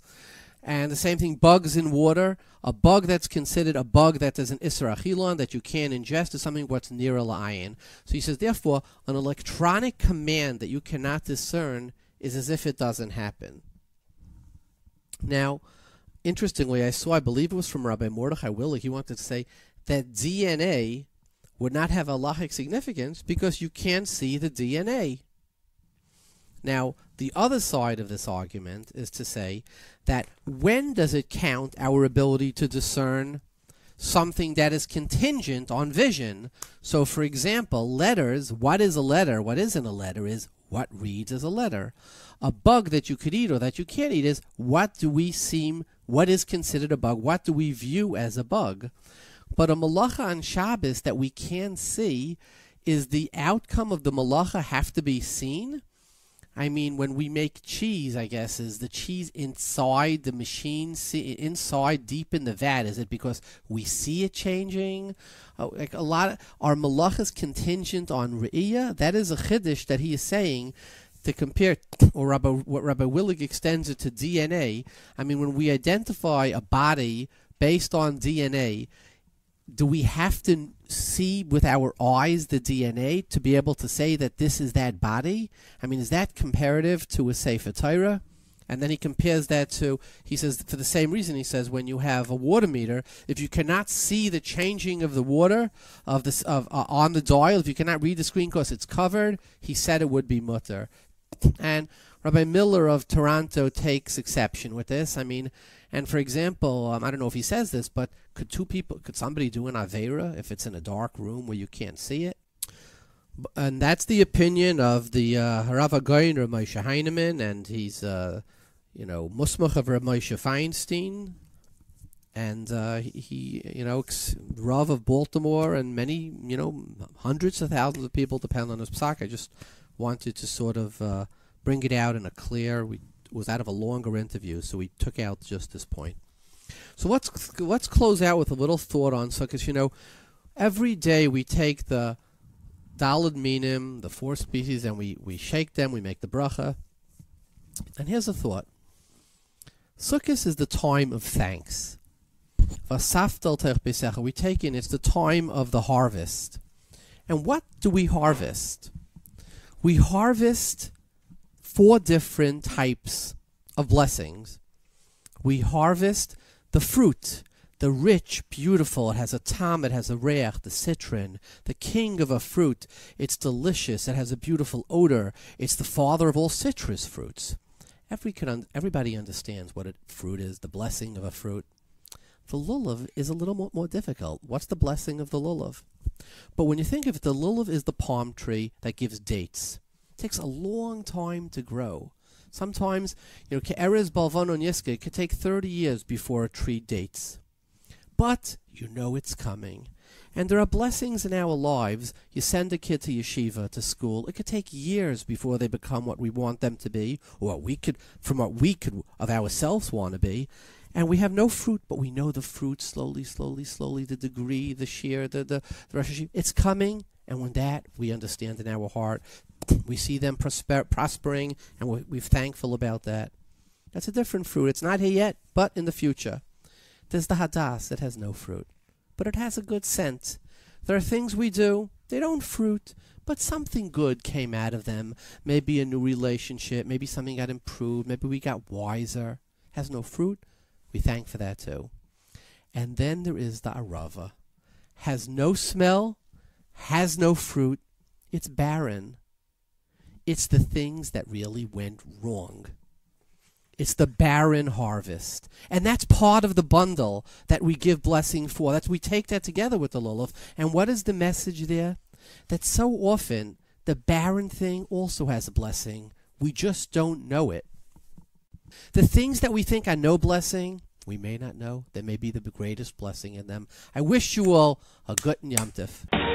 And the same thing, bugs in water. A bug that's considered a bug that is an Isra Achilon, that you can't ingest, is something what's nira la'ayin. So he says, therefore, an electronic command that you cannot discern is as if it doesn't happen. Now, interestingly, I believe it was from Rabbi Mordechai Willig, he wanted to say that DNA would not have halachic significance because you can't see the DNA. Now, the other side of this argument is to say that when does it count our ability to discern something that is contingent on vision? So, for example, letters, what is a letter? What isn't a letter is what reads as a letter. A bug that you could eat or that you can't eat is what is considered a bug? What do we view as a bug? But a malacha on Shabbos that we can see, is the outcome of the malacha have to be seen? I mean, when we make cheese, I guess, is the cheese inside the machine, inside deep in the vat? Is it because we see it changing? Like a lot of our malachas contingent on re'iyah? That is a chiddush that he is saying to compare, or what Rabbi Willig extends it to DNA. I mean, when we identify a body based on DNA, do we have to see with our eyes the DNA to be able to say that this is that body? I mean, is that comparative to a Sefer Torah? And then he compares that to, he says, for the same reason, he says, when you have a water meter, if you cannot see the changing of the water on the dial, if you cannot read the screen because it's covered, he said it would be mutter. And Rabbi Miller of Toronto takes exception with this. I mean, and for example, I don't know if he says this, but could somebody do an Aveira if it's in a dark room where you can't see it? And that's the opinion of the Harav Hagoyin, Rav Moshe Heineman, and he's, Musmach of Rav Moshe Feinstein, and he Rav of Baltimore, and many, hundreds of thousands of people depend on his psak. I just wanted to sort of bring it out in a clear. It was out of a longer interview, so we took out just this point. So let's close out with a little thought on Sukkos. Every day we take the Arba Minim, the four species, and we shake them, we make the bracha. And here's a thought. Sukkos is the time of thanks. We take in, it's the time of the harvest. And what do we harvest? We harvest 4 different types of blessings. We harvest the fruit, the rich, beautiful, it has a tam, it has a reach, the citron, the king of a fruit. It's delicious, it has a beautiful odor. It's the father of all citrus fruits. Everybody understands what a fruit is, the blessing of a fruit. The lulav is a little more difficult. What's the blessing of the lulav? But when you think of it, the lulav is the palm tree that gives dates. It takes a long time to grow. Sometimes, Ke'erez Balvanon Yeske, it could take 30 years before a tree dates. But you know it's coming. And there are blessings in our lives. You send a kid to yeshiva, to school. It could take years before they become what we want them to be, or what we could of ourselves want to be. And we have no fruit, but we know the fruit slowly, the degree, the shear, the Rosh Hashanah. It's coming, and when that we understand in our heart, we see them prospering, and we're thankful about that. That's a different fruit. It's not here yet, but in the future. There's the hadas that has no fruit. but it has a good scent. There are things we do, they don't fruit, but something good came out of them. Maybe a new relationship, maybe something got improved, maybe we got wiser. Has no fruit, we thank for that too. And then there is the arava. Has no smell, has no fruit, it's barren. It's the things that really went wrong. It's the barren harvest. And that's part of the bundle that we give blessing for. We take that together with the lulav. And what is the message there? That so often the barren thing also has a blessing. We just don't know it. The things that we think are no blessing, we may not know. There may be the greatest blessing in them. I wish you all a good Yom Tov.